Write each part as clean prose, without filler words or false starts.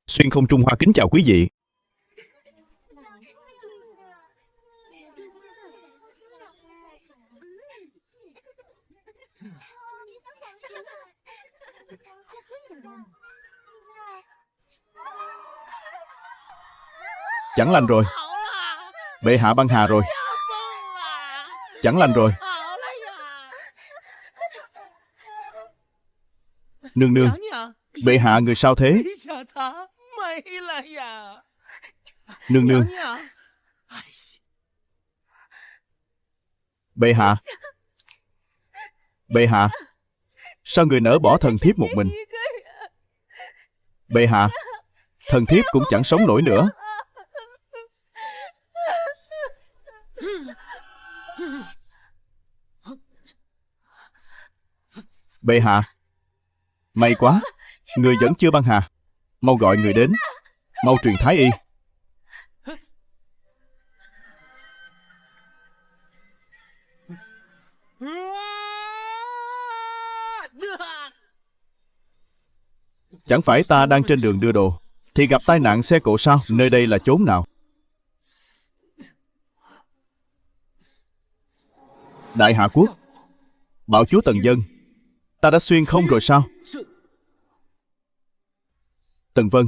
Xuyên không Trung Hoa kính chào quý vị. Chẳng lành rồi. Bệ hạ băng hà rồi. Chẳng lành rồi. Nương nương, bệ hạ người sao thế? Nương nương. Bệ hạ. Bệ hạ, sao người nỡ bỏ thần thiếp một mình? Bệ hạ, thần thiếp cũng chẳng sống nổi nữa. Bệ hạ, may quá, người vẫn chưa băng hà. Mau gọi người đến, mau truyền thái y. Chẳng phải ta đang trên đường đưa đồ thì gặp tai nạn xe cộ sao? Nơi đây là chốn nào? Đại Hạ Quốc, bạo chúa Tần Dân, ta đã xuyên không rồi sao? Tần Vân,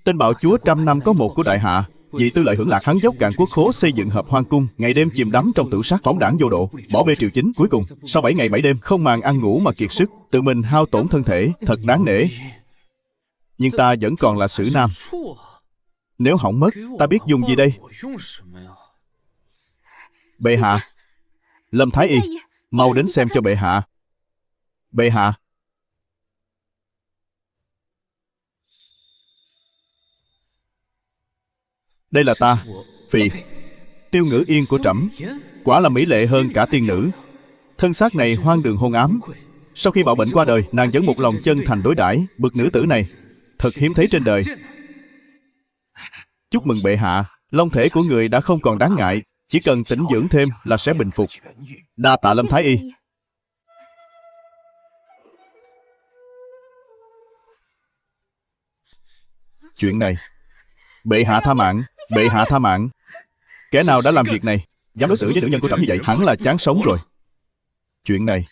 tên bạo chúa trăm năm có một của Đại Hạ, vị tư lợi hưởng lạc, hắn dốc cạn quốc khố xây dựng hợp hoang cung, ngày đêm chìm đắm trong tửu sát, phóng đảng vô độ, bỏ bê triều chính. Cuối cùng sau 7 ngày 7 đêm không màng ăn ngủ mà kiệt sức, tự mình hao tổn thân thể, thật đáng nể. Nhưng ta vẫn còn là sử nam. Nếu hỏng mất, ta biết dùng gì đây? Bệ hạ, Lâm Thái Y, mau đến xem cho bệ hạ. Bệ hạ. Đây là ta, Phì, Tiêu Ngữ Yên của trẫm, quả là mỹ lệ hơn cả tiên nữ. Thân xác này hoang đường hôn ám. Sau khi bạo bệnh qua đời, nàng vẫn một lòng chân thành đối đãi. Bậc nữ tử này thật hiếm thấy trên đời. Chúc mừng bệ hạ, long thể của người đã không còn đáng ngại, chỉ cần tĩnh dưỡng thêm là sẽ bình phục. Đa tạ Lâm Thái Y. Chuyện này, bệ hạ tha mạng, bệ hạ tha mạng. Kẻ nào đã làm việc này, dám đối xử với nữ nhân của trẫm như vậy, hẳn là chán sống rồi. Chuyện này,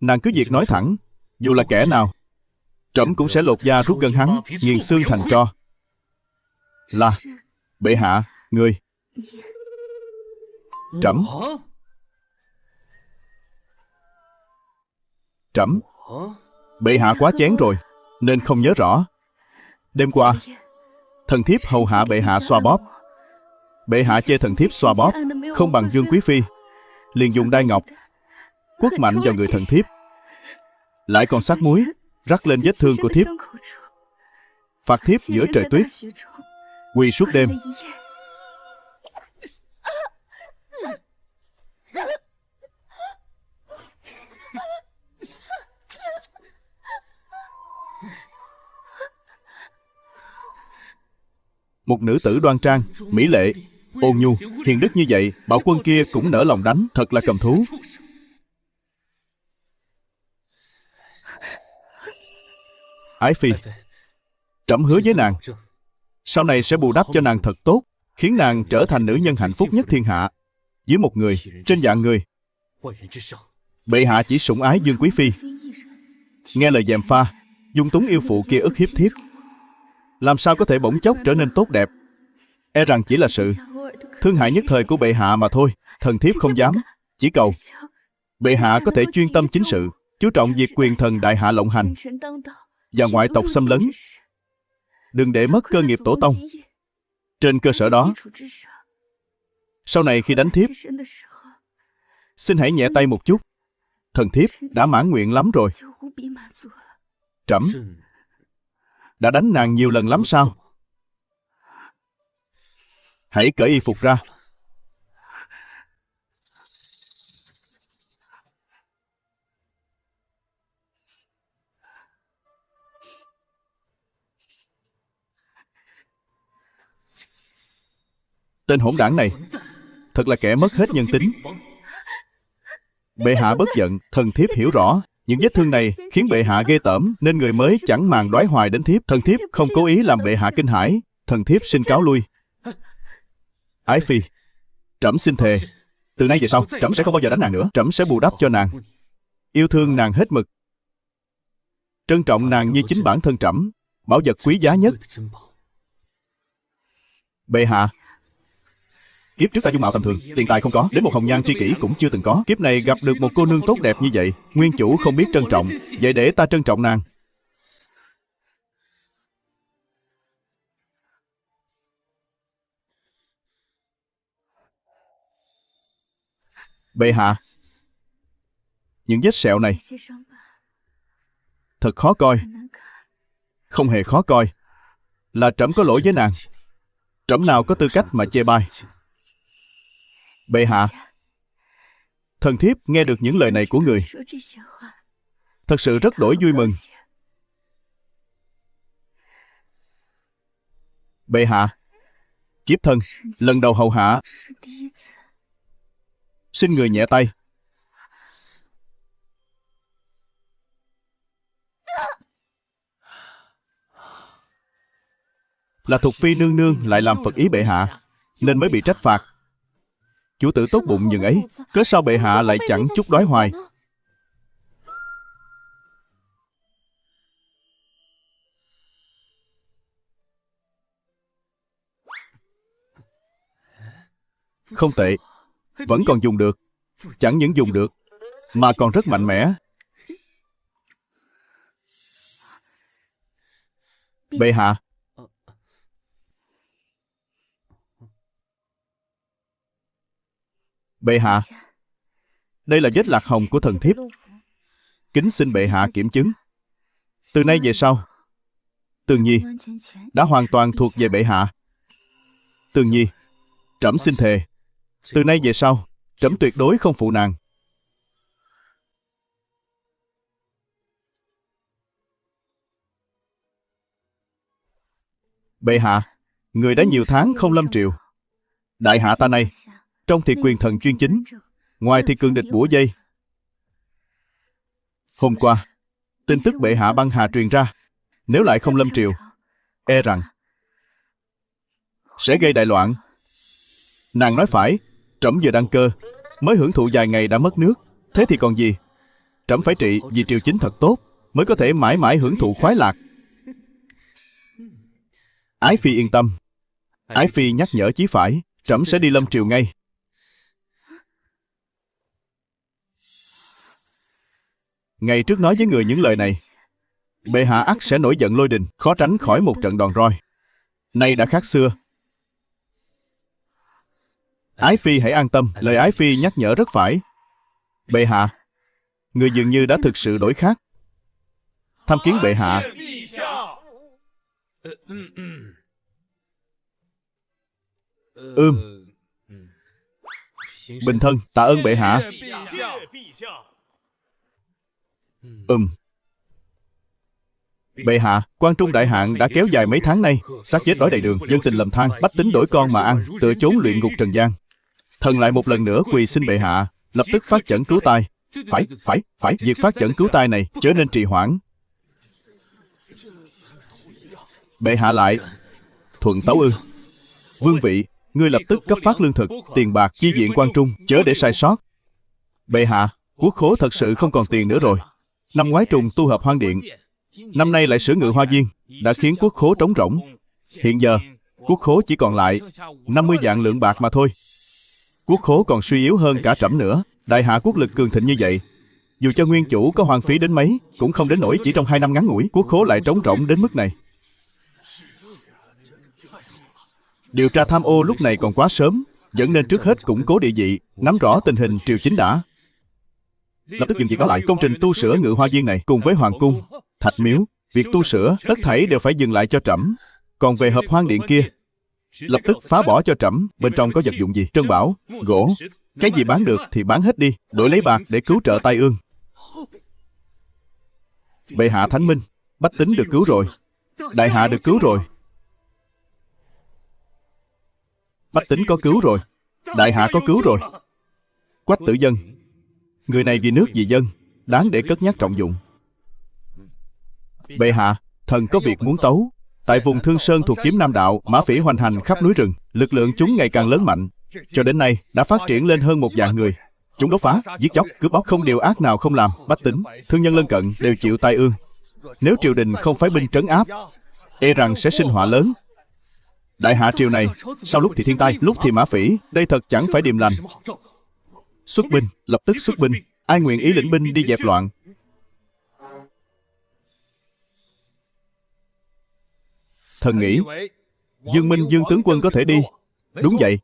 nàng cứ việc nói thẳng, dù là kẻ nào, trẫm cũng sẽ lột da rút gân hắn, nghiền xương thành tro. Là, bệ hạ, người. Trẫm. Trẫm. Bệ hạ quá chén rồi, nên không nhớ rõ. Đêm qua, thần thiếp hầu hạ bệ hạ xoa bóp. Bệ hạ chê thần thiếp xoa bóp không bằng Dương Quý Phi, liền dùng đai ngọc quất mạnh vào người thần thiếp, lại còn sát muối rắc lên vết thương của thiếp. Phạt thiếp giữa trời tuyết, quỳ suốt đêm. Một nữ tử đoan trang, mỹ lệ, ôn nhu, hiền đức như vậy, bạo quân kia cũng nỡ lòng đánh, thật là cầm thú. Ái Phi, trẫm hứa với nàng, sau này sẽ bù đắp cho nàng thật tốt, khiến nàng trở thành nữ nhân hạnh phúc nhất thiên hạ. Dưới một người, trên vạn người. Bệ hạ chỉ sủng ái Dương Quý Phi, nghe lời gièm pha, dung túng yêu phụ kia ức hiếp thiếp, làm sao có thể bỗng chốc trở nên tốt đẹp? E rằng chỉ là sự thương hại nhất thời của bệ hạ mà thôi. Thần thiếp không dám, chỉ cầu bệ hạ có thể chuyên tâm chính sự, chú trọng việc quyền thần đại hạ lộng hành và ngoại tộc xâm lấn, đừng để mất cơ nghiệp tổ tông. Trên cơ sở đó, sau này khi đánh thiếp, xin hãy nhẹ tay một chút. Thần thiếp đã mãn nguyện lắm rồi. Trẫm đã đánh nàng nhiều lần lắm sao? Hãy cởi y phục ra. Tên hỗn đảng này thật là kẻ mất hết nhân tính. Bệ hạ bất giận, thần thiếp hiểu rõ. Những vết thương này khiến bệ hạ ghê tởm, nên người mới chẳng màng đoái hoài đến thiếp. Thần thiếp không cố ý làm bệ hạ kinh hãi. Thần thiếp xin cáo lui. Ái phi, trẫm xin thề, từ nay về sau trẫm sẽ không bao giờ đánh nàng nữa. Trẫm sẽ bù đắp cho nàng, yêu thương nàng hết mực, trân trọng nàng như chính bản thân trẫm, bảo vật quý giá nhất. Bệ hạ, kiếp trước ta dung mạo tầm thường, tiền tài không có, đến một hồng nhan tri kỷ cũng chưa từng có. Kiếp này gặp được một cô nương tốt đẹp như vậy, nguyên chủ không biết trân trọng, vậy để ta trân trọng nàng. Bệ hạ, những vết sẹo này thật khó coi. Không hề khó coi. Là trẫm có lỗi với nàng. Trẫm nào có tư cách mà chê bai. Bệ hạ, thần thiếp nghe được những lời này của người, thật sự rất đổi vui mừng. Bệ hạ, kiếp thân lần đầu hầu hạ, xin người nhẹ tay. Là Thục Phi nương nương lại làm phật ý bệ hạ, nên mới bị trách phạt. Chủ tử tốt bụng nhường ấy, cớ sao bệ hạ lại chẳng chút đói hoài. Không tệ, vẫn còn dùng được. Chẳng những dùng được, mà còn rất mạnh mẽ. Bệ hạ, bệ hạ, đây là vết lạc hồng của thần thiếp, kính xin bệ hạ kiểm chứng. Từ nay về sau, Tường Nhi đã hoàn toàn thuộc về bệ hạ. Tường Nhi, trẫm xin thề, từ nay về sau trẫm tuyệt đối không phụ nàng. Bệ hạ, người đã nhiều tháng không lâm triều. Đại hạ ta này, trong thì quyền thần chuyên chính, ngoài thì cường địch bủa vây. Hôm qua, tin tức bệ hạ băng hà truyền ra, nếu lại không lâm triều, e rằng sẽ gây đại loạn. Nàng nói phải, trẫm vừa đăng cơ, mới hưởng thụ vài ngày đã mất nước. Thế thì còn gì? Trẫm phải trị vì triều chính thật tốt, mới có thể mãi mãi hưởng thụ khoái lạc. Ái phi yên tâm. Ái phi nhắc nhở chí phải, trẫm sẽ đi lâm triều ngay. Ngày trước nói với người những lời này, bệ hạ ắt sẽ nổi giận lôi đình, khó tránh khỏi một trận đòn roi. Nay đã khác xưa. Ái phi hãy an tâm, lời ái phi nhắc nhở rất phải. Bệ hạ, người dường như đã thực sự đổi khác. Tham kiến bệ hạ. Bình thân, tạ ơn bệ hạ. Bệ hạ, quan trung đại hạn đã kéo dài mấy tháng nay, xác chết đói đầy đường, dân tình lầm than, bách tính đổi con mà ăn, tựa chốn luyện ngục trần gian. Thần lại một lần nữa quỳ xin bệ hạ lập tức phát chẩn cứu tai. Phải, việc phát chẩn cứu tai này chớ nên trì hoãn. Bệ hạ lại thuận tấu ư? Vương vị, ngươi lập tức cấp phát lương thực, tiền bạc chi viện quan trung, chớ để sai sót. Bệ hạ, quốc khố thật sự không còn tiền nữa rồi. Năm ngoái trùng tu hợp hoang điện, năm nay lại sửa ngự hoa viên, đã khiến quốc khố trống rỗng. Hiện giờ, quốc khố chỉ còn lại 50 vạn lượng bạc mà thôi. Quốc khố còn suy yếu hơn cả trẫm nữa. Đại hạ quốc lực cường thịnh như vậy, dù cho nguyên chủ có hoang phí đến mấy, cũng không đến nỗi chỉ trong 2 năm ngắn ngủi, quốc khố lại trống rỗng đến mức này. Điều tra tham ô lúc này còn quá sớm, vẫn nên trước hết củng cố địa vị, nắm rõ tình hình triều chính đã. Lập tức dừng việc đó lại. Công trình tu sửa ngự hoa viên này cùng với hoàng cung, thạch miếu, việc tu sửa tất thảy đều phải dừng lại cho trẫm. Còn về hợp hoang điện kia, lập tức phá bỏ cho trẫm. Bên trong có vật dụng gì? Trân bảo, gỗ, cái gì bán được thì bán hết đi, đổi lấy bạc để cứu trợ tai ương. Bệ hạ thánh minh, bách tính được cứu rồi, đại hạ được cứu rồi. Bách tính có cứu rồi, đại hạ có cứu rồi. Quách Tử Dân, người này vì nước vì dân, đáng để cất nhắc trọng dụng. Bệ hạ, thần có việc muốn tấu. Tại vùng Thương Sơn thuộc Kiếm Nam Đạo, mã phỉ hoành hành khắp núi rừng, lực lượng chúng ngày càng lớn mạnh. Cho đến nay, đã phát triển lên hơn 1.000 người. Chúng đốt phá, giết chóc, cướp bóc, không điều ác nào không làm. Bách tính, thương nhân lân cận đều chịu tai ương. Nếu triều đình không phái binh trấn áp, e rằng sẽ sinh họa lớn. Đại hạ triều này, sau lúc thì thiên tai, lúc thì mã phỉ, đây thật chẳng phải điềm lành. Xuất binh, lập tức xuất binh. Ai nguyện ý lĩnh binh đi dẹp loạn? Thần nghĩ Dương Minh Dương tướng quân có thể đi. Đúng vậy,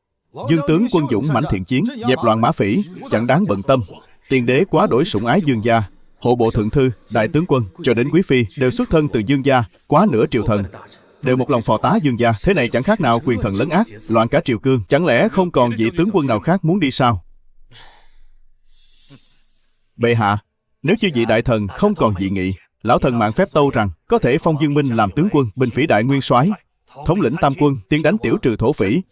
Dương tướng quân dũng mãnh thiện chiến, dẹp loạn mã phỉ, chẳng đáng bận tâm. Tiên đế quá đổi sủng ái Dương gia, hộ bộ thượng thư, đại tướng quân cho đến quý phi đều xuất thân từ Dương gia, quá nửa triều thần đều một lòng phò tá Dương gia. Thế này chẳng khác nào quyền thần lấn át, loạn cả triều cương. Chẳng lẽ không còn vị tướng quân nào khác muốn đi sao? Bệ hạ, nếu chư vị đại thần không còn dị nghị, lão thần mạng phép tâu rằng có thể phong Dương Minh làm tướng quân, binh phỉ đại nguyên soái, thống lĩnh tam quân, tiến đánh tiểu trừ thổ phỉ.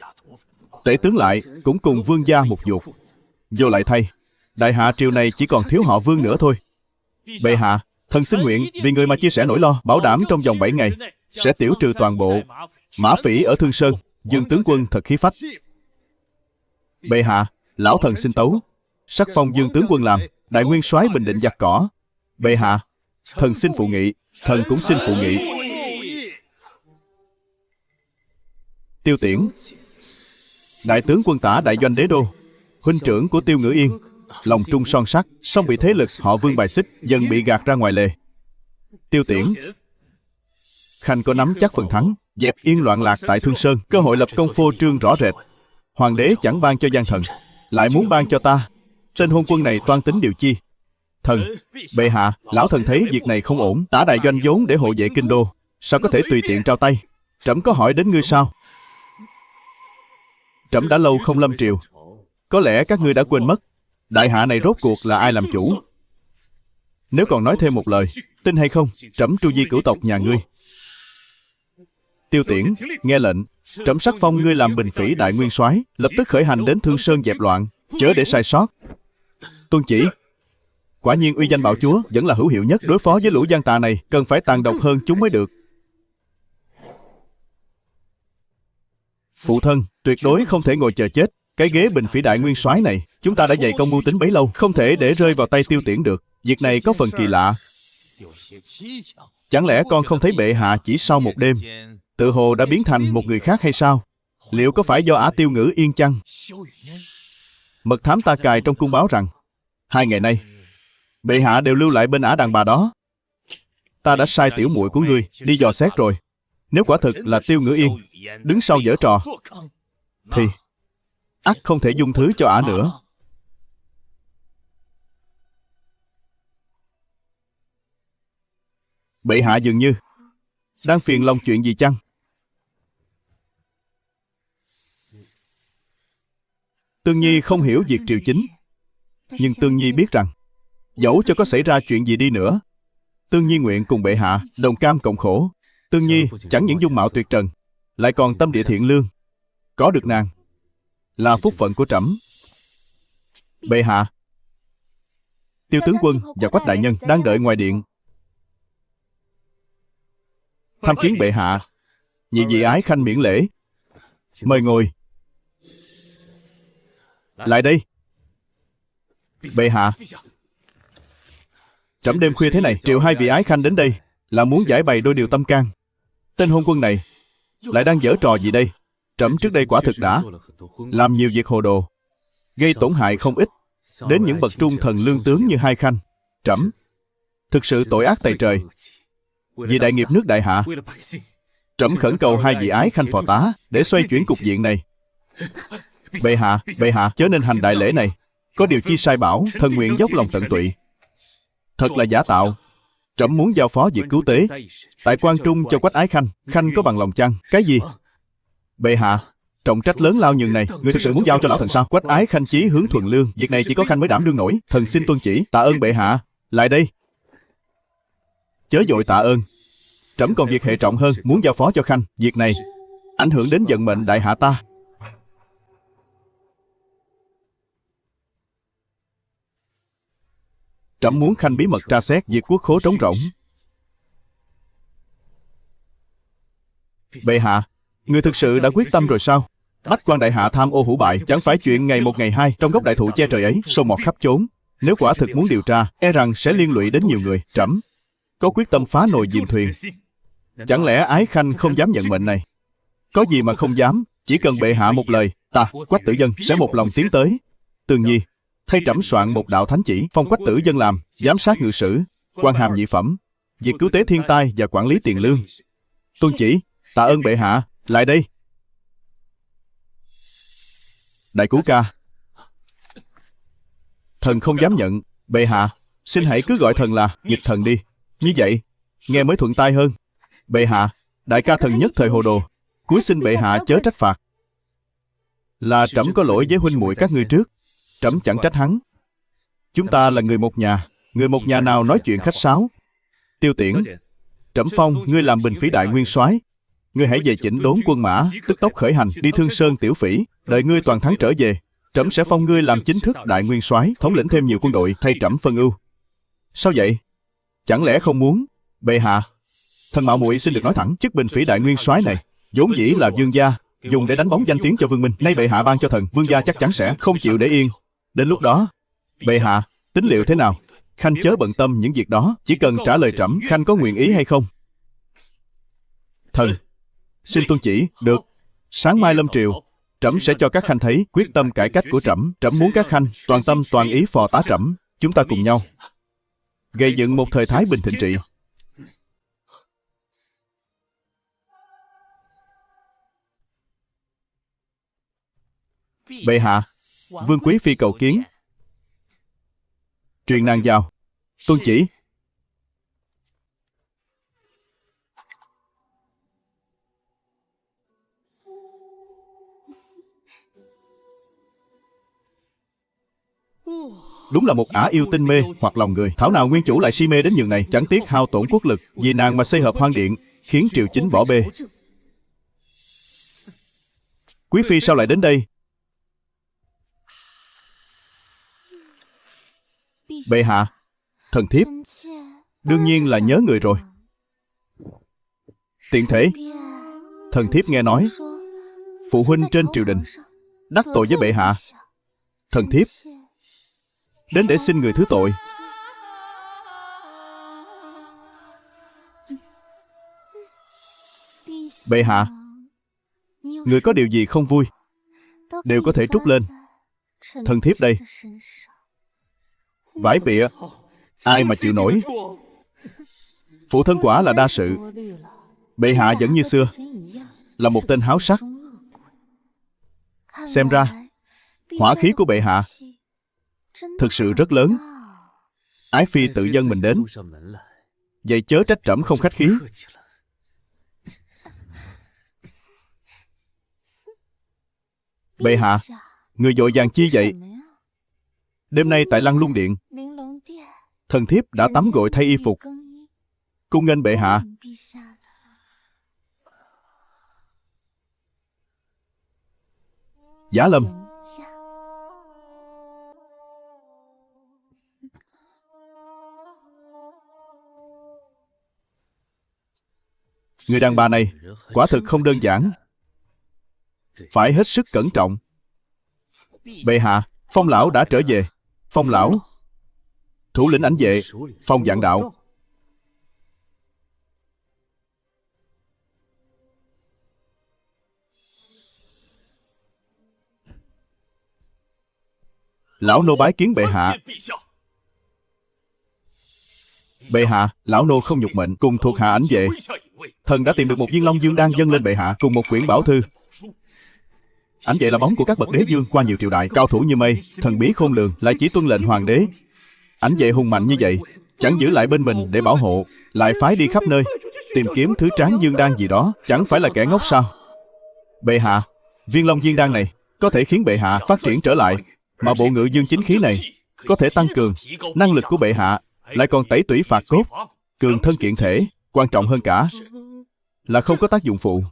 Tể tướng lại cũng cùng vương gia một ruột. Vô lại thay, đại hạ triều này chỉ còn thiếu họ Vương nữa thôi. Bệ hạ, thần xin nguyện vì người mà chia sẻ nỗi lo, bảo đảm trong vòng 7 ngày sẽ tiểu trừ toàn bộ mã phỉ ở Thương Sơn. Dương tướng quân thật khí phách. Bệ hạ, lão thần xin tấu, sắc phong Dương tướng quân làm đại nguyên soái bình định giặc cỏ. Bệ hạ, thần xin phụ nghị, thần cũng xin phụ nghị. Tiêu Tiễn, đại tướng quân tả đại doanh đế đô, huynh trưởng của Tiêu Ngữ Yên, lòng trung son sắt, song bị thế lực họ Vương bài xích, dần bị gạt ra ngoài lề. Tiêu Tiễn, khanh có nắm chắc phần thắng, dẹp yên loạn lạc tại Thương Sơn, cơ hội lập công phô trương rõ rệt. Hoàng đế chẳng ban cho gian thần, lại muốn ban cho ta. Tên hôn quân này toan tính điều chi? Thần, bệ hạ, lão thần thấy việc này không ổn. Tả đại doanh vốn để hộ vệ kinh đô, sao có thể tùy tiện trao tay? Trẫm có hỏi đến ngươi sao? Trẫm đã lâu không lâm triều, có lẽ các ngươi đã quên mất đại hạ này rốt cuộc là ai làm chủ. Nếu còn nói thêm một lời, tin hay không, trẫm tru di cửu tộc nhà ngươi. Tiêu Tiễn, nghe lệnh, trẫm sắc phong ngươi làm bình phỉ đại nguyên soái, lập tức khởi hành đến Thương Sơn dẹp loạn, chớ để sai sót. Tuân chỉ. Quả nhiên uy danh bạo chúa vẫn là hữu hiệu nhất. Đối phó với lũ gian tà này, cần phải tàn độc hơn chúng mới được. Phụ thân, tuyệt đối không thể ngồi chờ chết. Cái ghế bình phỉ đại nguyên soái này, chúng ta đã dày công mưu tính bấy lâu, không thể để rơi vào tay Tiêu Tiễn được. Việc này có phần kỳ lạ. Chẳng lẽ con không thấy bệ hạ chỉ sau một đêm tự hồ đã biến thành một người khác hay sao? Liệu có phải do ả Tiêu Ngữ Yên chăng? Mật thám ta cài trong cung báo rằng 2 ngày nay bệ hạ đều lưu lại bên ả đàn bà đó. Ta đã sai tiểu muội của ngươi đi dò xét rồi. Nếu quả thực là Tiêu Ngữ Yên đứng sau giở trò, thì ắt không thể dung thứ cho ả nữa. Bệ hạ dường như đang phiền lòng chuyện gì chăng? Tương Nhi không hiểu việc triều chính, nhưng Tương Nhi biết rằng dẫu cho có xảy ra chuyện gì đi nữa, Tương Nhi nguyện cùng bệ hạ đồng cam cộng khổ. Tương Nhi chẳng những dung mạo tuyệt trần, lại còn tâm địa thiện lương. Có được nàng là phúc phận của trẫm. Bệ hạ, Tiêu tướng quân và Quách đại nhân đang đợi ngoài điện tham kiến bệ hạ. Nhị vị ái khanh miễn lễ, mời ngồi. Lại đây. Bệ hạ, trẫm đêm khuya thế này triệu 2 vị ái khanh đến đây là muốn giải bày đôi điều tâm can. Tên hôn quân này lại đang giở trò gì đây? Trẫm trước đây quả thực đã làm nhiều việc hồ đồ, gây tổn hại không ít đến những bậc trung thần lương tướng như hai khanh. Trẫm thực sự tội ác tày trời. Vì đại nghiệp nước đại hạ, trẫm khẩn cầu 2 vị ái khanh phò tá để xoay chuyển cục diện này. Bệ hạ chớ nên hành đại lễ này. Có điều chi sai bảo, thần nguyện dốc lòng tận tụy. Thật là giả tạo. Trẫm muốn giao phó việc cứu tế tại Quan Trung cho Quách ái khanh. Khanh có bằng lòng chăng? Cái gì? Bệ hạ, trọng trách lớn lao nhường này, người thực sự muốn giao cho lão thần sao? Quách ái khanh chí hướng thuần lương, việc này chỉ có khanh mới đảm đương nổi. Thần xin tuân chỉ. Tạ ơn bệ hạ. Lại đây. Chớ vội tạ ơn. Trẫm còn việc hệ trọng hơn muốn giao phó cho khanh. Việc này ảnh hưởng đến vận mệnh đại hạ ta. Trẫm muốn Khanh bí mật tra xét việc quốc khố trống rỗng. Bệ hạ, người thực sự đã quyết tâm rồi sao? Bách quan đại hạ tham ô hủ bại chẳng phải chuyện ngày một ngày hai. Trong gốc đại thụ che trời ấy, sâu mọt khắp chốn. Nếu quả thực muốn điều tra, e rằng sẽ liên lụy đến nhiều người. Trẫm có quyết tâm phá nồi dìm thuyền. Chẳng lẽ Ái Khanh không dám nhận mệnh này? Có gì mà không dám. Chỉ cần bệ hạ một lời, ta, Quách Tử Dân, sẽ một lòng tiến tới. Tương Nhi, thay trẫm soạn một đạo thánh chỉ, phong Quách Tử Dân làm giám sát ngự sử, quan hàm nhị phẩm, việc cứu tế thiên tai và quản lý tiền lương. Tuân chỉ. Tạ ơn bệ hạ. Lại đây. Đại Cú Ca. Thần không dám nhận. Bệ hạ, xin hãy cứ gọi thần là Nghịch Thần đi. Như vậy, nghe mới thuận tai hơn. Bệ hạ, đại ca thần nhất thời hồ đồ. Cúi xin bệ hạ chớ trách phạt. Là trẫm có lỗi với huynh muội các ngươi trước. Trẫm chẳng trách hắn. Chúng ta là người một nhà. Người một nhà nào nói chuyện khách sáo. Tiêu Tiễn, trẫm phong ngươi làm Bình Phỉ đại nguyên soái. Ngươi hãy về chỉnh đốn quân mã, tức tốc khởi hành đi Thương Sơn Tiểu Phỉ. Đợi ngươi toàn thắng trở về, trẫm sẽ phong ngươi làm chính thức đại nguyên soái, thống lĩnh thêm nhiều quân đội thay trẫm phân ưu. Sao vậy? Chẳng lẽ không muốn? Bệ hạ, thần mạo muội xin được nói thẳng, chức Bình Phỉ đại nguyên soái này vốn dĩ là vương gia dùng để đánh bóng danh tiếng cho Vương Minh. Nay bệ hạ ban cho thần, vương gia chắc chắn sẽ không chịu để yên. Đến lúc đó, bệ hạ tính liệu thế nào? Khanh chớ bận tâm những việc đó, chỉ cần trả lời trẫm Khanh có nguyện ý hay không. Thần xin tuân chỉ. Được. Sáng mai lâm triều, trẫm sẽ cho các khanh thấy quyết tâm cải cách của trẫm. Trẫm muốn các khanh toàn tâm toàn ý phò tá trẫm. Chúng ta cùng nhau gây dựng một thời thái bình thịnh trị. Bệ hạ, Vương quý phi cầu kiến. Truyền nàng vào. Tuân chỉ. Đúng là một ả yêu tinh mê hoặc lòng người. Thảo nào nguyên chủ lại si mê đến nhường này. Chẳng tiếc hao tổn quốc lực vì nàng mà xây hợp hoang điện, khiến triều chính bỏ bê. Quý phi sao lại đến đây? Bệ hạ, thần thiếp đương nhiên là nhớ người rồi. Tiện thể, thần thiếp nghe nói phụ huynh trên triều đình đắc tội với bệ hạ. Thần thiếp đến để xin người thứ tội. Bệ hạ, người có điều gì không vui đều có thể trút lên thần thiếp đây. Vải bịa ai mà chịu nổi. Phụ thân quả là đa sự. Bệ hạ vẫn như xưa là một tên háo sắc. Xem ra hỏa khí của bệ hạ thực sự rất lớn. Ái phi tự dâng mình đến, vậy chớ trách trẫm không khách khí. Bệ hạ, người vội vàng chi vậy? Đêm nay tại Lăng Lung Điện, thần thiếp đã tắm gội thay y phục, cung nghênh bệ hạ. Giả Lâm, người đàn bà này quả thực không đơn giản, phải hết sức cẩn trọng. Bệ hạ, Phong lão đã trở về. Phong lão, thủ lĩnh ảnh vệ, Phong Vạn Đạo. Lão nô bái kiến bệ hạ. Bệ hạ, lão nô không nhục mệnh, cùng thuộc hạ ảnh vệ. Thần đã tìm được một viên Long Dương đan dâng lên bệ hạ, cùng một quyển bảo thư. Ảnh vệ là bóng của các bậc đế vương qua nhiều triều đại, cao thủ như mây, thần bí khôn lường, lại chỉ tuân lệnh hoàng đế. Ảnh vệ hùng mạnh như vậy, chẳng giữ lại bên mình để bảo hộ, lại phái đi khắp nơi tìm kiếm thứ tráng dương đan gì đó, chẳng phải là kẻ ngốc sao? Bệ hạ, viên Long Dương đan này có thể khiến bệ hạ phát triển trở lại, mà bộ ngự dương chính khí này có thể tăng cường năng lực của bệ hạ, lại còn tẩy tủy phạt cốt, cường thân kiện thể. Quan trọng hơn cả là không có tác dụng phụ.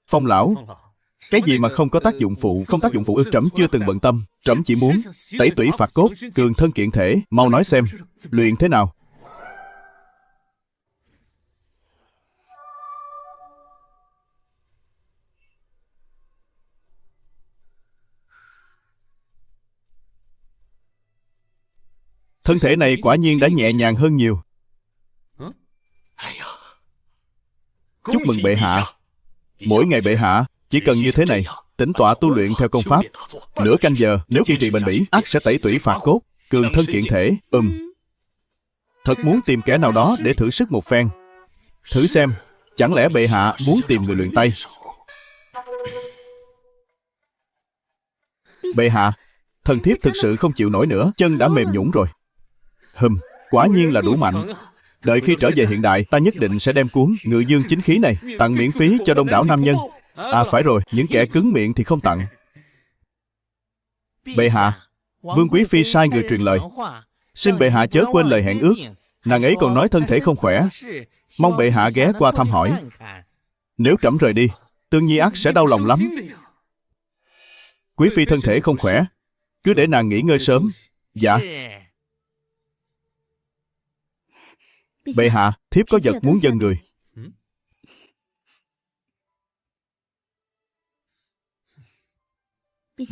Phong lão, cái gì mà không có tác dụng phụ, không tác dụng phụ ư? Trẫm chưa từng bận tâm. Trẫm chỉ muốn tẩy tủy phạt cốt, cường thân kiện thể. Mau nói xem, luyện thế nào? Thân thể này quả nhiên đã nhẹ nhàng hơn nhiều. Chúc mừng bệ hạ. Mỗi ngày bệ hạ chỉ cần như thế này, tĩnh tọa tu luyện theo công pháp. Nửa canh giờ, nếu kiên trì bền bỉ, ắt sẽ tẩy tủy phạt cốt, cường thân kiện thể. Thật muốn tìm kẻ nào đó để thử sức một phen. Thử xem, chẳng lẽ bệ hạ muốn tìm người luyện tay? Bệ hạ, thần thiếp thực sự không chịu nổi nữa, chân đã mềm nhũn rồi. Quả nhiên là đủ mạnh. Đợi khi trở về hiện đại, ta nhất định sẽ đem cuốn Ngự Dương Chính Khí này tặng miễn phí cho đông đảo nam nhân. À phải rồi, những kẻ cứng miệng thì không tặng. Bệ hạ, Vương Quý Phi sai người truyền lời. Xin bệ hạ chớ quên lời hẹn ước. Nàng ấy còn nói thân thể không khỏe, mong bệ hạ ghé qua thăm hỏi. Nếu trẫm rời đi, Tương Nhi ắt sẽ đau lòng lắm. Quý Phi thân thể không khỏe, cứ để nàng nghỉ ngơi sớm. Dạ. Bệ hạ, thiếp có vật muốn dâng người.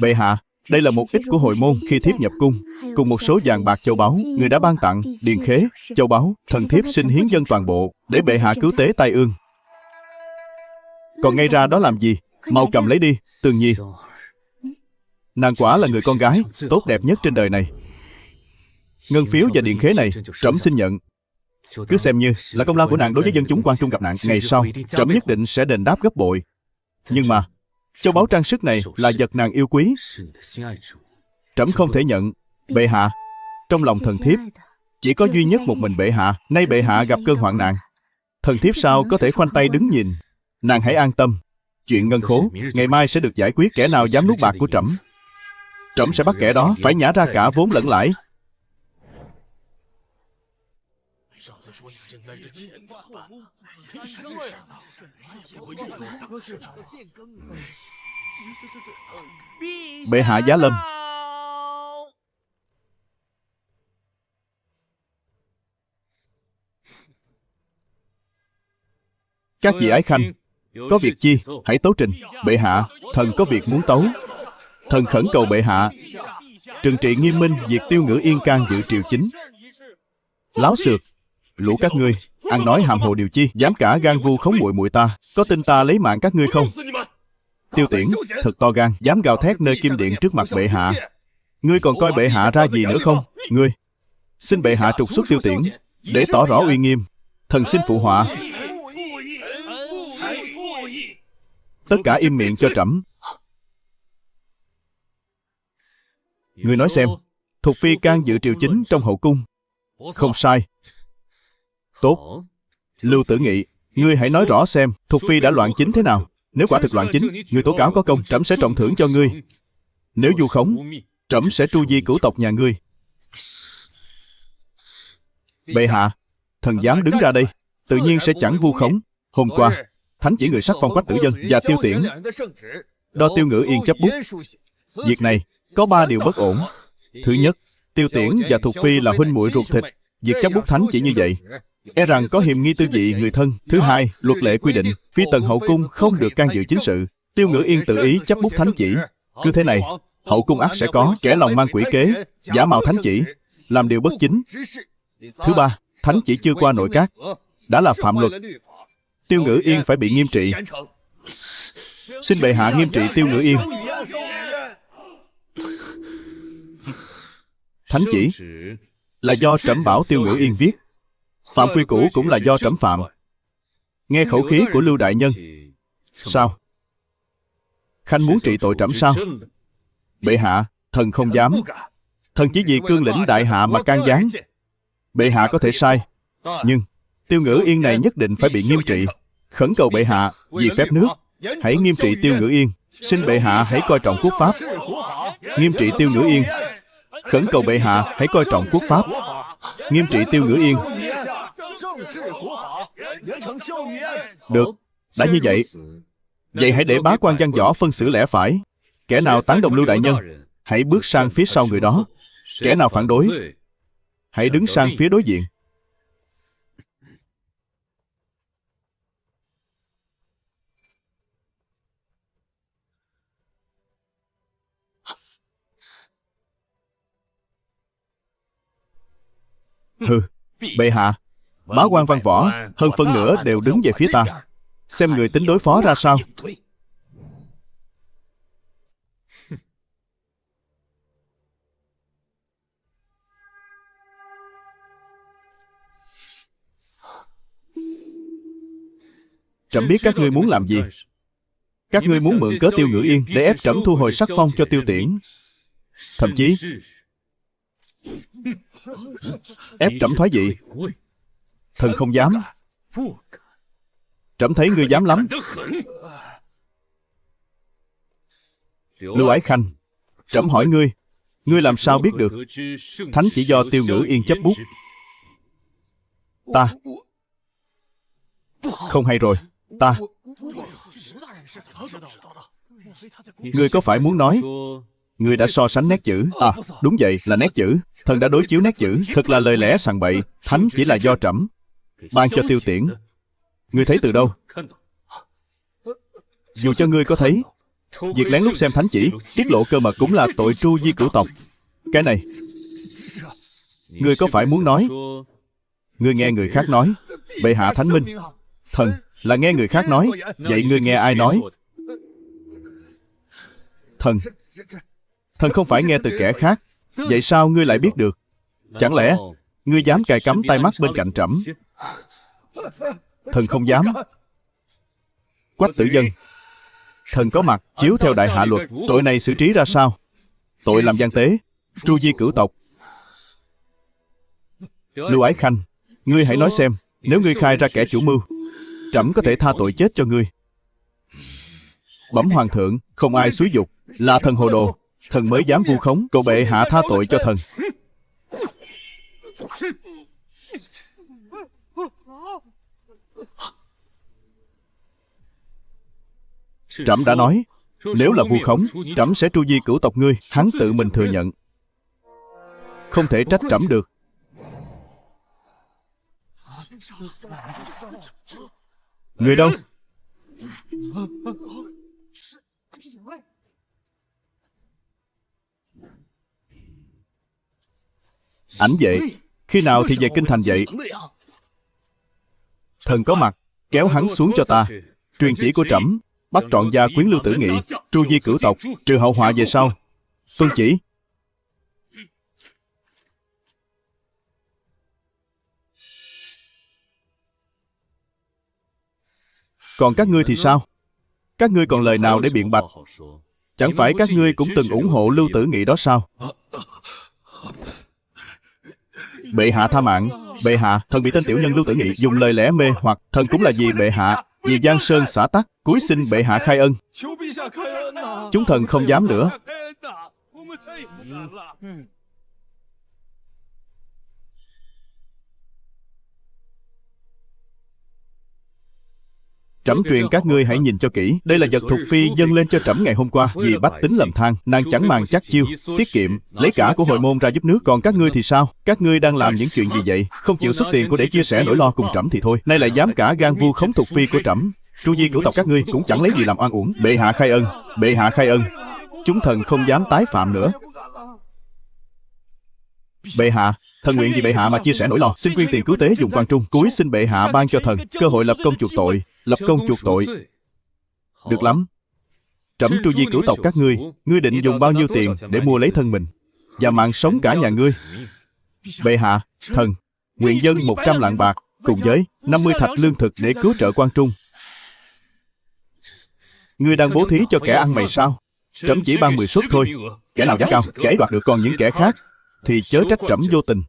Bệ hạ, đây là một ít của hồi môn khi thiếp nhập cung, cùng một số vàng bạc châu báu người đã ban tặng, điền khế, châu báu, thần thiếp xin hiến dâng toàn bộ để bệ hạ cứu tế tai ương. Còn ngay ra đó làm gì? Mau cầm lấy đi, Tương Nhi. Nàng quả là người con gái tốt đẹp nhất trên đời này. Ngân phiếu và điền khế này trẫm xin nhận. Cứ xem như là công lao của nàng đối với dân chúng quan trung gặp nạn. Ngày sau trẫm nhất định sẽ đền đáp gấp bội. Nhưng mà châu báu trang sức này là vật nàng yêu quý, trẫm không thể nhận. Bệ hạ, trong lòng thần thiếp chỉ có duy nhất một mình bệ hạ. Nay bệ hạ gặp cơn hoạn nạn, thần thiếp sao có thể khoanh tay đứng nhìn. Nàng hãy an tâm, chuyện ngân khố ngày mai sẽ được giải quyết. Kẻ nào dám nuốt bạc của trẫm, trẫm sẽ bắt kẻ đó phải nhả ra cả vốn lẫn lãi. Bệ hạ giá lâm. Các vị ái khanh, có việc chi hãy tấu trình. Bệ hạ, thần có việc muốn tấu. Thần khẩn cầu bệ hạ trừng trị nghiêm minh việc Tiêu Ngữ Yên can dự triều chính. Láo xược, lũ các ngươi ăn nói hàm hồ điều chi, dám cả gan vu khống muội muội ta. Có tin ta lấy mạng các ngươi không? Tiêu Tiễn thật to gan, dám gào thét nơi kim điện trước mặt bệ hạ. Ngươi còn coi bệ hạ ra gì nữa không? Ngươi, xin bệ hạ trục xuất Tiêu Tiễn để tỏ rõ uy nghiêm. Thần xin phụ họa. Tất cả im miệng cho trẫm. Ngươi nói xem, Thục Phi can dự triều chính trong hậu cung. Không sai. Tốt. Lưu Tử Nghị, ngươi hãy nói rõ xem Thục Phi đã loạn chính thế nào. Nếu quả thực loạn chính, ngươi tố cáo có công, trẫm sẽ trọng thưởng cho ngươi. Nếu vu khống, trẫm sẽ tru di cửu tộc nhà ngươi. Bệ hạ, thần dám đứng ra đây, tự nhiên sẽ chẳng vu khống. Hôm qua, thánh chỉ người sắc phong Quách Tử Dân và Tiêu Tiễn đo Tiêu Ngữ Yên chấp bút. Việc này có 3 điều bất ổn. Thứ nhất, Tiêu Tiễn và Thục Phi là huynh muội ruột thịt. Việc chấp bút thánh chỉ như vậy e rằng có hiềm nghi tư vị người thân. Thứ hai, luật lệ quy định phi tần hậu cung không được can dự chính sự. Tiêu Ngữ Yên tự ý chấp bút thánh chỉ. Cứ thế này, hậu cung ắt sẽ có kẻ lòng mang quỷ kế, giả mạo thánh chỉ, làm điều bất chính. Thứ ba, thánh chỉ chưa qua nội các đã là phạm luật. Tiêu Ngữ Yên phải bị nghiêm trị. Xin bệ hạ nghiêm trị Tiêu Ngữ Yên. Thánh chỉ là do trẫm bảo Tiêu Ngữ Yên viết, phạm quy củ cũng là do trẫm phạm. Nghe khẩu khí của Lưu đại nhân. Sao? Khanh muốn trị tội trẫm sao? Bệ hạ, thần không dám. Thần chỉ vì cương lĩnh đại hạ mà can gián. Bệ hạ có thể sai, nhưng Tiêu Ngữ Yên này nhất định phải bị nghiêm trị. Khẩn cầu bệ hạ vì phép nước, hãy nghiêm trị Tiêu Ngữ Yên. Xin bệ hạ hãy coi trọng quốc pháp. Nghiêm trị Tiêu Ngữ Yên. Khẩn cầu bệ hạ hãy coi trọng quốc pháp. Nghiêm trị Tiêu Ngữ Yên. Được, Đã như vậy, hãy để bá quan văn võ phân xử lẽ phải. Kẻ nào tán đồng Lưu đại nhân, hãy bước sang phía sau người đó. Kẻ nào phản đối, hãy đứng sang phía đối diện. Hừ, bệ hạ, bá quan văn võ hơn phân nửa đều đứng về phía ta. Xem người tính đối phó ra sao. Trẫm biết các ngươi muốn làm gì. Các ngươi muốn mượn cớ Tiêu Ngữ Yên để ép trẫm thu hồi sắc phong cho Tiêu Tiễn. Thậm chí ép trẫm thoái vị. Thần không dám. Trẫm thấy ngươi dám lắm. Lưu Ái Khanh, trẫm hỏi ngươi, ngươi làm sao biết được thánh chỉ do Tiêu Ngữ Yên chấp bút? Ta không hay rồi. Ta Ngươi có phải muốn nói ngươi đã so sánh nét chữ? À, đúng vậy, là nét chữ. Thần đã đối chiếu nét chữ. Thật là lời lẽ sằng bậy. Thánh chỉ là do trẫm ban cho Tiêu Tiễn. Ngươi thấy từ đâu? Dù cho ngươi có thấy, việc lén lút xem thánh chỉ, tiết lộ cơ mật cũng là tội tru di cửu tộc. Cái này, ngươi có phải muốn nói ngươi nghe người khác nói? Bệ hạ thánh minh. Thần là nghe người khác nói. Vậy ngươi nghe ai nói? Thần không phải nghe từ kẻ khác. Vậy sao ngươi lại biết được? Chẳng lẽ ngươi dám cài cắm tai mắt bên cạnh trẫm? Thần không dám. Quách Tử Dân, thần có mặt chiếu theo đại hạ luật, tội này xử trí ra sao? Tội làm gian tế, tru di cửu tộc. Lưu Ái Khanh, ngươi hãy nói xem, nếu ngươi khai ra kẻ chủ mưu, trẫm có thể tha tội chết cho ngươi. Bẩm hoàng thượng, không ai xúi dục, là thần hồ đồ, thần mới dám vu khống. Cầu bệ hạ tha tội cho thần. Trẫm đã nói, nếu là vu khống, trẫm sẽ tru di cửu tộc ngươi. Hắn tự mình thừa nhận, không thể trách trẫm được. Người đâu? Ảnh vệ, khi nào thì về kinh thành vậy? Thần có mặt, kéo hắn xuống cho ta. Truyền chỉ của trẫm, bắt trọn gia quyến Lưu Tử Nghị, tru di cửu tộc, trừ hậu họa về sau. Tuân chỉ. Còn các ngươi thì sao? Các ngươi còn lời nào để biện bạch? Chẳng phải các ngươi cũng từng ủng hộ Lưu Tử Nghị đó sao? Bệ hạ tha mạng. Bệ hạ, thần bị tên tiểu nhân Lưu Tử Nghị dùng lời lẽ mê hoặc. Thần cũng là vì bệ hạ, vì Giang Sơn xã tắc, cúi xin bệ hạ khai ân. Chúng thần không dám nữa. Trẫm truyền các ngươi hãy nhìn cho kỹ. Đây là vật thuộc phi dâng lên cho trẫm ngày hôm qua. Vì bách tính lầm than, nàng chẳng màng chắc chiêu, tiết kiệm, lấy cả của hồi môn ra giúp nước. Còn các ngươi thì sao? Các ngươi đang làm những chuyện gì vậy? Không chịu xuất tiền của để chia sẻ nỗi lo cùng trẫm thì thôi, nay lại dám cả gan vu khống thuộc phi của trẫm. Tru di cửu tộc các ngươi cũng chẳng lấy gì làm oan uổng. Bệ hạ khai ân. Bệ hạ khai ân. Chúng thần không dám tái phạm nữa. Bệ hạ, thần nguyện vì bệ hạ mà chia sẻ nỗi lo, xin quyên tiền cứu tế dùng quan trung, cúi xin bệ hạ ban cho thần cơ hội lập công chuộc tội. Lập công chuộc tội. Được lắm. Trẫm tru di cửu tộc các ngươi, ngươi định dùng bao nhiêu tiền để mua lấy thân mình và mạng sống cả nhà ngươi? Bệ hạ, thần nguyện dâng 100 lạng bạc cùng với 50 thạch lương thực để cứu trợ quan trung. Ngươi đang bố thí cho kẻ ăn mày sao? Trẫm chỉ ban 10 suất thôi. Kẻ nào giá cao, kẻ đoạt được, còn những kẻ khác thì chớ trách trẫm vô tình.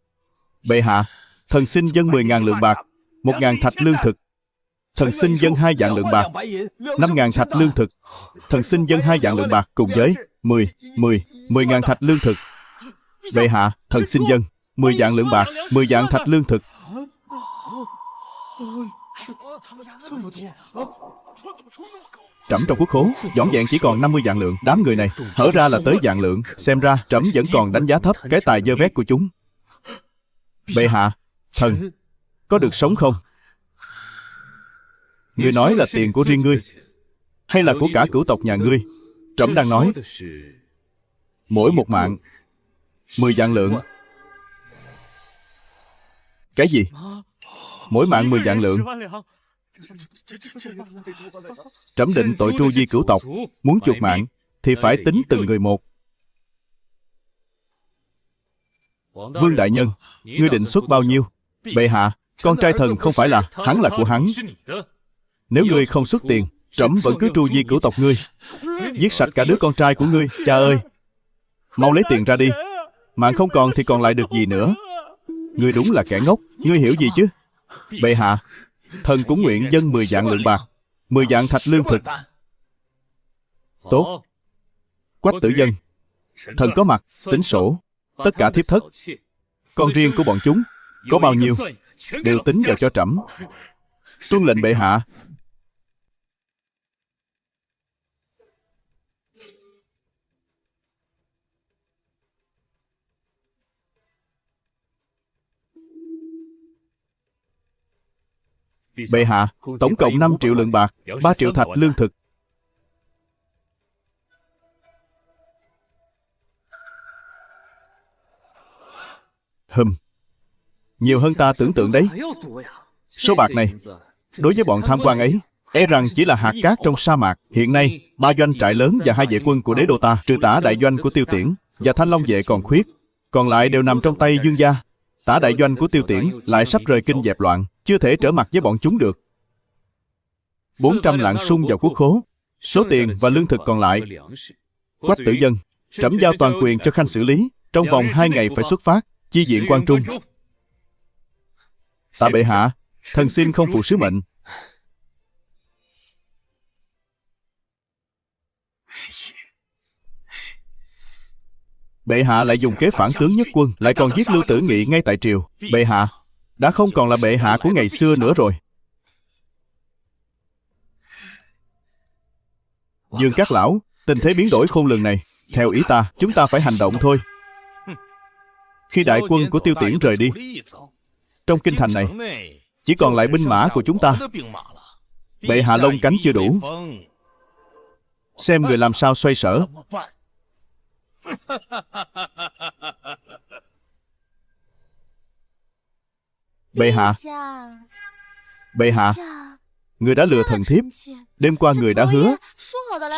Bệ hạ, thần xin dâng 10.000 lượng bạc, 1.000 thạch lương thực. Thần xin dâng 2 vạn lượng bạc, 5.000 thạch lương thực. Thần xin dâng 2 vạn lượng bạc cùng với 10.000 thạch lương thực. Bệ hạ, thần xin dâng 10 vạn lượng bạc, 10 vạn thạch lương thực. Trẫm trong quốc khố vỏn vẹn chỉ còn 50 vạn lượng. Đám người này hở ra là tới vạn lượng. Xem ra trẫm vẫn còn đánh giá thấp cái tài dơ vét của chúng. Bệ hạ, thần có được sống không? Ngươi nói là tiền của riêng ngươi, hay là của cả cửu tộc nhà ngươi? Trẫm đang nói mỗi một mạng 10 vạn lượng. Cái gì? Mỗi mạng 10 vạn lượng? Trẫm định tội tru di cửu tộc. Muốn chuộc mạng thì phải tính từng người một. Vương đại nhân, ngươi định xuất bao nhiêu? Bệ hạ, con trai thần không phải là hắn là của hắn. Nếu ngươi không xuất tiền, trẫm vẫn cứ tru di cửu tộc ngươi, giết sạch cả đứa con trai của ngươi. Cha ơi, mau lấy tiền ra đi. Mạng không còn thì còn lại được gì nữa. Ngươi đúng là kẻ ngốc. Ngươi hiểu gì chứ? Bệ hạ, thần cũng nguyện dâng 10 vạn lượng bạc, 10 vạn thạch lương thực. Tốt. Quách tử dân, thần có mặt tính sổ. Tất cả thiếp thất, con riêng của bọn chúng có bao nhiêu đều tính vào cho trẫm. Tuân lệnh bệ hạ. Bệ hạ, tổng cộng 5 triệu lượng bạc, 3 triệu thạch lương thực. Nhiều hơn ta tưởng tượng đấy. Số bạc này, đối với bọn tham quan ấy, e rằng chỉ là hạt cát trong sa mạc. Hiện nay, 3 doanh trại lớn và 2 vệ quân của đế đô ta, trừ tả đại doanh của Tiêu Tiễn và Thanh Long vệ còn khuyết, còn lại đều nằm trong tay Dương gia. Tả đại doanh của Tiêu Tiễn lại sắp rời kinh dẹp loạn, chưa thể trở mặt với bọn chúng được. 400 lạng sung vào quốc khố. Số tiền và lương thực còn lại, Quách tử dân, trẫm giao toàn quyền cho Khanh xử lý. Trong vòng 2 ngày phải xuất phát, chi viện Quan Trung. Tạ bệ hạ, thần xin không phụ sứ mệnh. Bệ hạ lại dùng kế phản tướng nhất quân, lại còn giết Lưu Tử Nghị ngay tại triều. Bệ hạ đã không còn là bệ hạ của ngày xưa nữa rồi. Dương Các lão, tình thế biến đổi khôn lường này, theo ý ta, chúng ta phải hành động thôi. Khi đại quân của Tiêu Tiễn rời đi, trong kinh thành này chỉ còn lại binh mã của chúng ta. Bệ hạ lông cánh chưa đủ, xem người làm sao xoay sở. Bệ hạ, bệ hạ, người đã lừa thần thiếp. Đêm qua người đã hứa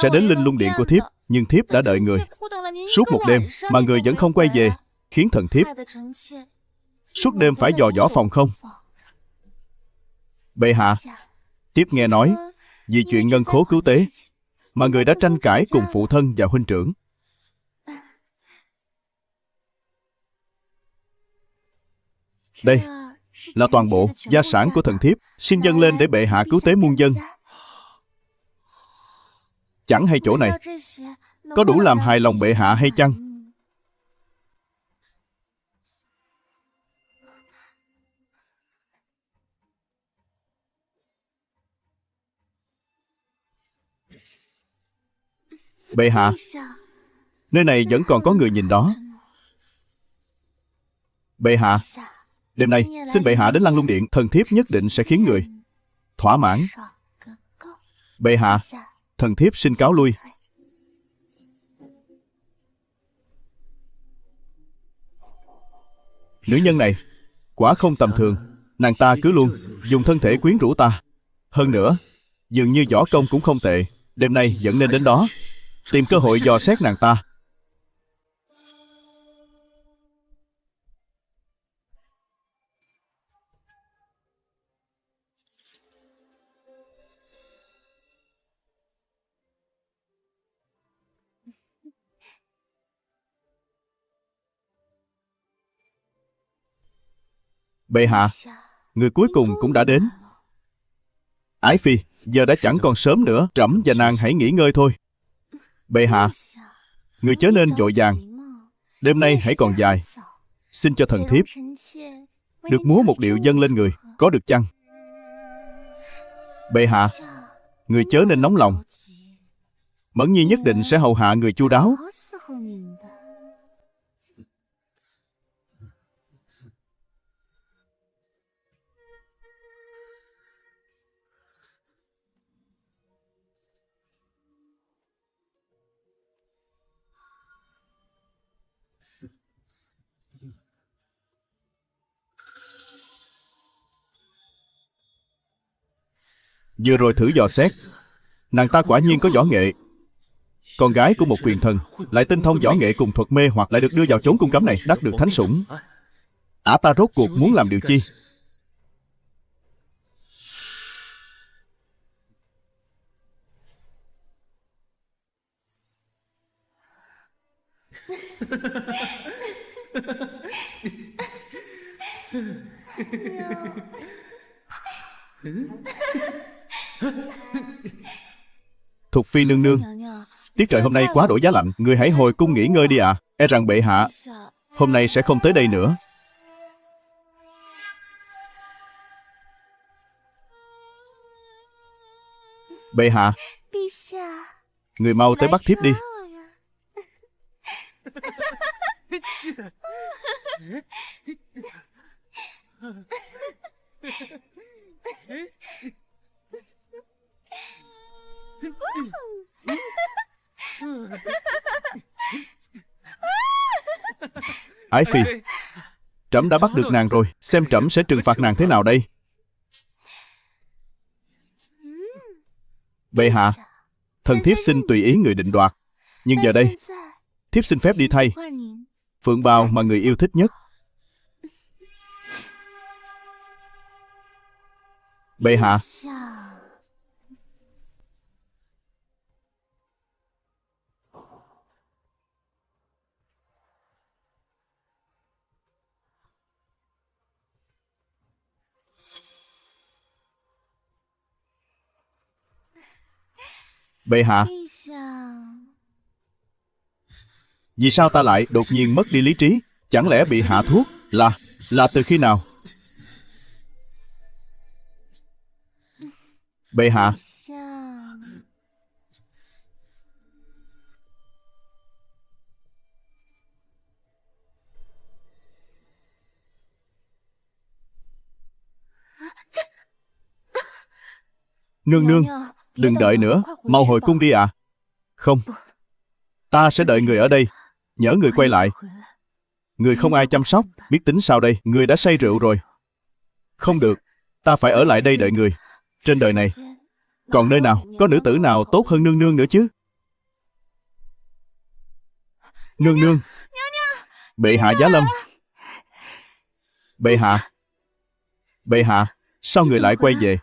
sẽ đến Linh Lung điện của thiếp, nhưng thiếp đã đợi người suốt một đêm mà người vẫn không quay về, khiến thần thiếp suốt đêm phải dò dõ phòng không. Bệ hạ, thiếp nghe nói vì chuyện ngân khố cứu tế mà người đã tranh cãi cùng phụ thân và huynh trưởng. Đây là toàn bộ gia sản của thần thiếp, xin dâng lên để bệ hạ cứu tế muôn dân. Chẳng hay chỗ này có đủ làm hài lòng bệ hạ hay chăng? Bệ hạ, nơi này vẫn còn có người nhìn đó. Bệ hạ, đêm nay xin bệ hạ đến Lăng Lung điện, thần thiếp nhất định sẽ khiến người thỏa mãn. Bệ hạ, thần thiếp xin cáo lui. Nữ nhân này quả không tầm thường. Nàng ta cứ luôn dùng thân thể quyến rũ ta. Hơn nữa, dường như võ công cũng không tệ. Đêm nay vẫn nên đến đó, tìm cơ hội dò xét nàng ta. Bệ hạ, người cuối cùng cũng đã đến. Ái phi, giờ đã chẳng còn sớm nữa, trẫm và nàng hãy nghỉ ngơi thôi. Bệ hạ, người chớ nên vội vàng. Đêm nay hãy còn dài. Xin cho thần thiếp được múa một điệu dâng lên người, có được chăng? Bệ hạ, người chớ nên nóng lòng. Mẫn Nhi nhất định sẽ hầu hạ người chu đáo. Vừa rồi thử dò xét, nàng ta quả nhiên có võ nghệ. Con gái của một quyền thần lại tinh thông võ nghệ cùng thuật mê hoặc lại được đưa vào chốn cung cấm này, đắc được thánh sủng. Ả ta rốt cuộc muốn làm điều chi? Thục Phi nương nương, tiết trời hôm nay quá đổi giá lạnh, người hãy hồi cung nghỉ ngơi đi ạ. E rằng bệ hạ hôm nay sẽ không tới đây nữa. Bệ hạ, người mau tới bắt thiếp đi. Ái Phi, trẫm đã bắt được nàng rồi, xem trẫm sẽ trừng phạt nàng thế nào đây. Bệ hạ, thần thiếp xin tùy ý người định đoạt. Nhưng giờ đây, thiếp xin phép đi thay phượng bào mà người yêu thích nhất. Bệ hạ, bệ hạ, vì sao ta lại đột nhiên mất đi lý trí? Chẳng lẽ bị hạ thuốc? Là từ khi nào? Bệ hạ, nương nương, đừng đợi nữa, mau hồi cung đi ạ. Không, ta sẽ đợi người ở đây. Nhỡ người quay lại, người không ai chăm sóc, biết tính sao đây? Người đã say rượu rồi. Không được, ta phải ở lại đây đợi người. Trên đời này, còn nơi nào có nữ tử nào tốt hơn nương nương nữa chứ? Nương nương, bệ hạ giá lâm. Bệ hạ, bệ hạ, sao người lại quay về?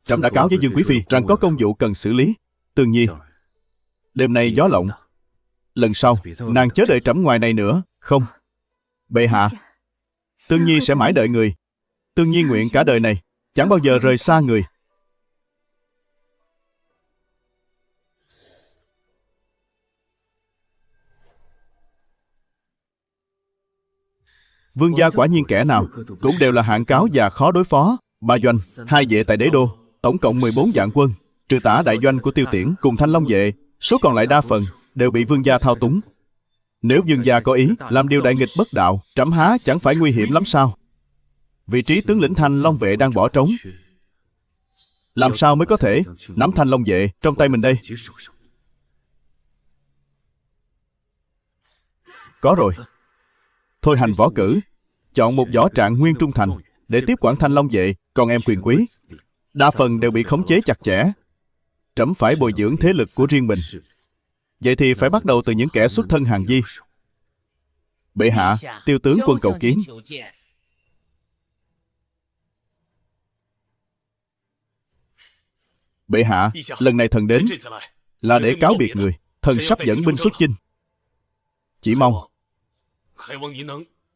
Trẫm đã cáo với Dương Quý Phi rằng có công vụ cần xử lý. Tương Nhi, đêm nay gió lộng, lần sau nàng chớ đợi trẫm ngoài này nữa. Không, bệ hạ, Tương Nhi sẽ mãi đợi người. Tương Nhi nguyện cả đời này chẳng bao giờ rời xa người. Vương gia quả nhiên kẻ nào cũng đều là hạng cáo và khó đối phó. 3 doanh, 2 vệ tại đế đô, tổng cộng 14 vạn quân, trừ tả đại doanh của Tiêu Tiễn cùng Thanh Long vệ, số còn lại đa phần đều bị vương gia thao túng. Nếu vương gia có ý làm điều đại nghịch bất đạo, trẫm há chẳng phải nguy hiểm lắm sao? Vị trí tướng lĩnh Thanh Long vệ đang bỏ trống, làm sao mới có thể nắm Thanh Long vệ trong tay mình đây? Có rồi. Thôi hành võ cử, chọn một võ trạng nguyên trung thành để tiếp quản Thanh Long vệ. Còn em quyền quý, đa phần đều bị khống chế chặt chẽ. Trẫm phải bồi dưỡng thế lực của riêng mình. Vậy thì phải bắt đầu từ những kẻ xuất thân hàng di. Bệ hạ, Tiêu tướng quân cầu kiến. Bệ hạ, lần này thần đến là để cáo biệt người. Thần sắp dẫn binh xuất chinh. Chỉ mong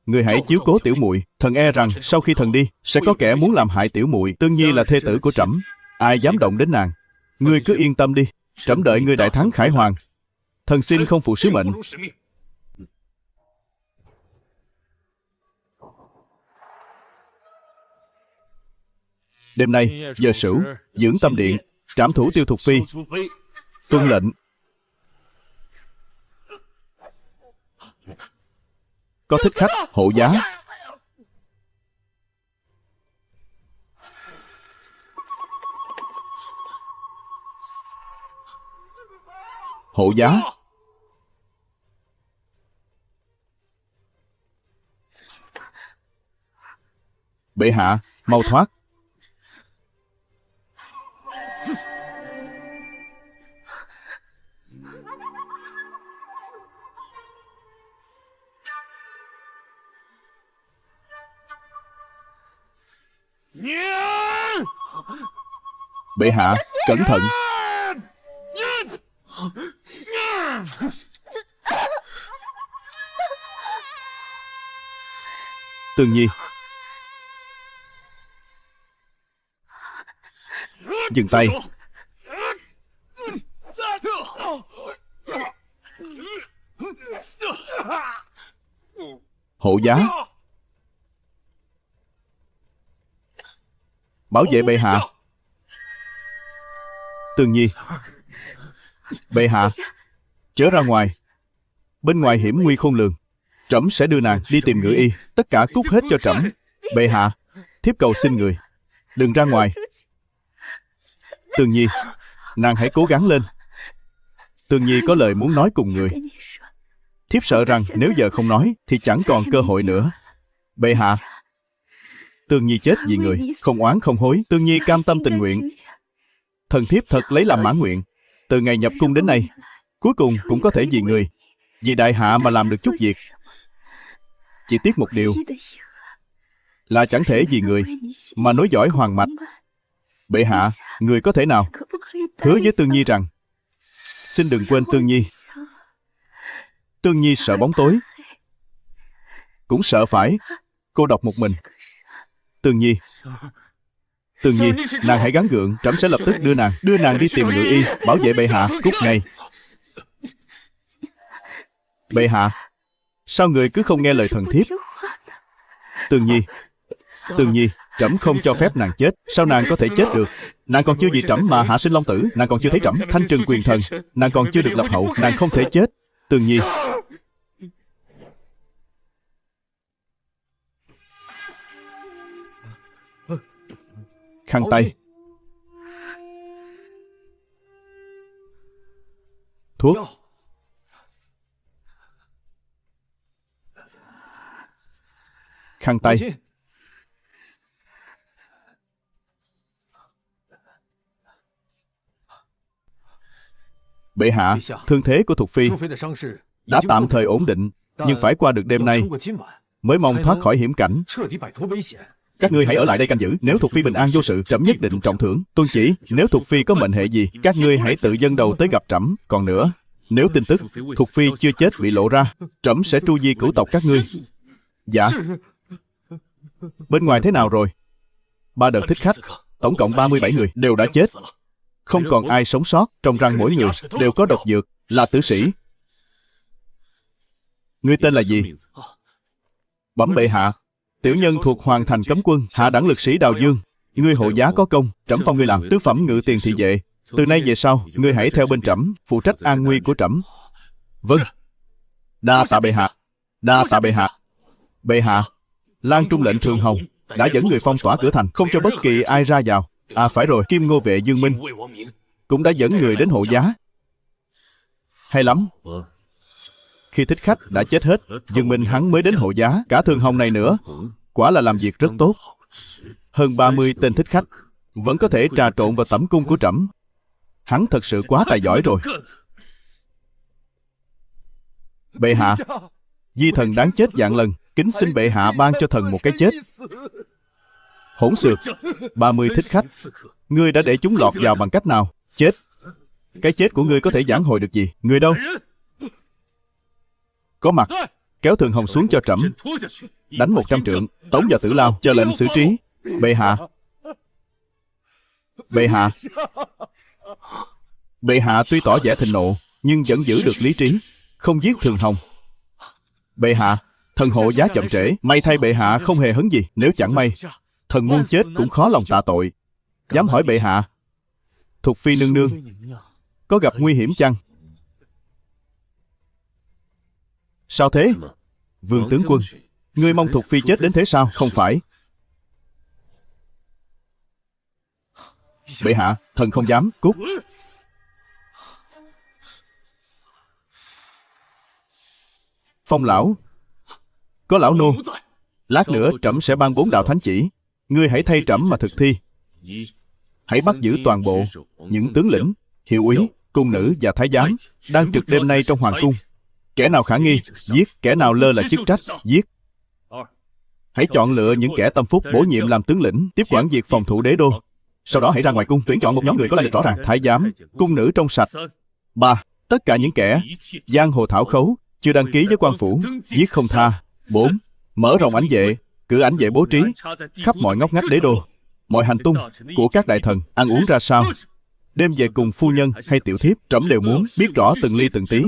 người hãy chiếu cố tiểu muội. Thần e rằng sau khi thần đi sẽ có kẻ muốn làm hại tiểu muội. Tương Nhi là thê tử của trẫm, ai dám động đến nàng. Ngươi cứ yên tâm đi, trẫm đợi ngươi đại thắng khải hoàn. Thần xin không phụ sứ mệnh. Đêm nay, giờ sửu, dưỡng tâm điện, trảm thủ Tiêu Thục Phi. Tuân lệnh. Có thích khách, hộ giá. Hộ giá. Bệ hạ, mau thoát. Bệ hạ, cẩn thận. Tương Nhi. Dừng tay. Hộ giá. Bảo vệ bệ hạ. Tương Nhi. Bệ hạ, chớ ra ngoài. Bên ngoài hiểm nguy khôn lường. Trẫm sẽ đưa nàng đi tìm ngự y. Tất cả cút hết cho trẫm. Bệ hạ, thiếp cầu xin người, đừng ra ngoài. Tương Nhi, nàng hãy cố gắng lên. Tương Nhi có lời muốn nói cùng người. Thiếp sợ rằng nếu giờ không nói thì chẳng còn cơ hội nữa. Bệ hạ, Tương Nhi chết vì người, không oán không hối. Tương Nhi cam tâm tình nguyện. Thần thiếp thật lấy làm mãn nguyện. Từ ngày nhập cung đến nay, cuối cùng cũng có thể vì người, vì đại hạ mà làm được chút việc. Chỉ tiếc một điều là chẳng thể vì người mà nối dõi hoàng mạch. Bệ hạ, người có thể nào hứa với Tương Nhi rằng xin đừng quên Tương Nhi. Tương Nhi sợ bóng tối, cũng sợ phải cô độc một mình. Tương Nhi, Tương Nhi, nàng hãy gắng gượng. Trẫm sẽ lập tức đưa nàng đi tìm ngự y. Bảo vệ bệ hạ. Cút ngay. Bệ hạ, sao người cứ không nghe lời thần thiếp? Tương Nhi, Tương Nhi, trẫm không cho phép nàng chết. Sao nàng có thể chết được? Nàng còn chưa vì trẫm mà hạ sinh long tử. Nàng còn chưa thấy trẫm thanh trừng quyền thần. Nàng còn chưa được lập hậu. Nàng không thể chết. Tương Nhi. Khăn tay. Thuốc. Khăn tay. Bệ hạ, thương thế của Thục Phi đã tạm thời ổn định, nhưng phải qua được đêm nay mới mong thoát khỏi hiểm cảnh. Các ngươi hãy ở lại đây canh giữ. Nếu Thục Phi bình an vô sự, trẫm nhất định trọng thưởng. Tuân chỉ, nếu Thục Phi có mệnh hệ gì, các ngươi hãy tự dâng đầu tới gặp trẫm. Còn nữa, nếu tin tức Thục Phi chưa chết bị lộ ra, trẫm sẽ tru di cửu tộc các ngươi. Dạ. Bên ngoài thế nào rồi? 3 đợt thích khách, tổng cộng 37 người đều đã chết. Không còn ai sống sót. Trong răng mỗi người đều có độc dược, là tử sĩ. Ngươi tên là gì? Bẩm bệ hạ, tiểu nhân thuộc Hoàng Thành Cấm Quân, hạ đẳng lực sĩ Đào Dương. Ngươi hộ giá có công, trẫm phong ngươi làm tứ phẩm ngự tiền thị vệ. Từ nay về sau, ngươi hãy theo bên trẫm, phụ trách an nguy của trẫm. Vâng. Đa tạ bệ hạ. Đa tạ bệ hạ. Bệ hạ, Lan Trung lệnh Thường Hồng đã dẫn người phong tỏa cửa thành, không cho bất kỳ ai ra vào. À phải rồi, Kim Ngô vệ Dương Minh cũng đã dẫn người đến hộ giá. Hay lắm. Khi thích khách đã chết hết, Dương Minh hắn mới đến hộ giá. Cả Thường Hồng này nữa, quả là làm việc rất tốt. Hơn 30 tên thích khách vẫn có thể trà trộn vào tẩm cung của trẫm. Hắn thật sự quá tài giỏi rồi. Bệ hạ, di thần đáng chết vạn lần, kính xin bệ hạ ban cho thần một cái chết. Hỗn xược, 30 thích khách, ngươi đã để chúng lọt vào bằng cách nào? Chết. Cái chết của ngươi có thể vãn hồi được gì? Người đâu? Có mặt, kéo Thường Hồng xuống cho trẫm, đánh 100 trượng, tống vào tử lao, chờ lệnh xử trí. Bệ hạ. Bệ hạ. Bệ hạ tuy tỏ vẻ thịnh nộ, nhưng vẫn giữ được lý trí, không giết Thường Hồng. Bệ hạ, thần hộ giá chậm trễ, may thay bệ hạ không hề hấn gì. Nếu chẳng may, thần muôn chết cũng khó lòng tạ tội. dám hỏi bệ hạ, Thục Phi nương nương có gặp nguy hiểm chăng? Sao thế? Vương tướng quân, ngươi mong Thục Phi chết đến thế sao? Không phải. Bệ hạ, thần không dám. Cút. Phong lão, có lão nô. Lát nữa trẫm sẽ ban 4 đạo thánh chỉ. Ngươi hãy thay trẫm mà thực thi. Hãy bắt giữ toàn bộ những tướng lĩnh, hiệu úy, cung nữ và thái giám đang trực đêm nay trong hoàng cung. Kẻ nào khả nghi, giết. Kẻ nào lơ là chức trách, giết. Hãy chọn lựa những kẻ tâm phúc bổ nhiệm làm tướng lĩnh, tiếp quản việc phòng thủ đế đô. Sau đó hãy ra ngoài cung tuyển chọn một nhóm người có lai lịch rõ ràng, thái giám, cung nữ trong sạch. 3. Tất cả những kẻ giang hồ thảo khấu chưa đăng ký với quan phủ, giết không tha. 4. Mở rộng ảnh vệ, cử ảnh vệ bố trí khắp mọi ngóc ngách đế đô. Mọi hành tung của các đại thần ăn uống ra sao, đêm về cùng phu nhân hay tiểu thiếp, trẫm đều muốn biết rõ từng ly từng tí.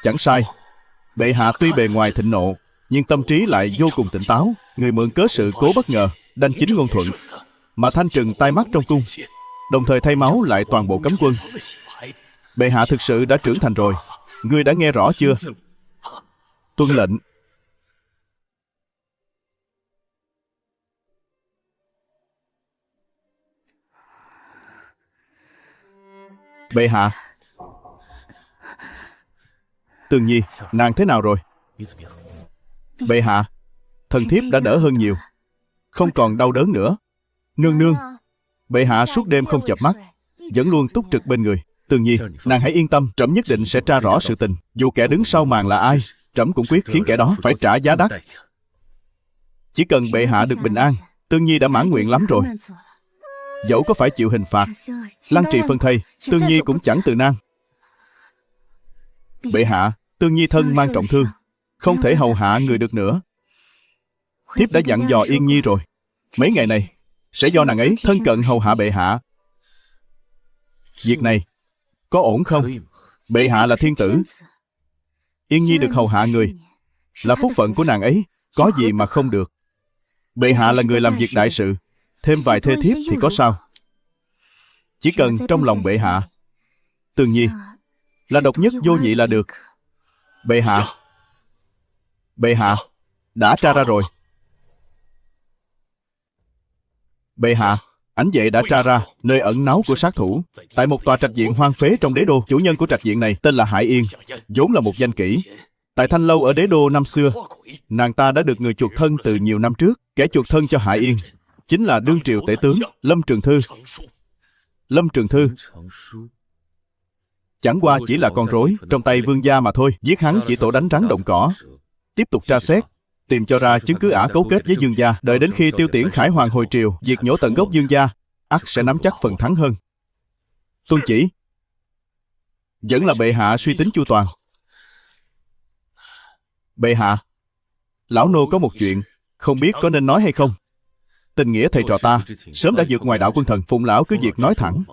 Chẳng sai. Bệ hạ tuy bề ngoài thịnh nộ, nhưng tâm trí lại vô cùng tỉnh táo. Người mượn cớ sự cố bất ngờ, đanh chính ngôn thuận, mà thanh trừng tai mắt trong cung, đồng thời thay máu lại toàn bộ cấm quân. Bệ hạ thực sự đã trưởng thành rồi. Ngươi đã nghe rõ chưa? Tuân lệnh. Bệ hạ. Tường Nhi, nàng thế nào rồi? Bệ hạ, thần thiếp đã đỡ hơn nhiều, không còn đau đớn nữa. Nương nương, bệ hạ suốt đêm không chợp mắt, vẫn luôn túc trực bên người. Tường Nhi, nàng hãy yên tâm, trẫm nhất định sẽ tra rõ sự tình. Dù kẻ đứng sau màn là ai, trẫm cũng quyết khiến kẻ đó phải trả giá đắt. Chỉ cần bệ hạ được bình an, Tường Nhi đã mãn nguyện lắm rồi. Dẫu có phải chịu hình phạt, lăng trì phân thây, Tường Nhi cũng chẳng từ nan. Bệ hạ, Tường Nhi thân mang trọng thương, không thể hầu hạ người được nữa. Thiếp đã dặn dò Yên Nhi rồi, mấy ngày này sẽ do nàng ấy thân cận hầu hạ bệ hạ. Việc này có ổn không? Bệ hạ là thiên tử, Yên Nhi được hầu hạ người là phúc phận của nàng ấy, có gì mà không được. Bệ hạ là người làm việc đại sự, thêm vài thê thiếp thì có sao? Chỉ cần trong lòng bệ hạ, Tường Nhi là độc nhất vô nhị là được. Bệ hạ, bệ hạ đã tra ra rồi. Bệ hạ, ảnh vệ đã tra ra nơi ẩn náu của sát thủ tại một tòa trạch viện hoang phế trong đế đô. Chủ nhân của trạch viện này tên là Hải Yên, vốn là một danh kỹ. Tại Thanh Lâu ở đế đô năm xưa, nàng ta đã được người chuộc thân từ nhiều năm trước. Kẻ chuộc thân cho Hải Yên chính là đương triều tể tướng Lâm Trường Thư. Lâm Trường Thư chẳng qua chỉ là con rối trong tay vương gia mà thôi. Giết hắn chỉ tổ đánh rắn động cỏ. Tiếp tục tra xét, tìm cho ra chứng cứ ả cấu kết với Dương gia. Đợi đến khi Tiêu Tiễn Khải Hoàng hồi triều, diệt nhổ tận gốc Dương gia, ắt sẽ nắm chắc phần thắng hơn. Tuân chỉ. Vẫn là bệ hạ suy tính chu toàn. Bệ hạ, lão nô có một chuyện, không biết có nên nói hay không. Tình nghĩa thầy trò ta sớm đã vượt ngoài đạo quân thần, phụng lão cứ việc nói thẳng.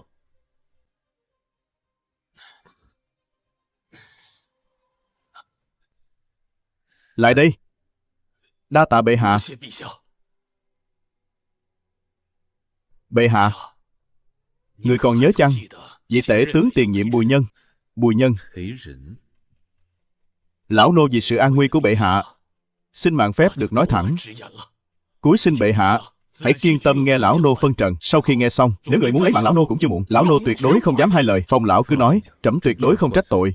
Lại đây. Đa tạ bệ hạ. Bệ hạ, người còn nhớ chăng vị tể tướng tiền nhiệm Bùi Nhân? Bùi Nhân, lão nô vì sự an nguy của bệ hạ, xin mạn phép được nói thẳng. Cúi xin bệ hạ hãy kiên tâm nghe lão nô phân trần. Sau khi nghe xong, nếu người muốn lấy mạng lão nô cũng chưa muộn. Lão nô tuyệt đối không dám hai lời. Phong lão cứ nói, trẫm tuyệt đối không trách tội.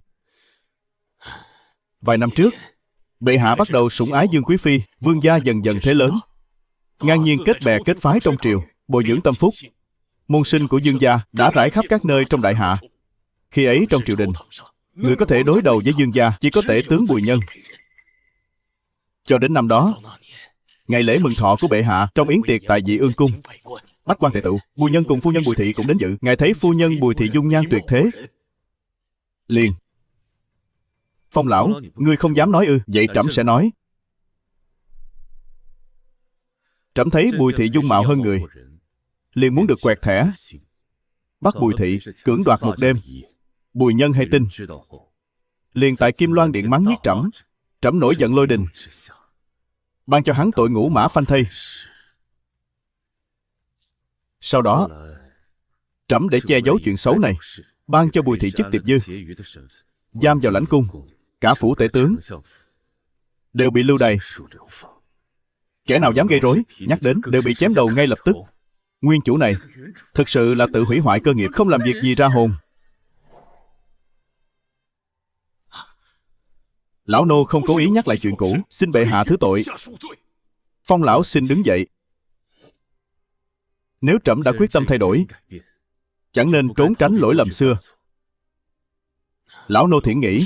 Vài năm trước, bệ hạ bắt đầu sủng ái Dương quý phi, vương gia dần dần thế lớn, ngang nhiên kết bè kết phái trong triều, bồi dưỡng tâm phúc. Môn sinh của Dương gia đã rải khắp các nơi trong đại hạ. Khi ấy trong triều đình, người có thể đối đầu với Dương gia chỉ có tể tướng Bùi Nhân. Cho đến năm đó, ngày lễ mừng thọ của bệ hạ trong yến tiệc tại Dị Ương cung, bách quan tề tụ, Bùi Nhân cùng phu nhân Bùi thị cũng đến dự. Ngài thấy phu nhân Bùi thị dung nhan tuyệt thế, liền: Phong lão, ngươi không dám nói ư? Vậy trẫm sẽ nói. Trẫm thấy Bùi thị dung mạo hơn người, liền muốn được quẹt thẻ, bắt Bùi thị cưỡng đoạt một đêm. Bùi Nhân hay tin, liền tại Kim Loan điện mắng giết trẫm. Trẫm nổi giận lôi đình, ban cho hắn tội ngũ mã phanh thây. Sau đó Trẫm để che giấu chuyện xấu này, ban cho Bùi thị chức tiệp dư, giam vào lãnh cung. Cả phủ tể tướng đều bị lưu đày. Kẻ nào dám gây rối, nhắc đến đều bị chém đầu ngay lập tức. Nguyên chủ này thực sự là tự hủy hoại cơ nghiệp, không làm việc gì ra hồn. Lão nô không cố ý nhắc lại chuyện cũ, xin bệ hạ thứ tội. Phong lão xin đứng dậy. Nếu trẫm đã quyết tâm thay đổi, chẳng nên trốn tránh lỗi lầm xưa. Lão nô thiển nghĩ,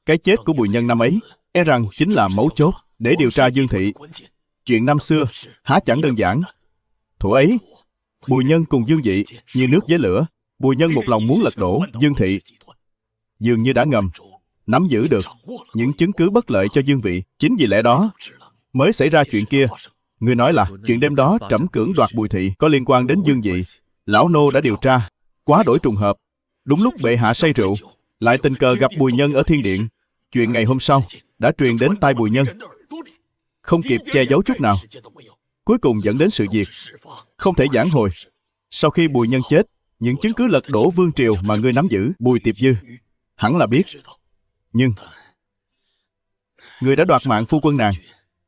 cái chết của Bùi Nhân năm ấy e rằng chính là mấu chốt để điều tra Dương thị. Chuyện năm xưa há chẳng đơn giản. Thuở ấy, Bùi Nhân cùng Dương Dị như nước với lửa. Bùi Nhân một lòng muốn lật đổ Dương thị, dường như đã ngầm nắm giữ được những chứng cứ bất lợi cho Dương vị. Chính vì lẽ đó mới xảy ra chuyện kia. Người nói là chuyện đêm đó trẫm cưỡng đoạt Bùi thị có liên quan đến Dương Dị. Lão nô đã điều tra, quá đổi trùng hợp. Đúng lúc bệ hạ say rượu, lại tình cờ gặp Bùi Nhân ở thiên điện. Chuyện ngày hôm sau đã truyền đến tai Bùi Nhân, không kịp che giấu chút nào, cuối cùng dẫn đến sự việc không thể vãn hồi. Sau khi Bùi Nhân chết, những chứng cứ lật đổ vương triều mà ngươi nắm giữ, Bùi Tiệp Dư hẳn là biết. Nhưng ngươi đã đoạt mạng phu quân nàng,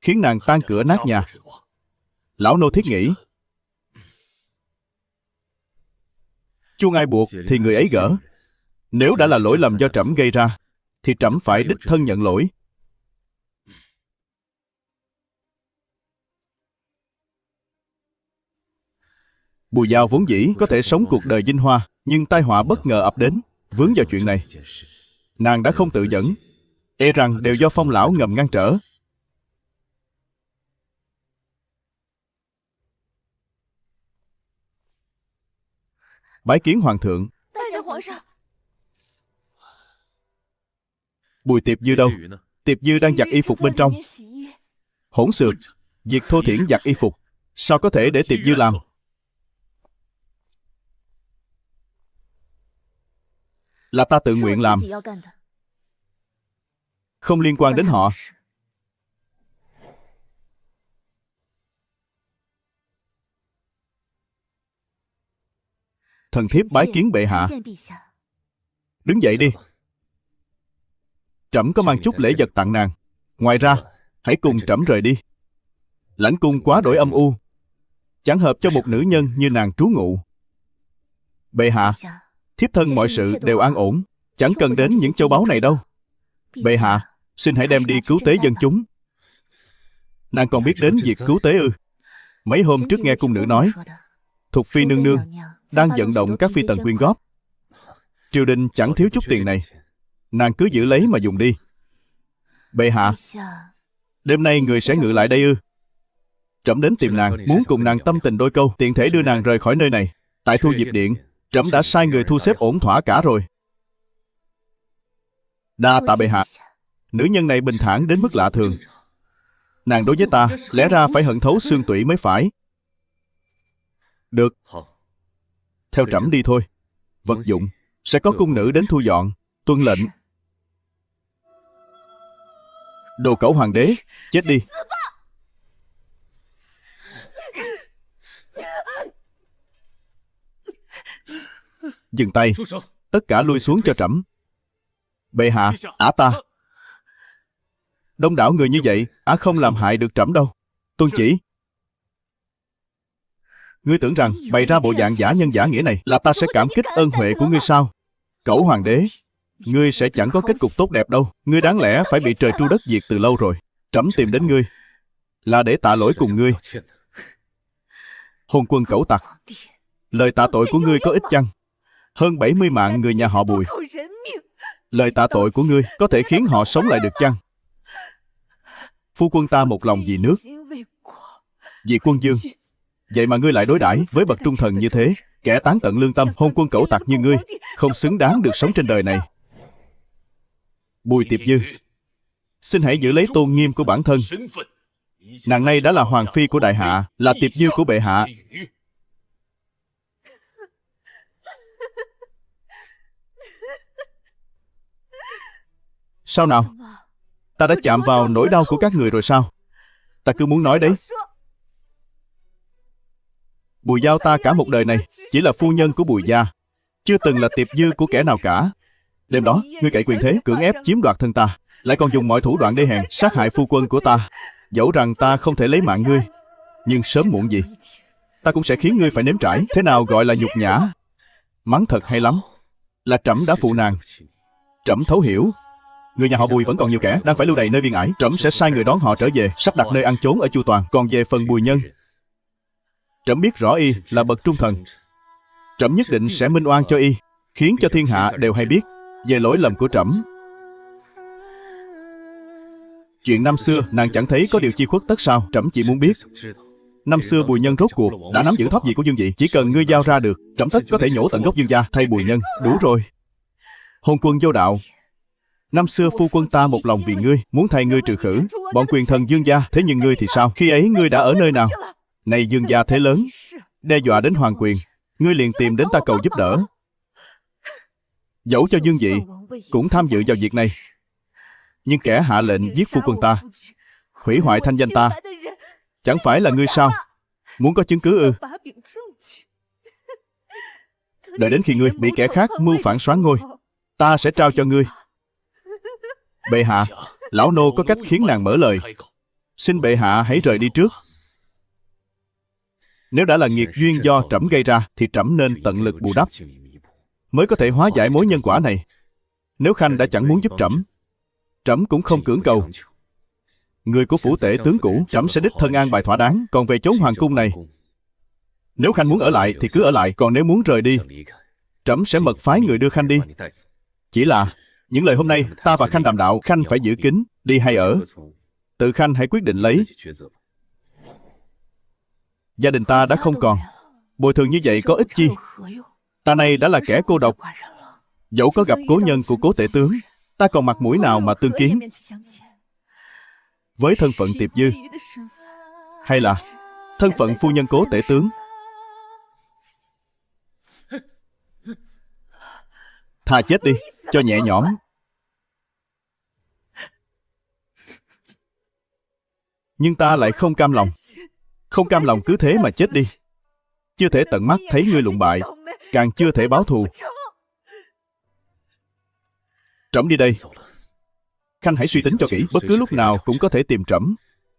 khiến nàng tan cửa nát nhà. Lão nô thiết nghĩ, chuông ai buộc thì người ấy gỡ. Nếu đã là lỗi lầm do trẫm gây ra, thì trẫm phải đích thân nhận lỗi. Bùi Giao vốn dĩ có thể sống cuộc đời vinh hoa, nhưng tai họa bất ngờ ập đến, vướng vào chuyện này. Nàng đã không tự dẫn, e rằng đều do Phong lão ngầm ngăn trở. Bái kiến hoàng thượng. Bùi Tiệp Dư đâu? Tiệp Dư đang giặt y phục bên trong. Hỗn xược, việc thô thiển giặt y phục sao có thể để Tiệp Dư làm? Là ta tự nguyện làm, không liên quan đến họ. Thần thiếp bái kiến bệ hạ. Đứng dậy đi. Trẫm có mang chút lễ vật tặng nàng. Ngoài ra, hãy cùng trẫm rời đi. Lãnh cung quá đổi âm u, chẳng hợp cho một nữ nhân như nàng trú ngụ. Bệ hạ, thiếp thân mọi sự đều an ổn, chẳng cần đến những châu báu này đâu. Bệ hạ, xin hãy đem đi cứu tế dân chúng. Nàng còn biết đến việc cứu tế ư? Mấy hôm trước nghe cung nữ nói, Thục phi nương nương đang vận động các phi tần quyên góp. Triều đình chẳng thiếu chút tiền này, nàng cứ giữ lấy mà dùng đi. Bệ hạ, đêm nay người sẽ ngự lại đây ư? Trẫm đến tìm nàng, muốn cùng nàng tâm tình đôi câu, tiện thể đưa nàng rời khỏi nơi này. Tại Thu Diệp Điện, trẫm đã sai người thu xếp ổn thỏa cả rồi. Đa tạ bệ hạ. Nữ nhân này bình thản đến mức lạ thường. Nàng đối với ta lẽ ra phải hận thấu xương tủy mới phải. Được, theo trẫm đi thôi. Vật dụng sẽ có cung nữ đến thu dọn. Tuân lệnh. Đồ cẩu hoàng đế, chết đi. Dừng tay. Tất cả lui xuống cho trẫm. Bệ hạ, ả ta. Đông đảo người như vậy, ả không làm hại được trẫm đâu. Tuân chỉ. Ngươi tưởng rằng bày ra bộ dạng giả nhân giả nghĩa này là ta sẽ cảm kích ân huệ của ngươi sao? Cẩu hoàng đế, ngươi sẽ chẳng có kết cục tốt đẹp đâu. Ngươi đáng lẽ phải bị trời tru đất diệt từ lâu rồi. Trẫm tìm đến ngươi là để tạ lỗi cùng ngươi. Hôn quân cẩu tặc, lời tạ tội của ngươi có ích chăng? Hơn 70 mạng người nhà họ Bùi, lời tạ tội của ngươi có thể khiến họ sống lại được chăng? Phu quân ta một lòng vì nước, vì quân dương, vậy mà ngươi lại đối đãi với bậc trung thần như thế. Kẻ tán tận lương tâm, hôn quân cẩu tặc như ngươi không xứng đáng được sống trên đời này. Bùi Tiệp Dư, xin hãy giữ lấy tôn nghiêm của bản thân. Nàng nay đã là hoàng phi của đại hạ, là Tiệp Dư của bệ hạ. Sao nào? Ta đã chạm vào nỗi đau của các người rồi sao? Ta cứ muốn nói đấy. Bùi Giao ta cả một đời này chỉ là phu nhân của Bùi gia, chưa từng là tiệp dư của kẻ nào cả. Đêm đó, ngươi cậy quyền thế cưỡng ép chiếm đoạt thân ta, lại còn dùng mọi thủ đoạn đê hèn sát hại phu quân của ta. Dẫu rằng ta không thể lấy mạng ngươi, nhưng sớm muộn gì ta cũng sẽ khiến ngươi phải nếm trải thế nào gọi là nhục nhã. Mắng thật hay lắm, là trẫm đã phụ nàng. Trẫm thấu hiểu. Người nhà họ Bùi vẫn còn nhiều kẻ đang phải lưu đày nơi Viên Ải. Trẫm sẽ sai người đón họ trở về, sắp đặt nơi ăn chốn ở Chu Toàn. Còn về phần Bùi Nhân, trẫm biết rõ y là bậc trung thần. Trẫm nhất định sẽ minh oan cho y, khiến cho thiên hạ đều hay biết về lỗi lầm của trẫm. Chuyện năm xưa nàng chẳng thấy có điều chi khuất tất sao? Trẫm chỉ muốn biết năm xưa Bùi Nhân rốt cuộc đã nắm giữ thóp gì của Dương Dị. Chỉ cần ngươi giao ra được, trẫm tất có thể nhổ tận gốc Dương gia thay Bùi Nhân. Đủ rồi. Hôn quân vô đạo. Năm xưa phu quân ta một lòng vì ngươi, muốn thay ngươi trừ khử bọn quyền thần Dương gia. Thế nhưng ngươi thì sao? Khi ấy ngươi đã ở nơi nào? Này Dương gia thế lớn, đe dọa đến hoàng quyền, ngươi liền tìm đến ta cầu giúp đỡ. Dẫu cho Dương Dị cũng tham dự vào việc này, nhưng kẻ hạ lệnh giết phu quân ta, hủy hoại thanh danh ta, chẳng phải là ngươi sao? Muốn có chứng cứ ư? Đợi đến khi ngươi bị kẻ khác mưu phản soán ngôi, ta sẽ trao cho ngươi. Bệ hạ, lão nô có cách khiến nàng mở lời. Xin bệ hạ hãy rời đi trước. Nếu đã là nghiệt duyên do trẫm gây ra, thì trẫm nên tận lực bù đắp, mới có thể hóa giải mối nhân quả này. Nếu Khanh đã chẳng muốn giúp trẫm, trẫm cũng không cưỡng cầu. Người của phủ tể tướng cũ, trẫm sẽ đích thân an bài thỏa đáng. Còn về chốn hoàng cung này, nếu Khanh muốn ở lại thì cứ ở lại, còn nếu muốn rời đi, trẫm sẽ mật phái người đưa Khanh đi. Chỉ là những lời hôm nay ta và Khanh đàm đạo, Khanh phải giữ kín, đi hay ở, tự Khanh hãy quyết định lấy. Gia đình ta đã không còn, bồi thường như vậy có ích chi? Ta nay đã là kẻ cô độc, dẫu có gặp cố nhân của cố tể tướng, ta còn mặt mũi nào mà tương kiến? Với thân phận tiệp dư, hay là thân phận phu nhân cố tể tướng, thà chết đi cho nhẹ nhõm. Nhưng ta lại không cam lòng. Không cam lòng cứ thế mà chết đi. Chưa thể tận mắt thấy ngươi lụng bại, càng chưa thể báo thù. Trẫm đi đây. Khanh hãy suy tính cho kỹ, bất cứ lúc nào cũng có thể tìm trẫm.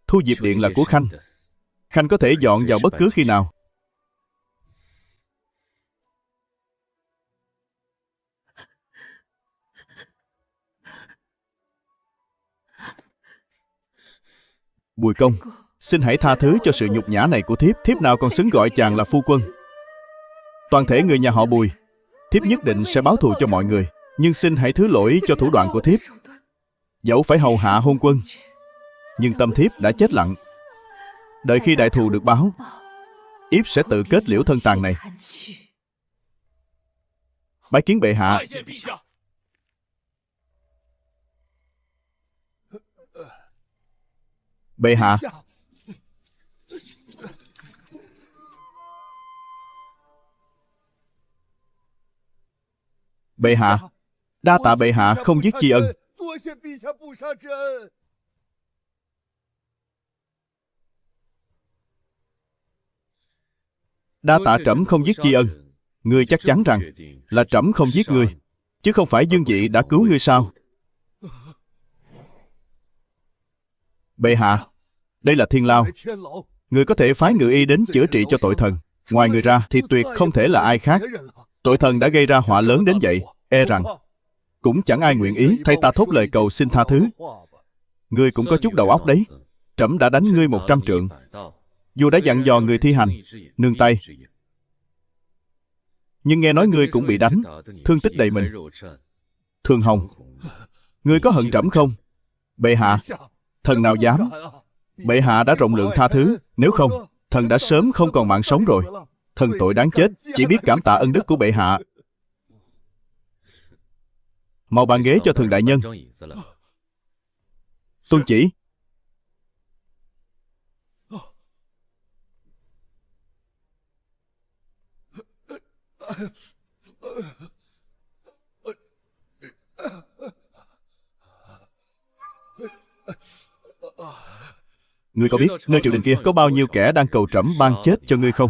Thu Diệp Điện là của Khanh, Khanh có thể dọn vào bất cứ khi nào. Bùi công, xin hãy tha thứ cho sự nhục nhã này của thiếp. Thiếp nào còn xứng gọi chàng là phu quân. Toàn thể người nhà họ Bùi, thiếp nhất định sẽ báo thù cho mọi người. Nhưng xin hãy thứ lỗi cho thủ đoạn của thiếp. Dẫu phải hầu hạ hôn quân, nhưng tâm thiếp đã chết lặng. Đợi khi đại thù được báo, yếp sẽ tự kết liễu thân tàn này. Bái kiến bệ hạ. Bệ hạ. Bệ hạ, đa tạ bệ hạ không giết tri ân. Đa tạ trẫm không giết tri ân. Ngươi chắc chắn rằng là trẫm không giết ngươi, chứ không phải Dương Dị đã cứu ngươi sao? Bệ hạ, đây là Thiên Lao. Người có thể phái ngự y đến chữa trị cho tội thần. Ngoài người ra thì tuyệt không thể là ai khác. Tội thần đã gây ra họa lớn đến vậy, e rằng cũng chẳng ai nguyện ý thay ta thốt lời cầu xin tha thứ. Ngươi cũng có chút đầu óc đấy. Trẫm đã đánh ngươi 100 trượng. Dù đã dặn dò người thi hành nương tay, nhưng nghe nói ngươi cũng bị đánh, thương tích đầy mình. Thường Hồng, ngươi có hận trẫm không? Bệ hạ, thần nào dám. Bệ hạ đã rộng lượng tha thứ, nếu không, thần đã sớm không còn mạng sống rồi. Thần tội đáng chết, chỉ biết cảm tạ ân đức của bệ hạ. Mau bàn ghế cho thần đại nhân. Tuân chỉ. Ngươi có biết nơi triều đình kia có bao nhiêu kẻ đang cầu trẫm ban chết cho ngươi không?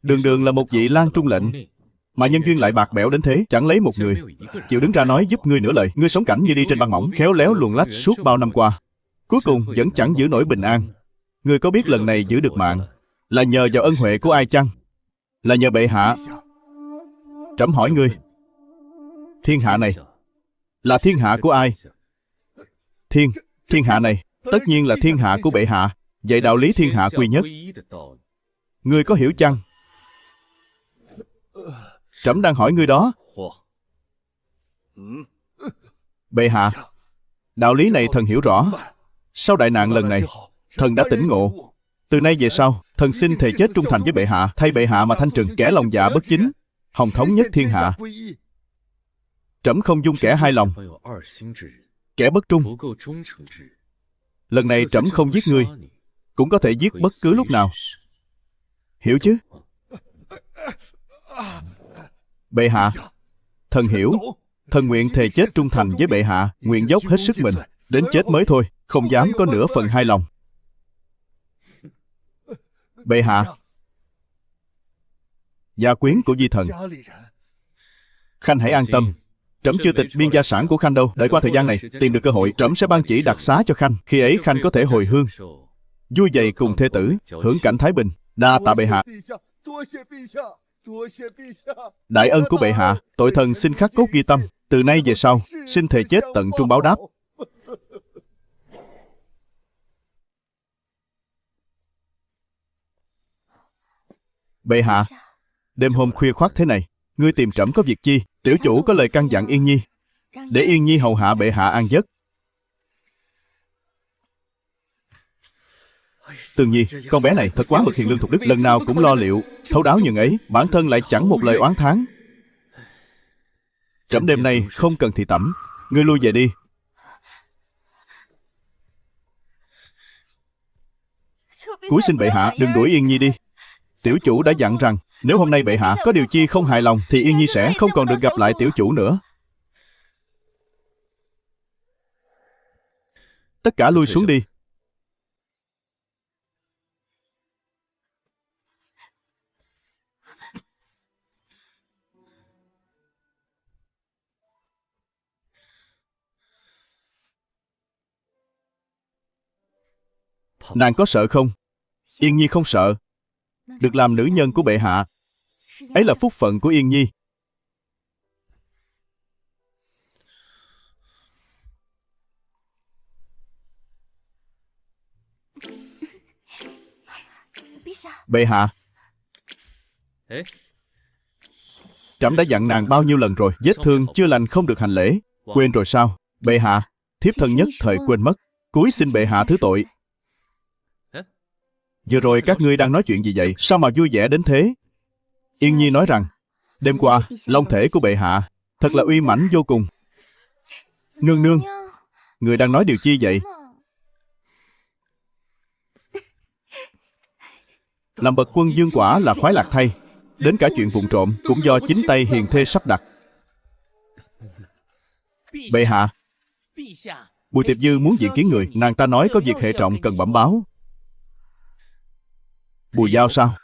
Đường đường là một vị Lang Trung lệnh, mà nhân duyên lại bạc bẽo đến thế, chẳng lấy một người chịu đứng ra nói giúp ngươi nửa lời. Ngươi sống cảnh như đi trên băng mỏng, khéo léo luồn lách suốt bao năm qua, cuối cùng vẫn chẳng giữ nổi bình an. Ngươi có biết lần này giữ được mạng là nhờ vào ân huệ của ai chăng? Là nhờ bệ hạ. Trẫm hỏi ngươi, thiên hạ này là thiên hạ của ai? Thiên hạ này tất nhiên là thiên hạ của bệ hạ. Vậy đạo lý thiên hạ quy nhất, ngươi có hiểu chăng? Trẫm đang hỏi ngươi đó. Bệ hạ, đạo lý này thần hiểu rõ. Sau đại nạn lần này, thần đã tỉnh ngộ. Từ nay về sau, thần xin thề chết trung thành với bệ hạ, thay bệ hạ mà thanh trừng kẻ lòng dạ bất chính, hòng thống nhất thiên hạ. Trẫm không dung kẻ hai lòng, kẻ bất trung. Lần này trẫm không giết ngươi, cũng có thể giết bất cứ lúc nào. Hiểu chứ? Bệ hạ, thần hiểu. Thần nguyện thề chết trung thành với bệ hạ, nguyện dốc hết sức mình, đến chết mới thôi, không dám có nửa phần hai lòng. Bệ hạ, gia quyến của di thần, Khanh hãy an tâm. Trẫm chưa tịch biên gia sản của Khanh đâu. Đợi qua thời gian này, tìm được cơ hội, trẫm sẽ ban chỉ đặc xá cho Khanh. Khi ấy Khanh có thể hồi hương, vui vầy cùng thê tử, hưởng cảnh thái bình. Đa tạ bệ hạ. Đại ân của bệ hạ, tội thần xin khắc cốt ghi tâm. Từ nay về sau, xin thề chết tận trung báo đáp. Bệ hạ, đêm hôm khuya khoắt thế này, ngươi tìm trẫm có việc chi? Tiểu chủ có lời căn dặn Yên Nhi, để Yên Nhi hầu hạ bệ hạ an giấc. Tường Nhi, con bé này thật quá mực hiền lương thục đức, lần nào cũng lo liệu thấu đáo nhường ấy, bản thân lại chẳng một lời oán thán. Trẫm đêm nay không cần thị tẩm, ngươi lui về đi. Cúi xin bệ hạ đừng đuổi Yên Nhi đi. Tiểu chủ đã dặn rằng nếu hôm nay bệ hạ có điều chi không hài lòng thì Yên Nhi sẽ không còn được gặp lại tiểu chủ nữa. Tất cả lui xuống đi. Nàng có sợ không? Yên Nhi không sợ. Được làm nữ nhân của bệ hạ, ấy là phúc phận của Yên Nhi. Bệ hạ, trẫm đã dặn nàng bao nhiêu lần rồi, vết thương chưa lành không được hành lễ. Quên rồi sao? Bệ hạ, thiếp thân nhất thời quên mất, cúi xin bệ hạ thứ tội. Vừa rồi các ngươi đang nói chuyện gì vậy? Sao mà vui vẻ đến thế? Yên Nhi nói rằng đêm qua long thể của bệ hạ thật là uy mãnh vô cùng. Nương nương, người đang nói điều chi vậy? Làm bậc quân dương quả là khoái lạc thay. Đến cả chuyện vụng trộm cũng do chính tay hiền thê sắp đặt. Bệ hạ, Bùi Tiệp Dư muốn diện kiến người. Nàng ta nói có việc hệ trọng cần bẩm báo. Bùi Giao sao?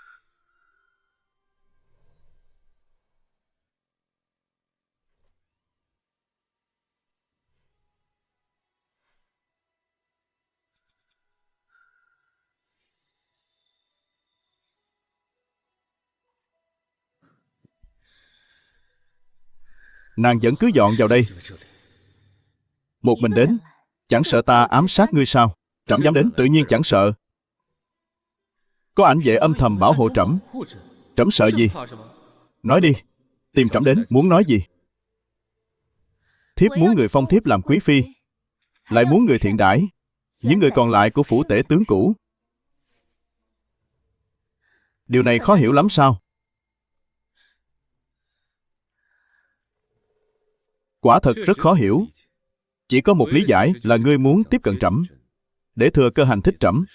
Nàng vẫn cứ dọn vào đây, một mình đến. Chẳng sợ ta ám sát ngươi sao? Trẫm dám đến, tự nhiên chẳng sợ. Có ảnh vệ âm thầm bảo hộ trẫm. Trẫm sợ gì? Nói đi, tìm trẫm đến, muốn nói gì? Thiếp muốn người phong thiếp làm quý phi, lại muốn người thiện đãi những người còn lại của phủ tể tướng cũ. Điều này khó hiểu lắm sao? Quả thật rất khó hiểu. Chỉ có một lý giải là ngươi muốn tiếp cận trẫm, để thừa cơ hành thích trẫm.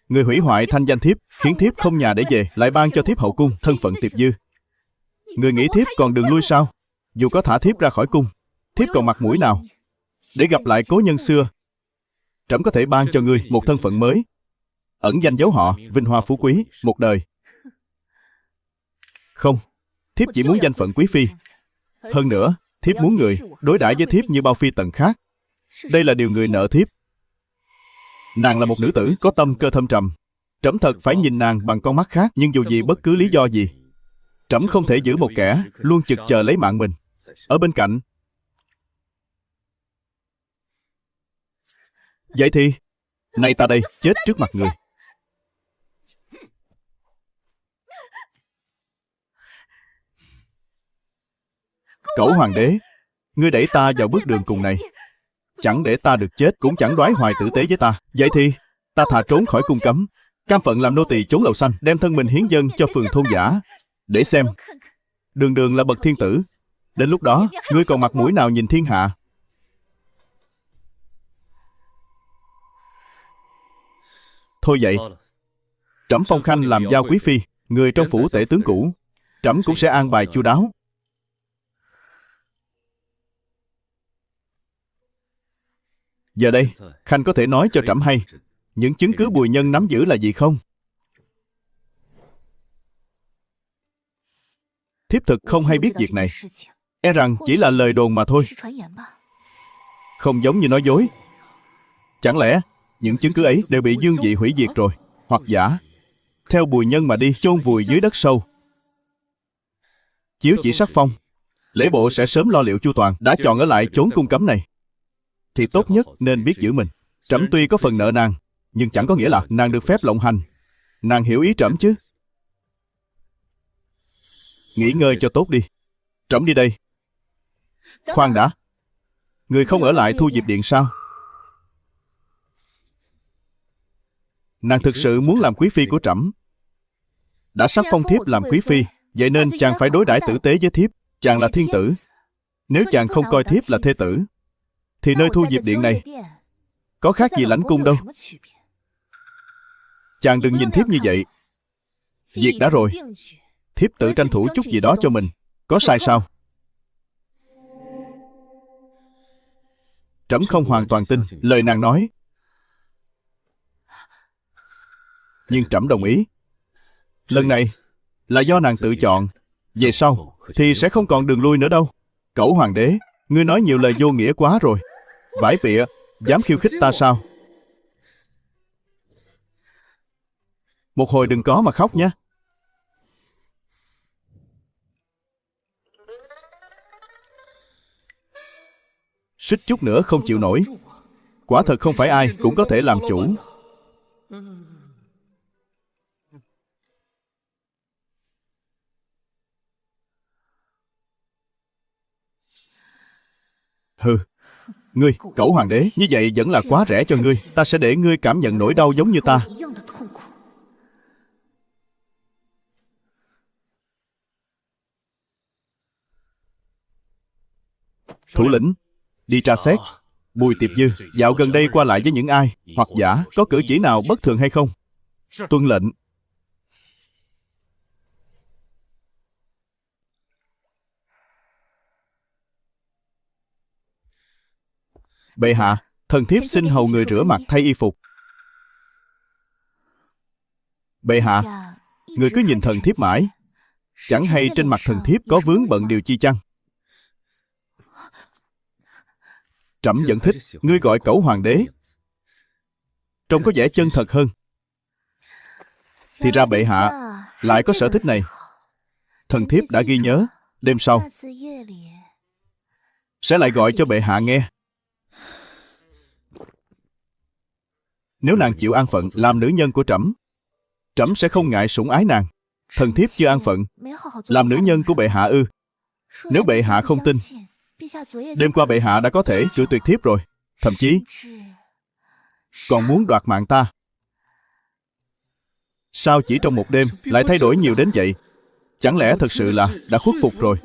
Ngươi hủy hoại thanh danh thiếp, khiến thiếp không nhà để về, lại ban cho thiếp hậu cung, thân phận Tiệp Dư. Ngươi nghĩ thiếp còn đường lui sao? Dù có thả thiếp ra khỏi cung, thiếp còn mặt mũi nào để gặp lại cố nhân xưa? Trẫm có thể ban cho ngươi một thân phận mới, ẩn danh dấu họ, vinh hoa phú quý, một đời. Không, thiếp chỉ muốn danh phận quý phi. Hơn nữa, thiếp muốn người đối đãi với thiếp như bao phi tần khác. Đây là điều người nợ thiếp. Nàng là một nữ tử có tâm cơ thâm trầm. Trẫm thật phải nhìn nàng bằng con mắt khác, nhưng dù gì bất cứ lý do gì, trẫm không thể giữ một kẻ luôn chực chờ lấy mạng mình ở bên cạnh. Vậy thì, nay ta đây chết trước mặt người. Cẩu hoàng đế, ngươi đẩy ta vào bước đường cùng này, chẳng để ta được chết, cũng chẳng đoái hoài tử tế với ta. Vậy thì, ta thà trốn khỏi cung cấm, cam phận làm nô tỳ chốn lầu xanh, đem thân mình hiến dâng cho phường thôn giả, để xem đường đường là bậc thiên tử. Đến lúc đó, ngươi còn mặt mũi nào nhìn thiên hạ? Thôi vậy, trẫm phong khanh làm giao quý phi, người trong phủ tể tướng cũ, trẫm cũng sẽ an bài chu đáo. Giờ đây, khanh có thể nói cho trẫm hay những chứng cứ Bùi Nhân nắm giữ là gì không? Thiếp thực không hay biết việc này, e rằng chỉ là lời đồn mà thôi, không giống như nói dối. Chẳng lẽ những chứng cứ ấy đều bị Dương Dị hủy diệt rồi, hoặc giả theo Bùi Nhân mà đi chôn vùi dưới đất sâu? Chiếu chỉ sắc phong, lễ bộ sẽ sớm lo liệu chu toàn. Đã chọn ở lại chốn cung cấm này thì tốt nhất nên biết giữ mình. Trẫm tuy có phần nợ nàng, nhưng chẳng có nghĩa là nàng được phép lộng hành. Nàng hiểu ý trẫm chứ? Nghỉ ngơi cho tốt đi, trẫm đi đây. Khoan đã, người không ở lại Thu Diệp Điện sao? Nàng thực sự muốn làm quý phi của trẫm. Đã sắp phong thiếp làm quý phi, vậy nên chàng phải đối đãi tử tế với thiếp. Chàng là thiên tử, nếu chàng không coi thiếp là thê tử, thì nơi Thu Diệp Điện này có khác gì lãnh cung đâu. Chàng đừng nhìn thiếp như vậy. Việc đã rồi, thiếp tự tranh thủ chút gì đó cho mình, có sai sao? Trẫm không hoàn toàn tin lời nàng nói, nhưng trẫm đồng ý. Lần này là do nàng tự chọn, về sau thì sẽ không còn đường lui nữa đâu. Cẩu hoàng đế, ngươi nói nhiều lời vô nghĩa quá rồi. Vải bịa, dám khiêu khích ta sao? Một hồi đừng có mà khóc nhé. Suýt chút nữa không chịu nổi. Quả thật không phải ai cũng có thể làm chủ. Hừ, ngươi, cẩu hoàng đế, như vậy vẫn là quá rẻ cho ngươi. Ta sẽ để ngươi cảm nhận nỗi đau giống như ta. Thủ lĩnh, đi tra xét Bùi Tiệp Dư dạo gần đây qua lại với những ai, hoặc giả có cử chỉ nào bất thường hay không. Tuân lệnh. Bệ hạ, thần thiếp xin hầu người rửa mặt thay y phục. Bệ hạ, người cứ nhìn thần thiếp mãi, chẳng hay trên mặt thần thiếp có vướng bận điều chi chăng? Trẫm vẫn thích ngươi gọi cẩu hoàng đế, trông có vẻ chân thật hơn. Thì ra bệ hạ lại có sở thích này. Thần thiếp đã ghi nhớ, đêm sau sẽ lại gọi cho bệ hạ nghe. Nếu nàng chịu an phận làm nữ nhân của trẫm, trẫm sẽ không ngại sủng ái nàng. Thần thiếp chưa an phận làm nữ nhân của bệ hạ ư? Nếu bệ hạ không tin, đêm qua bệ hạ đã có thể cự tuyệt thiếp rồi, thậm chí còn muốn đoạt mạng ta. Sao chỉ trong một đêm lại thay đổi nhiều đến vậy? Chẳng lẽ thật sự là đã khuất phục rồi?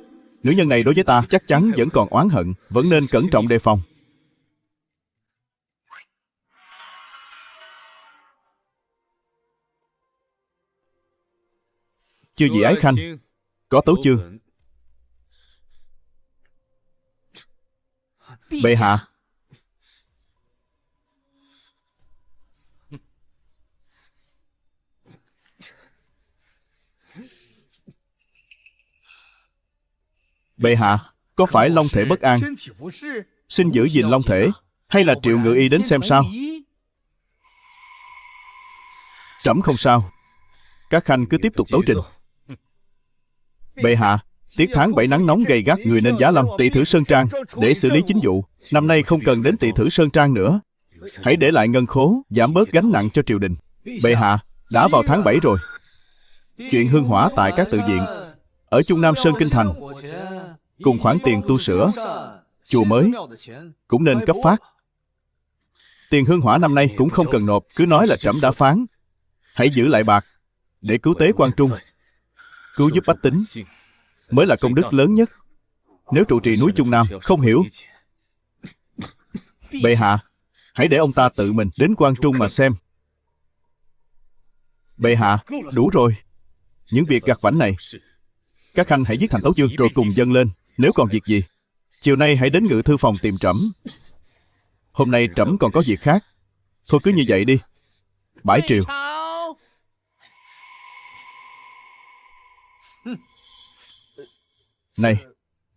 Nữ nhân này đối với ta chắc chắn vẫn còn oán hận, vẫn nên cẩn trọng đề phòng. Chư vị ái khanh, có tấu chương. Bệ hạ, Bệ hạ, có phải long thể bất an? Xin giữ gìn long thể, hay là triệu ngự y đến xem sao? Trẫm không sao. Các khanh cứ tiếp tục tấu trình. Bệ hạ, tiết tháng 7 nắng nóng gay gắt, người nên giá lâm Tỵ Thử Sơn Trang để xử lý chính vụ. Năm nay không cần đến Tỵ Thử Sơn Trang nữa. Hãy để lại ngân khố, giảm bớt gánh nặng cho triều đình. Bệ hạ, đã vào tháng 7 rồi. Chuyện hương hỏa tại các tự viện ở Trung Nam Sơn Kinh Thành, cùng khoản tiền tu sửa chùa mới cũng nên cấp phát. Tiền hương hỏa năm nay cũng không cần nộp, cứ nói là trẫm đã phán. Hãy giữ lại bạc để cứu tế quan trung, cứu giúp bách tính mới là công đức lớn nhất. Nếu trụ trì núi Trung Nam không hiểu, bệ hạ, hãy để ông ta tự mình đến quan trung mà xem. Bệ hạ, đủ rồi. Những việc gặt vảnh này, các khanh hãy viết thành tấu chương rồi cùng dâng lên. Nếu còn việc gì, chiều nay hãy đến ngự thư phòng tìm trẫm. Hôm nay trẫm còn có việc khác. Thôi cứ như vậy đi. Bãi triều. Này,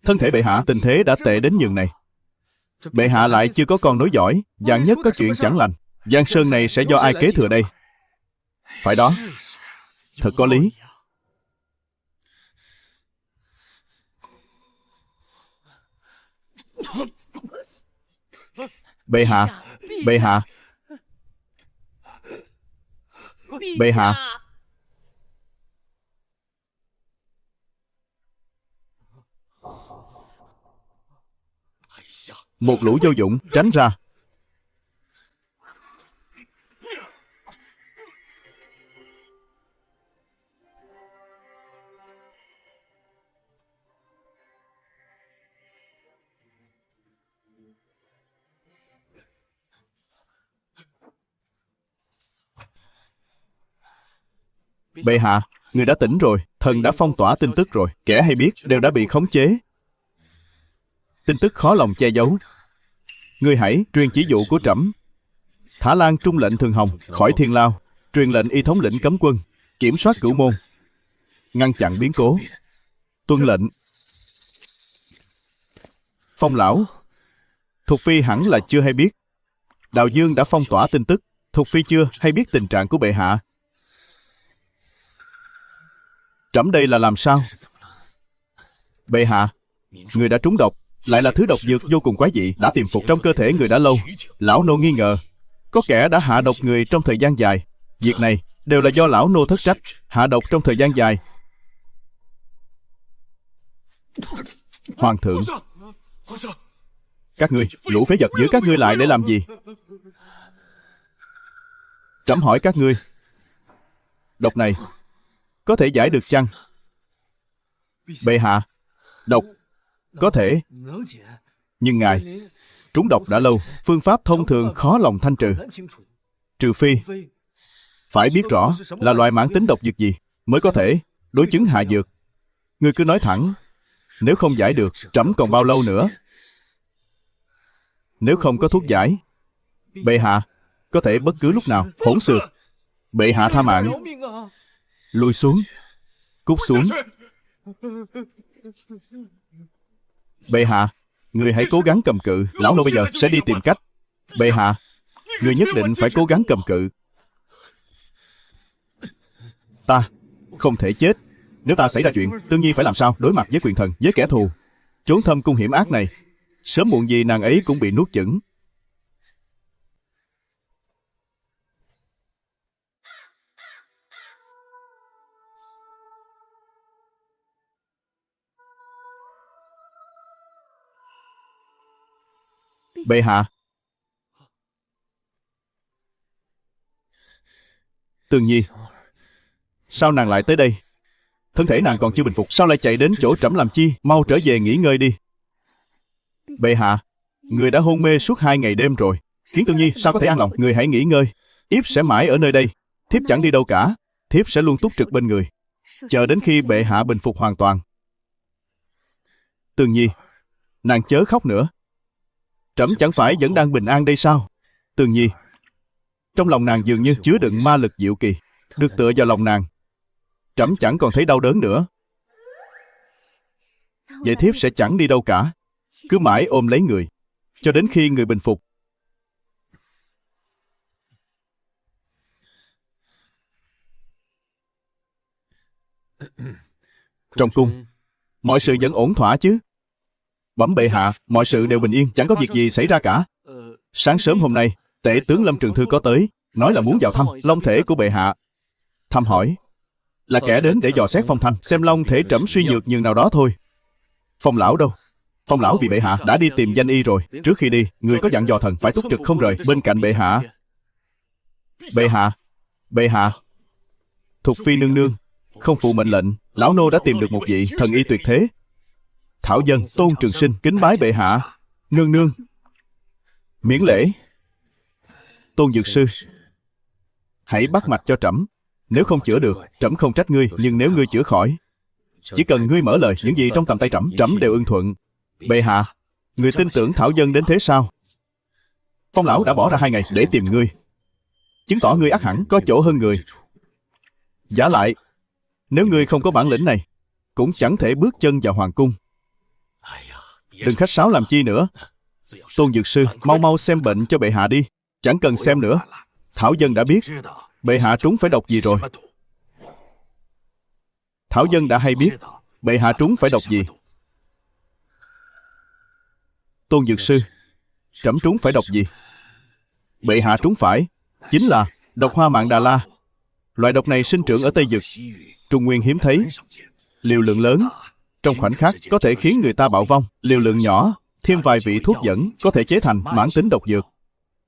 thân thể bệ hạ, tình thế đã tệ đến nhường này. Bệ hạ lại chưa có con nối dõi, vạn nhất có chuyện chẳng lành, Giang Sơn này sẽ do ai kế thừa đây? Phải đó, thật có lý. Bệ hạ, bệ hạ, bệ hạ. Một lũ vô dụng, tránh ra. Bệ hạ, người đã tỉnh rồi. Thần đã phong tỏa tin tức rồi. Kẻ hay biết đều đã bị khống chế. Tin tức khó lòng che giấu. Ngươi hãy truyền chỉ dụ của trẫm. Thả Lan trung lệnh Thường Hồng khỏi Thiên Lao, truyền lệnh y thống lĩnh cấm quân, kiểm soát cửu môn, ngăn chặn biến cố. Tuân lệnh. Phong lão, Thục Phi hẳn là chưa hay biết. Đào Dương đã phong tỏa tin tức. Thục Phi chưa hay biết tình trạng của bệ hạ. Trẫm đây là làm sao? Bệ hạ, người đã trúng độc, lại là thứ độc dược vô cùng quái dị, đã tiềm phục trong cơ thể người đã lâu. Lão nô nghi ngờ có kẻ đã hạ độc người trong thời gian dài. Việc này đều là do lão nô thất trách, hạ độc trong thời gian dài. Hoàng thượng, các ngươi, lũ phế vật, giữ các ngươi lại để làm gì? Trẫm hỏi các ngươi, độc này có thể giải được chăng? Bệ hạ, độc có thể, nhưng ngài trúng độc đã lâu, phương pháp thông thường khó lòng thanh trừ. Trừ phi phải biết rõ là loại mãn tính độc dược gì mới có thể đối chứng hạ dược. Ngươi cứ nói thẳng, nếu không giải được, trẫm còn bao lâu nữa? Nếu không có thuốc giải, bệ hạ có thể bất cứ lúc nào. Hỗn xược, bệ hạ tha mạng. Lùi xuống, cút xuống. Bệ hạ, người hãy cố gắng cầm cự. Lão nô bây giờ sẽ đi tìm cách. Bệ hạ, người nhất định phải cố gắng cầm cự. Ta không thể chết. Nếu ta xảy ra chuyện, Tương Nhi phải làm sao? Đối mặt với quyền thần, với kẻ thù, trốn thâm cung hiểm ác này, sớm muộn gì nàng ấy cũng bị nuốt chửng. Bệ hạ, Tương Nhi, sao nàng lại tới đây? Thân thể nàng còn chưa bình phục, sao lại chạy đến chỗ trẫm làm chi? Mau trở về nghỉ ngơi đi. Bệ hạ, người đã hôn mê suốt 2 ngày đêm rồi, khiến Tương Nhi sao có thể an lòng? Người hãy nghỉ ngơi. Yếp sẽ mãi ở nơi đây. Thiếp chẳng đi đâu cả. Thiếp sẽ luôn túc trực bên người, chờ đến khi bệ hạ bình phục hoàn toàn. Tương Nhi, nàng chớ khóc nữa. Trẫm chẳng phải vẫn đang bình an đây sao? Tương Nhi, trong lòng nàng dường như chứa đựng ma lực diệu kỳ. Được tựa vào lòng nàng, trẫm chẳng còn thấy đau đớn nữa. vậy thiếp sẽ chẳng đi đâu cả. Cứ mãi ôm lấy người, cho đến khi người bình phục. Trong cung, mọi sự vẫn ổn thỏa chứ? Bẩm bệ hạ, mọi sự đều bình yên, chẳng có việc gì xảy ra cả. Sáng sớm hôm nay, tể tướng Lâm Trường Thư có tới, nói là muốn vào thăm long thể của bệ hạ. Thăm hỏi là kẻ đến để dò xét phong thanh, xem long thể trẫm suy nhược nhường nào đó thôi. Phong lão đâu? Phong lão vì bệ hạ đã đi tìm danh y rồi. Trước khi đi, người có dặn dò thần phải túc trực không rời bên cạnh bệ hạ. Bệ hạ, bệ hạ. Thục phi nương nương không phụ mệnh lệnh, lão nô đã tìm được một vị thần y tuyệt thế. Thảo dân Tôn Trường Sinh kính bái bệ hạ. Nương nương miễn lễ. Tôn Dược Sư, hãy bắt mạch cho trẫm. Nếu không chữa được, trẫm không trách ngươi, nhưng nếu ngươi chữa khỏi, chỉ cần ngươi mở lời, những gì trong tầm tay trẫm, trẫm đều ưng thuận. Bệ hạ, người tin tưởng Thảo dân đến thế sao? Phong lão đã bỏ ra 2 ngày để tìm ngươi, chứng tỏ ngươi ắt hẳn có chỗ hơn người. Giả lại, nếu ngươi không có bản lĩnh này, cũng chẳng thể bước chân vào hoàng cung. Đừng khách sáo làm chi nữa. Tôn Dược Sư, mau mau xem bệnh cho bệ hạ đi. Chẳng cần xem nữa, Thảo dân đã biết bệ hạ trúng phải độc gì rồi. Thảo dân đã hay biết bệ hạ trúng phải độc gì. Tôn Dược Sư, trẫm trúng phải độc gì? Bệ hạ trúng phải chính là độc hoa mạn đà la. Loại độc này sinh trưởng ở Tây Dực, Trung Nguyên hiếm thấy. Liều lượng lớn, trong khoảnh khắc có thể khiến người ta bạo vong. Liều lượng nhỏ, thêm vài vị thuốc dẫn có thể chế thành mãn tính độc dược.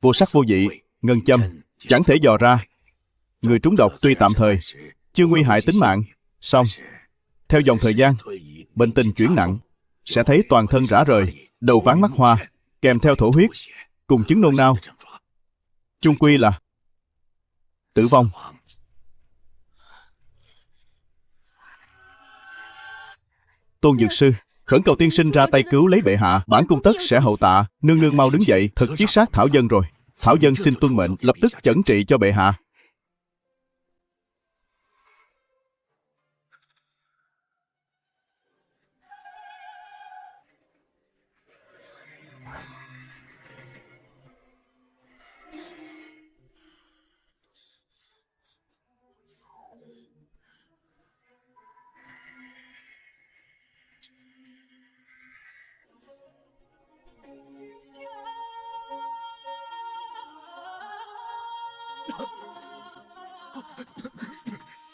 Vô sắc vô vị, ngân châm, chẳng thể dò ra. Người trúng độc tuy tạm thời chưa nguy hại tính mạng, song theo dòng thời gian, bệnh tình chuyển nặng, sẽ thấy toàn thân rã rời, đầu váng mắt hoa, kèm theo thổ huyết, cùng chứng nôn nao. Chung quy là tử vong. Tôn Dược Sư, khẩn cầu tiên sinh ra tay cứu lấy bệ hạ, bản cung tất sẽ hậu tạ. Nương nương mau đứng dậy, thật chiết sát Thảo dân rồi. Thảo dân xin tuân mệnh, lập tức chẩn trị cho bệ hạ.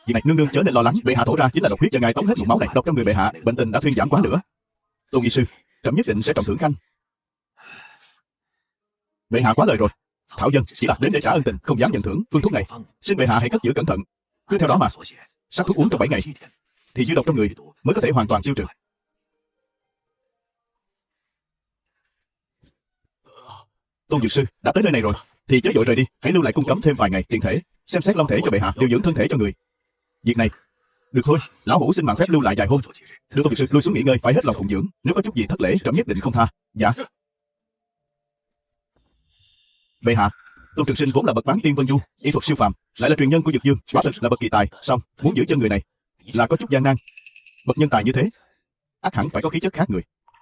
Việc này nương nương chớ nên lo lắng, bệ hạ thổ ra chính là độc huyết do ngài tống hết nguồn máu này, độc trong người bệ hạ, bệnh tình đã thuyên giảm quá nữa. Tôn y sư, trẫm nhất định sẽ trọng thưởng khanh. Bệ hạ quá lời rồi. Thảo dân chỉ là đến để trả ân tình, không dám nhận thưởng phương thuốc này. Xin bệ hạ hãy cất giữ cẩn thận. Cứ theo đó mà. Sắc thuốc uống trong 7 ngày, thì dư độc trong người mới có thể hoàn toàn tiêu trừ. Tôn Dược Sư đã tới nơi này rồi, thì chớ vội rời đi, hãy lưu lại cung cấm thêm vài ngày, tiện thể xem xét long thể cho bệ hạ, điều dưỡng thân thể cho người. Việc này được thôi, lão hủ xin mạn phép lưu lại vài hôm. Đưa Tôn Dược Sư lui xuống nghỉ ngơi, phải hết lòng phụng dưỡng. Nếu có chút gì thất lễ, trẫm nhất định không tha. Dạ. Bệ hạ, Tôn Trường Sinh vốn là bậc bán tiên vân du, y thuật siêu phàm, lại là truyền nhân của Dược Dương, quả thực là bậc kỳ tài. Song muốn giữ chân người này là có chút gian nan. Bậc nhân tài như thế, ắt hẳn phải có khí chất khác người.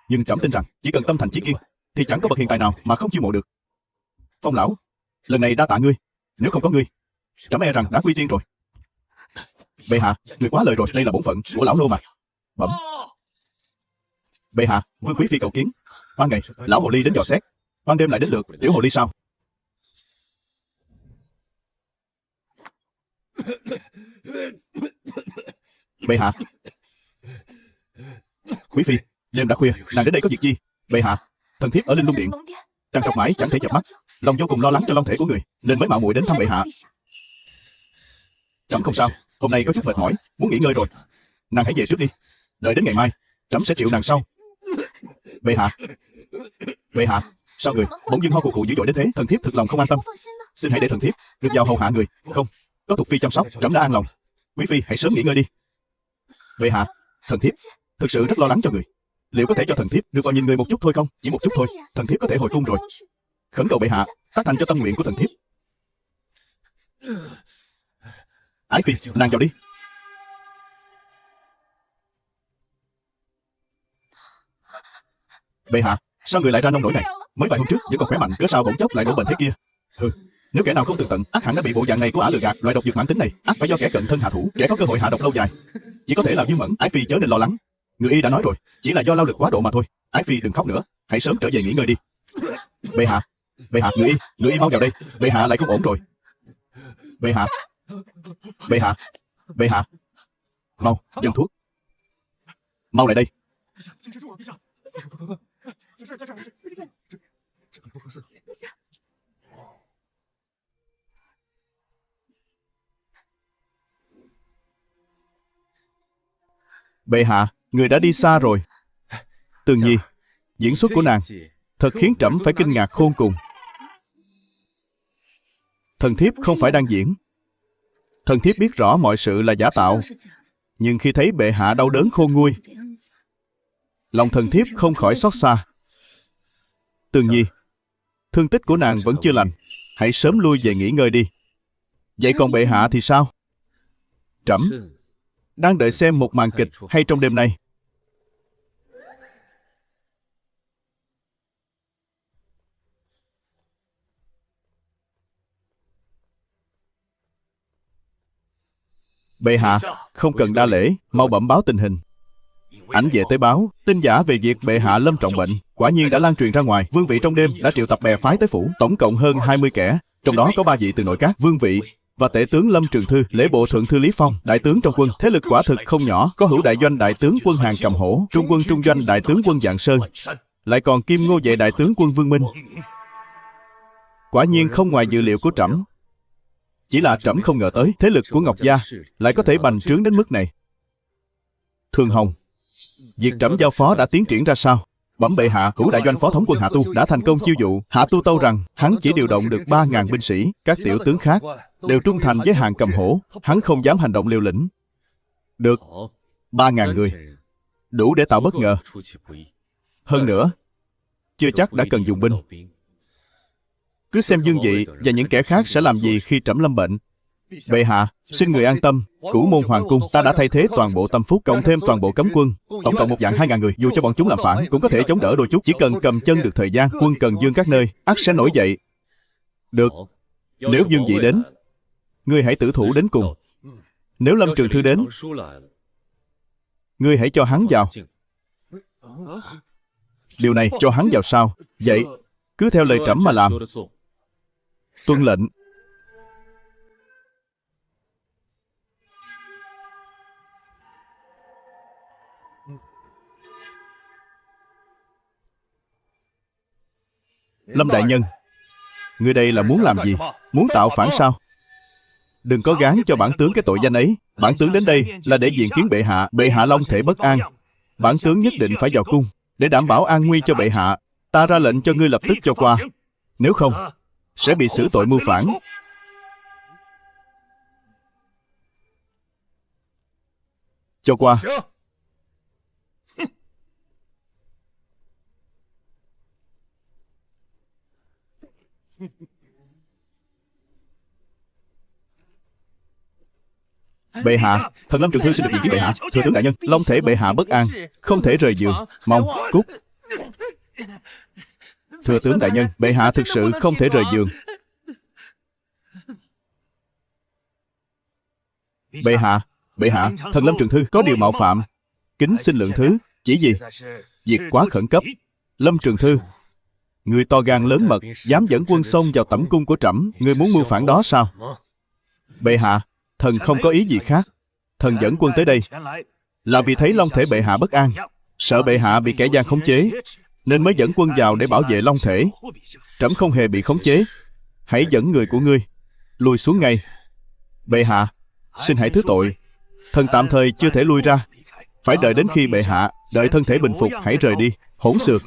Nhưng trẫm tin rằng chỉ cần tâm thành chí kiên, thì chẳng có bậc hiền tài nào mà không chiêu mộ được. Phong lão, lần này đa tạ ngươi. Nếu không có ngươi, trẫm e rằng đã quy tiên rồi. Bệ hạ, người quá lời rồi, đây là bổn phận của lão nô mà. Bẩm. Bệ hạ, vương quý phi cầu kiến. Ban ngày, lão hồ ly đến dò xét, ban đêm lại đến lượt tiểu hồ ly sao? Bệ hạ. Quý phi, đêm đã khuya, nàng đến đây có việc gì? Bệ hạ, thần thiếp ở Linh Lung Điện, trằn trọc mãi chẳng thể chợp mắt, lòng vô cùng lo lắng cho long thể của người, nên mới mạo muội đến thăm bệ hạ. Trẫm không sao, hôm nay có chút mệt mỏi, muốn nghỉ ngơi rồi. Nàng hãy về trước đi, đợi đến ngày mai, trẫm sẽ triệu nàng sau. Bệ hạ. Bệ hạ, sao người bỗng dưng ho khụ khụ dữ dội đến thế? Thần thiếp thực lòng không an tâm. Xin hãy để thần thiếp được vào hầu hạ người. Không, có Thục phi chăm sóc, trẫm đã an lòng. Quý phi hãy sớm nghỉ ngơi đi. Bệ hạ, thần thiếp thực sự rất lo lắng cho người. Liệu có thể cho thần thiếp được vào nhìn người một chút thôi không? Chỉ một chút thôi, thần thiếp có thể hồi cung rồi. Khẩn cầu bệ hạ tác thành cho tâm nguyện của thần thiếp. Ái phi, nàng vào đi. Bệ hạ, sao người lại ra nông nổi này? Mới vài hôm trước vẫn còn khỏe mạnh, cớ sao bỗng chốc lại đổ bệnh thế kia? Nếu kẻ nào không tường tận, ắt hẳn đã bị bộ dạng này của ả lừa gạt. Loại độc dược mãn tính này, ắt phải do kẻ cận thân hạ thủ, kẻ có cơ hội hạ độc lâu dài. Chỉ có thể là Dương Mẫn. Ái phi chớ nên lo lắng. Người y đã nói rồi, chỉ là do lao lực quá độ mà thôi. Ái phi đừng khóc nữa, hãy sớm trở về nghỉ ngơi đi. Bệ hạ, người y mau vào đây. Bệ hạ lại không ổn rồi. Bệ hạ, mau dẫn thuốc. Mau lại đây. Bệ hạ, người đã đi xa rồi. Tường Nhi, diễn xuất của nàng thật khiến trẫm phải kinh ngạc khôn cùng. Thần thiếp không phải đang diễn. Thần thiếp biết rõ mọi sự là giả tạo, nhưng khi thấy bệ hạ đau đớn khôn nguôi, lòng thần thiếp không khỏi xót xa. Tường Nhi, thương tích của nàng vẫn chưa lành, hãy sớm lui về nghỉ ngơi đi. Vậy còn bệ hạ thì sao? Trẫm đang đợi xem một màn kịch hay trong đêm nay. Bệ hạ, không cần đa lễ, mau bẩm báo tình hình. Ảnh vệ tới báo, tin giả về việc bệ hạ lâm trọng bệnh quả nhiên đã lan truyền ra ngoài. Vương vị trong đêm đã triệu tập bè phái tới phủ, tổng cộng hơn 20 kẻ, trong đó có 3 vị từ nội các, Vương vị và tể tướng Lâm Trường Thư, lễ bộ thượng thư Lý Phong, đại tướng trong quân. Thế lực quả thực không nhỏ, có Hữu đại doanh đại tướng quân Hàng Cầm Hổ, Trung quân trung doanh đại tướng quân Dạng Sơn, lại còn Kim Ngô vệ đại tướng quân Vương Minh. Quả nhiên không ngoài dự liệu của trẫm. Chỉ là trẫm không ngờ tới thế lực của Ngọc gia lại có thể bành trướng đến mức này. Thường Hồng, việc trẫm giao phó đã tiến triển ra sao? Bẩm bệ hạ, Hữu đại doanh phó thống quân Hạ Tu đã thành công chiêu dụ. Hạ Tu tâu rằng hắn chỉ điều động được 3.000 binh sĩ, các tiểu tướng khác đều trung thành với Hàng Cầm Hổ, hắn không dám hành động liều lĩnh. Được, 3.000 người đủ để tạo bất ngờ. Hơn nữa, chưa chắc đã cần dùng binh. Cứ xem Dương Dị và những kẻ khác sẽ làm gì khi trẫm lâm bệnh. Bệ hạ, xin người an tâm. Cửu môn hoàng cung ta đã thay thế toàn bộ tâm phúc, cộng thêm toàn bộ cấm quân, tổng cộng 1.200.000 người. Dù cho bọn chúng làm phản cũng có thể chống đỡ đôi chút. Chỉ cần cầm chân được thời gian, quân Cần Dương các nơi ắt sẽ nổi dậy. Được, nếu Dương Dị đến, ngươi hãy tử thủ đến cùng. Nếu Lâm Trường Thư đến, ngươi hãy cho hắn vào. Điều này cho hắn vào sao? Vậy cứ theo lời trẫm mà làm. Tuân lệnh. Lâm đại nhân, ngươi đây là muốn làm gì? Muốn tạo phản sao? Đừng có gán cho bản tướng cái tội danh ấy. Bản tướng đến đây là để diện kiến bệ hạ. Bệ hạ long thể bất an, bản tướng nhất định phải vào cung để đảm bảo an nguy cho bệ hạ. Ta ra lệnh cho ngươi lập tức cho qua, nếu không sẽ bị xử tội mưu phản. Cho qua. Bệ hạ, thần Lâm Trường Thư xin được diện kiến bệ hạ. Thừa tướng đại nhân, long thể bệ hạ bất an, không thể rời giường. Mong cút. Thừa tướng đại nhân, bệ hạ thực sự không thể rời giường. Bệ hạ, thần Lâm Trường Thư có điều mạo phạm, kính xin lượng thứ. Chỉ gì? Việc quá khẩn cấp. Lâm Trường Thư, người to gan lớn mật, dám dẫn quân xông vào tẩm cung của trẫm. Người muốn mưu phản đó sao? Bệ hạ, thần không có ý gì khác. Thần dẫn quân tới đây là vì thấy long thể bệ hạ bất an, sợ bệ hạ bị kẻ gian khống chế, nên mới dẫn quân vào để bảo vệ long thể. Trẫm không hề bị khống chế. Hãy dẫn người của ngươi lùi xuống ngay. Bệ hạ, xin hãy thứ tội. Thần tạm thời chưa thể lui ra, phải đợi đến khi bệ hạ đợi thân thể bình phục hãy rời đi. Hỗn xược.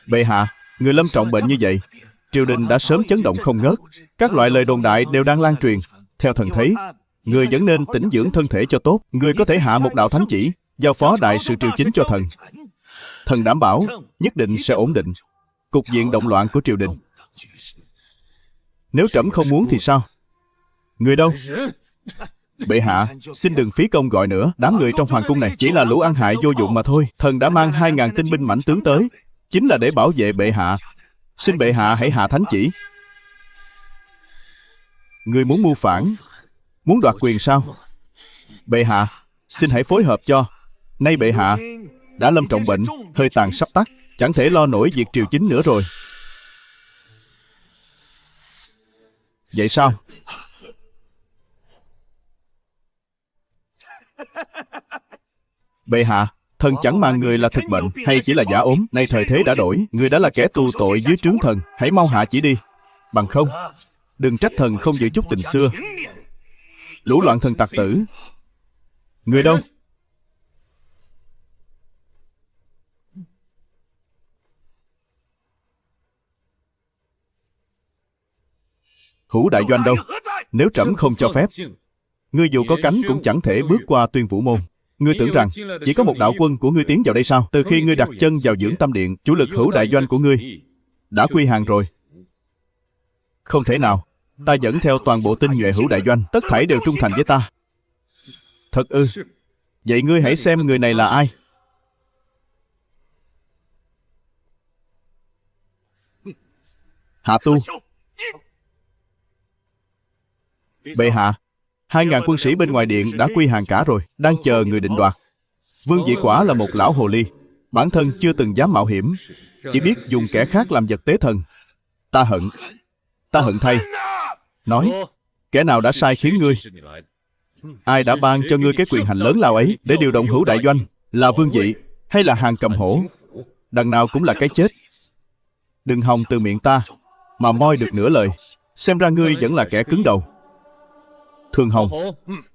Bệ hạ, người lâm trọng bệnh như vậy, triều đình đã sớm chấn động không ngớt. Các loại lời đồn đại đều đang lan truyền. Theo thần thấy, người vẫn nên tĩnh dưỡng thân thể cho tốt. Người có thể hạ một đạo thánh chỉ, giao phó đại sự triều chính cho thần. Thần đảm bảo nhất định sẽ ổn định cục diện động loạn của triều đình. Nếu trẫm không muốn thì sao? Người đâu? Bệ hạ, xin đừng phí công gọi nữa. Đám người trong hoàng cung này chỉ là lũ ăn hại vô dụng mà thôi. Thần đã mang 2.000 tinh binh mãnh tướng tới, chính là để bảo vệ bệ hạ. Xin bệ hạ hãy hạ thánh chỉ. Người muốn mưu phản, muốn đoạt quyền sao? Bệ hạ, xin hãy phối hợp cho. Nay bệ hạ đã lâm trọng bệnh, hơi tàn sắp tắt, chẳng thể lo nổi việc triều chính nữa rồi. Vậy sao? Bệ hạ, thần chẳng mang người là thực bệnh hay chỉ là giả ốm. Nay thời thế đã đổi, người đã là kẻ tù tội dưới trướng thần. Hãy mau hạ chỉ đi. Bằng không, đừng trách thần không giữ chút tình xưa. Lũ loạn thần tặc tử. Người đâu? Hữu đại doanh đâu? Nếu trẫm không cho phép, ngươi dù có cánh cũng chẳng thể bước qua Tuyên Vũ môn. Ngươi tưởng rằng chỉ có một đạo quân của ngươi tiến vào đây sao? Từ khi ngươi đặt chân vào Dưỡng Tâm Điện, chủ lực hữu đại doanh của ngươi đã quy hàng rồi. Không thể nào. Ta dẫn theo toàn bộ tinh nhuệ hữu đại doanh, tất thảy đều trung thành với ta. Thật ư? Vậy ngươi hãy xem người này là ai. Hạ Tu. Bệ hạ, 2.000 quân sĩ bên ngoài điện đã quy hàng cả rồi, đang chờ người định đoạt. Vương Dị quả là một lão hồ ly, bản thân chưa từng dám mạo hiểm, chỉ biết dùng kẻ khác làm vật tế thần. Ta hận thay. Nói, kẻ nào đã sai khiến ngươi? Ai đã ban cho ngươi cái quyền hành lớn lao ấy để điều động hữu đại doanh? Là Vương Dị hay là Hàn Cầm Hổ? Đằng nào cũng là cái chết. Đừng hòng từ miệng ta mà moi được nửa lời. Xem ra ngươi vẫn là kẻ cứng đầu. Thường Hồng,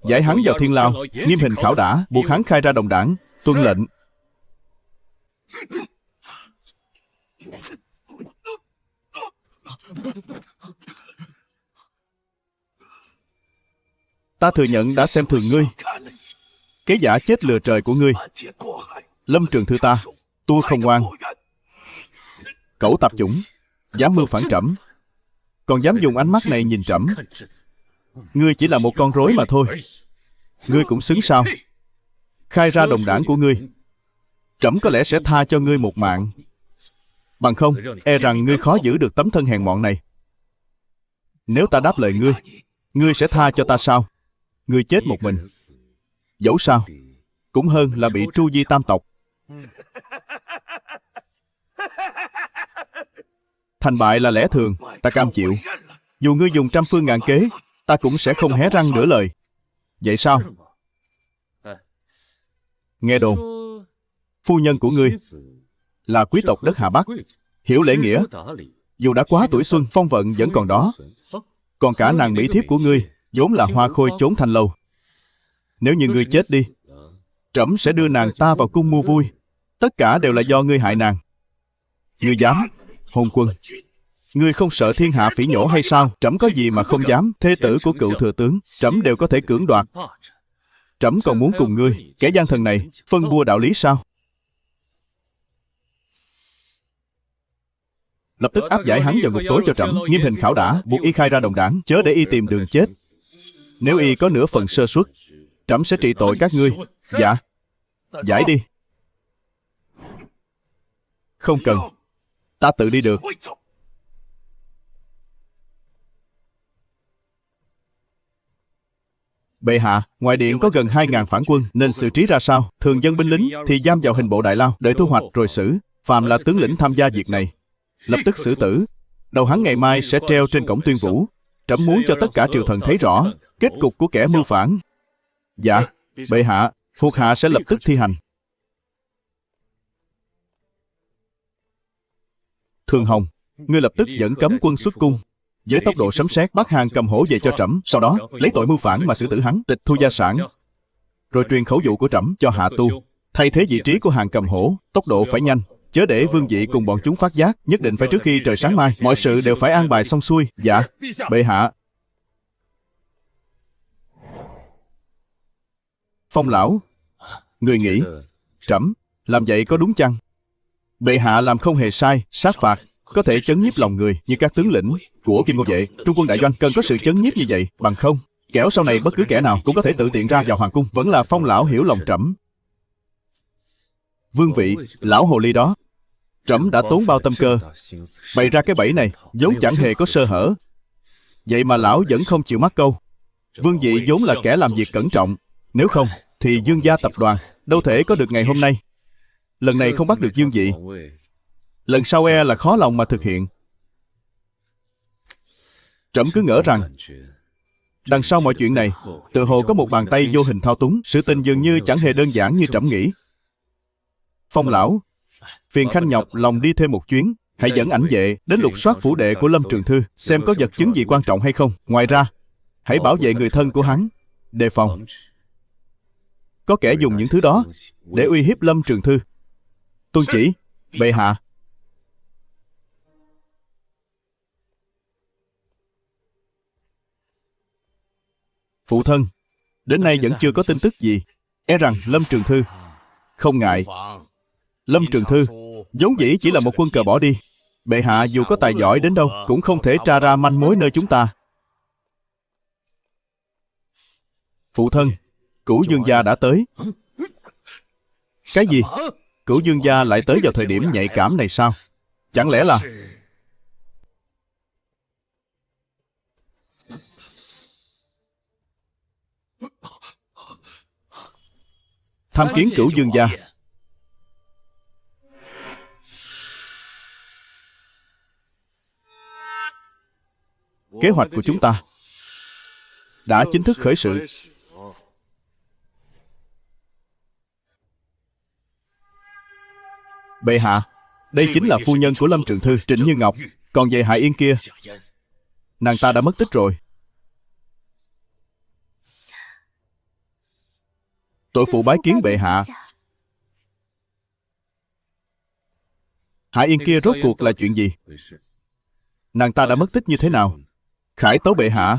giải hắn vào thiên lao, nghiêm hình khảo đả, buộc hắn khai ra đồng đảng. Tuân lệnh. Ta thừa nhận đã xem thường ngươi, kế giả chết lừa trời của ngươi. Lâm Trường Thư ta, tua không ngoan, cẩu tạp chủng, dám mưu phản trẫm, còn dám dùng ánh mắt này nhìn trẫm. Ngươi chỉ là một con rối mà thôi. Ngươi cũng xứng sao? Khai ra đồng đảng của ngươi, trẫm có lẽ sẽ tha cho ngươi một mạng. Bằng không, e rằng ngươi khó giữ được tấm thân hèn mọn này. Nếu ta đáp lời ngươi, ngươi sẽ tha cho ta sao? Ngươi chết một mình, dẫu sao cũng hơn là bị tru di tam tộc. Thành bại là lẽ thường, ta cam chịu. Dù ngươi dùng trăm phương ngàn kế, ta cũng sẽ không hé răng nửa lời. Vậy sao? Nghe đồn phu nhân của ngươi là quý tộc đất Hà Bắc, hiểu lễ nghĩa, dù đã quá tuổi xuân, phong vận vẫn còn đó. Còn cả nàng mỹ thiếp của ngươi vốn là hoa khôi chốn thanh lâu. Nếu như ngươi chết đi, trẫm sẽ đưa nàng ta vào cung mua vui. Tất cả đều là do ngươi hại nàng. Ngươi dám? Hôn quân, ngươi không sợ thiên hạ phỉ nhổ hay sao? Trẫm có gì mà không dám. Thê tử của cựu thừa tướng, trẫm đều có thể cưỡng đoạt. Trẫm còn muốn cùng ngươi, kẻ gian thần này, phân bua đạo lý sao? Lập tức áp giải hắn vào ngục tối cho trẫm, nghiêm hình khảo đả, buộc y khai ra đồng đảng, chớ để y tìm đường chết. Nếu y có nửa phần sơ suất, trẫm sẽ trị tội các ngươi. Dạ. Giải đi. Không cần, ta tự đi được. Bệ hạ, ngoài điện có gần 2.000 phản quân, nên xử trí ra sao? Thường dân binh lính thì giam vào hình bộ đại lao, đợi thu hoạch rồi xử. Phàm là tướng lĩnh tham gia việc này, lập tức xử tử. Đầu hắn ngày mai sẽ treo trên cổng Tuyên Vũ. Trẫm muốn cho tất cả triều thần thấy rõ kết cục của kẻ mưu phản. Dạ, bệ hạ, thuộc hạ sẽ lập tức thi hành. Thường Hồng, ngươi lập tức dẫn cấm quân xuất cung, với tốc độ sấm sét bắt Hàn Cầm Hổ về cho trẫm. Sau đó lấy tội mưu phản mà xử tử hắn, tịch thu gia sản, rồi truyền khẩu dụ của trẫm cho Hạ Tu, thay thế vị trí của Hàn Cầm Hổ. Tốc độ phải nhanh, chớ để Vương Dị cùng bọn chúng phát giác. Nhất định phải trước khi trời sáng mai. Mọi sự đều phải an bài xong xuôi. Dạ, bệ hạ. Phong lão, người nghĩ trẫm làm vậy có đúng chăng? Bệ hạ làm không hề sai. Sát phạt có thể chấn nhiếp lòng người, như các tướng lĩnh của Kim Ngô Vệ, Trung quân đại doanh cần có sự chấn nhiếp như vậy. Bằng không, Kẻo sau này bất cứ kẻ nào cũng có thể tự tiện ra vào hoàng cung. Vẫn là Phong lão hiểu lòng trẫm. Vương vị, lão hồ ly đó, trẫm đã tốn bao tâm cơ bày ra cái bẫy này, vốn chẳng hề có sơ hở. Vậy mà lão vẫn không chịu mắc câu. Vương vị vốn là kẻ làm việc cẩn trọng, nếu không thì Dương gia tập đoàn đâu thể có được ngày hôm nay. Lần này không bắt được Dương vị, lần sau e là khó lòng mà thực hiện. Trẫm cứ ngỡ rằng đằng sau mọi chuyện này tựa hồ có một bàn tay vô hình thao túng. Sự tình dường như chẳng hề đơn giản như trẫm nghĩ. Phong lão, phiền khanh nhọc lòng đi thêm một chuyến, hãy dẫn ảnh vệ đến lục soát phủ đệ của Lâm Trường Thư, xem có vật chứng gì quan trọng hay không. Ngoài ra, hãy bảo vệ người thân của hắn, đề phòng có kẻ dùng những thứ đó để uy hiếp Lâm Trường Thư. Tuân chỉ, bệ hạ. Phụ thân, đến nay vẫn chưa có tin tức gì. E rằng Lâm Trường Thư... Không ngại. Lâm Trường Thư vốn dĩ chỉ là một quân cờ bỏ đi. Bệ hạ dù có tài giỏi đến đâu cũng không thể tra ra manh mối nơi chúng ta. Phụ thân, Cửu Dương gia đã tới. Cái gì? Cửu Dương gia lại tới vào thời điểm nhạy cảm này sao? Chẳng lẽ là... tham kiến Cửu Dương gia. Kế hoạch của chúng ta đã chính thức khởi sự. Bệ hạ, đây chính là phu nhân của Lâm Trường Thư, Trịnh Như Ngọc. Còn về Hạ Yên kia, nàng ta đã mất tích rồi. Tội phụ bái kiến bệ hạ. Hạ Yên kia rốt cuộc là chuyện gì? Nàng ta đã mất tích như thế nào? Khải tấu bệ hạ,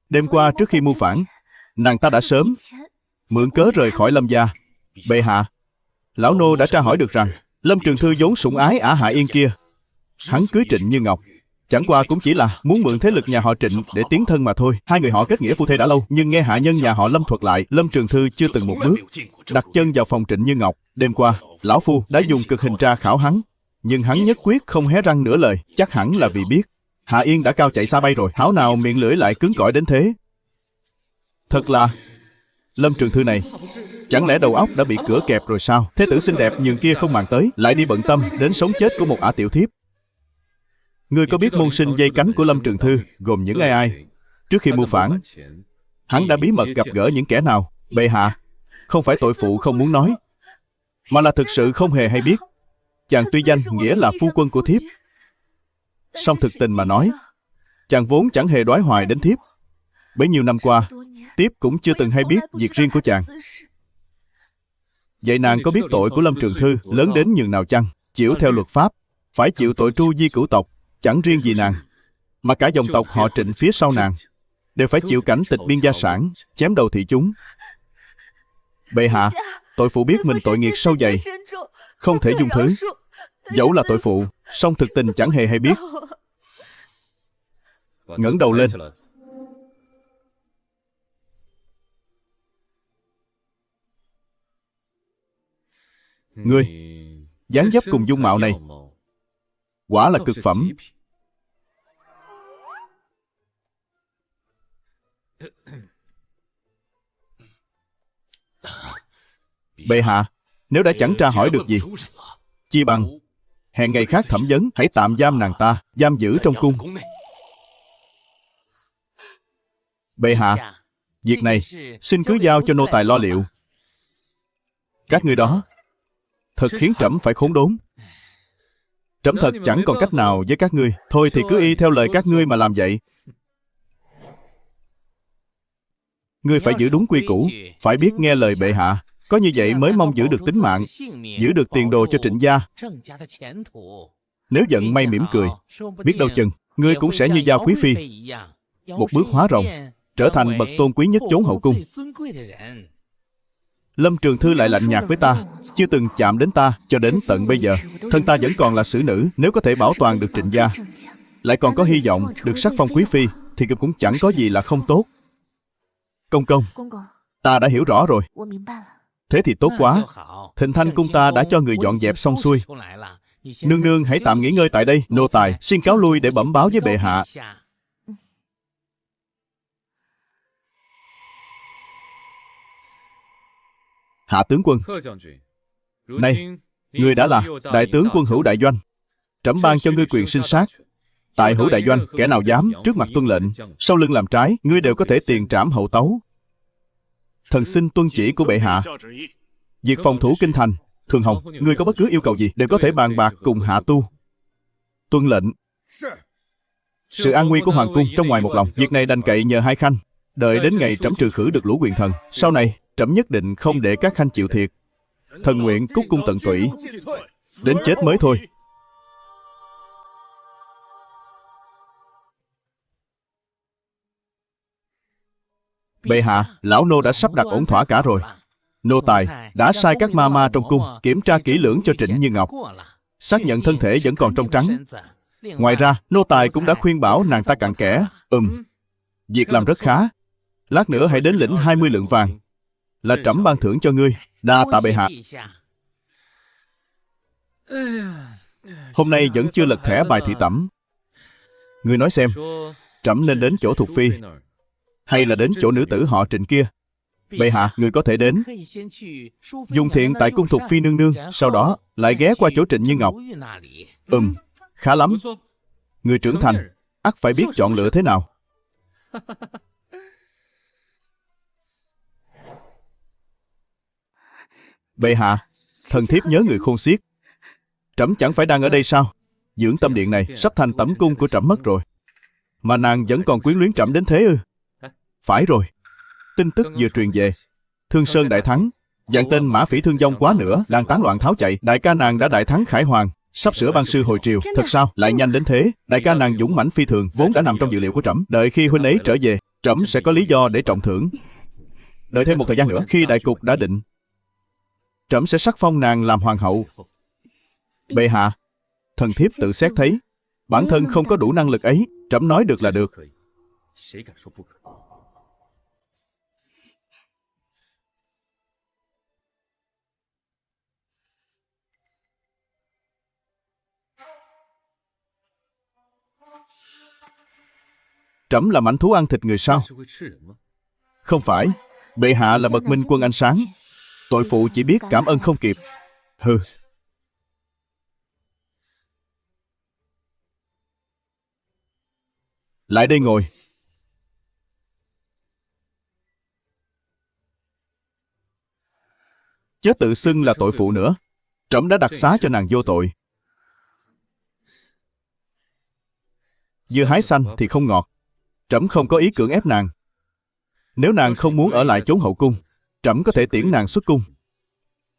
đêm qua trước khi mưu phản, nàng ta đã sớm mượn cớ rời khỏi Lâm gia. Bệ hạ, lão nô đã tra hỏi được rằng Lâm Trường Thư vốn sủng ái ả Hạ Yên kia. Hắn cưới Trịnh Như Ngọc chẳng qua cũng chỉ là muốn mượn thế lực nhà họ Trịnh để tiến thân mà thôi. Hai người họ kết nghĩa phu thê đã lâu, nhưng nghe hạ nhân nhà họ Lâm thuật lại, Lâm Trường Thư chưa từng một bước đặt chân vào phòng Trịnh Như Ngọc. Đêm qua, lão phu đã dùng cực hình tra khảo hắn, nhưng hắn nhất quyết không hé răng nửa lời. Chắc hẳn là vì biết Hạ Yên đã cao chạy xa bay rồi, thảo nào miệng lưỡi lại cứng cỏi đến thế. Thật là... Lâm Trường Thư này, chẳng lẽ đầu óc đã bị cửa kẹp rồi sao? Thế tử xinh đẹp nhường kia không màng tới, lại đi bận tâm đến sống chết của một ả tiểu thiếp. Ngươi có biết môn sinh dây cánh của Lâm Trường Thư gồm những ai? Trước khi mưu phản, hắn đã bí mật gặp gỡ những kẻ nào? Bệ hạ, không phải tội phụ không muốn nói, mà là thực sự không hề hay biết. Chàng tuy danh nghĩa là phu quân của thiếp, song thực tình mà nói, chàng vốn chẳng hề đoái hoài đến thiếp. Bấy nhiêu năm qua, thiếp cũng chưa từng hay biết việc riêng của chàng. Vậy nàng có biết tội của Lâm Trường Thư lớn đến nhường nào chăng? Chịu theo luật pháp, phải chịu tội tru di cửu tộc. Chẳng riêng gì nàng, mà cả dòng tộc họ Trịnh phía sau nàng đều phải chịu cảnh tịch biên gia sản, chém đầu thị chúng. Bệ hạ, tội phụ biết mình tội nghiệp sâu dày, không thể dung thứ. Dẫu là tội phụ, song thực tình chẳng hề hay biết. Ngẩng đầu lên. Ngươi, dáng dấp cùng dung mạo này quả là cực phẩm. Bệ hạ, nếu đã chẳng tra hỏi được gì, chi bằng hẹn ngày khác thẩm vấn. Hãy tạm giam nàng ta, giam giữ trong cung. Bệ hạ, việc này xin cứ giao cho nô tài lo liệu. Các ngươi đó thật khiến trẫm phải khốn đốn. Trẫm thật chẳng còn cách nào với các ngươi. Thôi thì cứ y theo lời các ngươi mà làm vậy. Ngươi phải giữ đúng quy củ, phải biết nghe lời bệ hạ. Có như vậy mới mong giữ được tính mạng, giữ được tiền đồ cho Trịnh gia. Nếu giận may mỉm cười, biết đâu chừng ngươi cũng sẽ như Giao quý phi, một bước hóa rồng, trở thành bậc tôn quý nhất chốn hậu cung. Lâm Trường Thư lại lạnh nhạt với ta, chưa từng chạm đến ta cho đến tận bây giờ. Thân ta vẫn còn là xử nữ, nếu có thể bảo toàn được Trịnh gia, lại còn có hy vọng được sắc phong quý phi, thì cũng chẳng có gì là không tốt. Công công, ta đã hiểu rõ rồi. Thế thì tốt quá. Thịnh Thanh cung ta đã cho người dọn dẹp xong xuôi. Nương nương hãy tạm nghỉ ngơi tại đây. Nô tài xin cáo lui để bẩm báo với bệ hạ. Hạ tướng quân, này, ngươi đã là đại tướng quân Hữu Đại Doanh. Trẫm ban cho ngươi quyền sinh sát. Tại Hữu Đại Doanh, kẻ nào dám trước mặt tuân lệnh, sau lưng làm trái, ngươi đều có thể tiền trảm hậu tấu. Thần xin tuân chỉ của bệ hạ. Việc phòng thủ kinh thành, Thường Hồng, ngươi có bất cứ yêu cầu gì đều có thể bàn bạc cùng hạ tu. Tuân lệnh. Sự an nguy của hoàng cung trong ngoài một lòng, việc này đành cậy nhờ hai khanh. Đợi đến ngày trẫm trừ khử được lũ quyền thần, sau này trẫm nhất định không để các khanh chịu thiệt. Thần nguyện cúc cung tận tụy, đến chết mới thôi. Bệ hạ, lão nô đã sắp đặt ổn thỏa cả rồi. Nô tài đã sai các ma ma trong cung kiểm tra kỹ lưỡng cho Trịnh Như Ngọc, xác nhận thân thể vẫn còn trong trắng. Ngoài ra, nô tài cũng đã khuyên bảo nàng ta cặn kẽ. Việc làm rất khá. Lát nữa hãy đến lĩnh 20 lượng vàng, là trẫm ban thưởng cho ngươi. Đa tạ bệ hạ. Hôm nay vẫn chưa lật thẻ bài thị tẩm. Ngươi nói xem, trẫm nên đến chỗ Thục Phi, hay là đến chỗ nữ tử họ Trịnh kia? Bệ hạ, người có thể đến dùng thiện tại cung Thục Phi nương nương, sau đó lại ghé qua chỗ Trịnh Như Ngọc. Khá lắm. Người trưởng thành ắt phải biết chọn lựa thế nào. Bệ hạ, thần thiếp nhớ người khôn xiết. Trẫm chẳng phải đang ở đây sao? Dưỡng tâm điện này sắp thành tẩm cung của trẫm mất rồi, mà nàng vẫn còn quyến luyến trẫm đến thế ư? Phải rồi, tin tức vừa truyền về, Thương Sơn đại thắng, dàn tên Mã Phỉ Thương Vong quá nữa đang tán loạn tháo chạy. Đại ca nàng đã đại thắng Khải Hoàng, sắp sửa ban sư hồi triều. Thật sao lại nhanh đến thế? Đại ca nàng dũng mãnh phi thường, vốn đã nằm trong dự liệu của trẫm. Đợi khi huynh ấy trở về, trẫm sẽ có lý do để trọng thưởng. Đợi thêm một thời gian nữa, khi đại cục đã định, trẫm sẽ sắc phong nàng làm hoàng hậu. Bệ hạ, thần thiếp tự xét thấy bản thân không có đủ năng lực ấy. Trẫm nói được là được. Trẫm là mãnh thú ăn thịt người sao? Không phải. Bệ hạ là bậc minh quân ánh sáng, tội phụ chỉ biết cảm ơn không kịp. Hừ. Lại đây ngồi. Chớ tự xưng là tội phụ nữa. Trẫm đã đặc xá cho nàng vô tội. Dưa hái xanh thì không ngọt. Trẫm không có ý cưỡng ép nàng. Nếu nàng không muốn ở lại chốn hậu cung, trẫm có thể tiễn nàng xuất cung.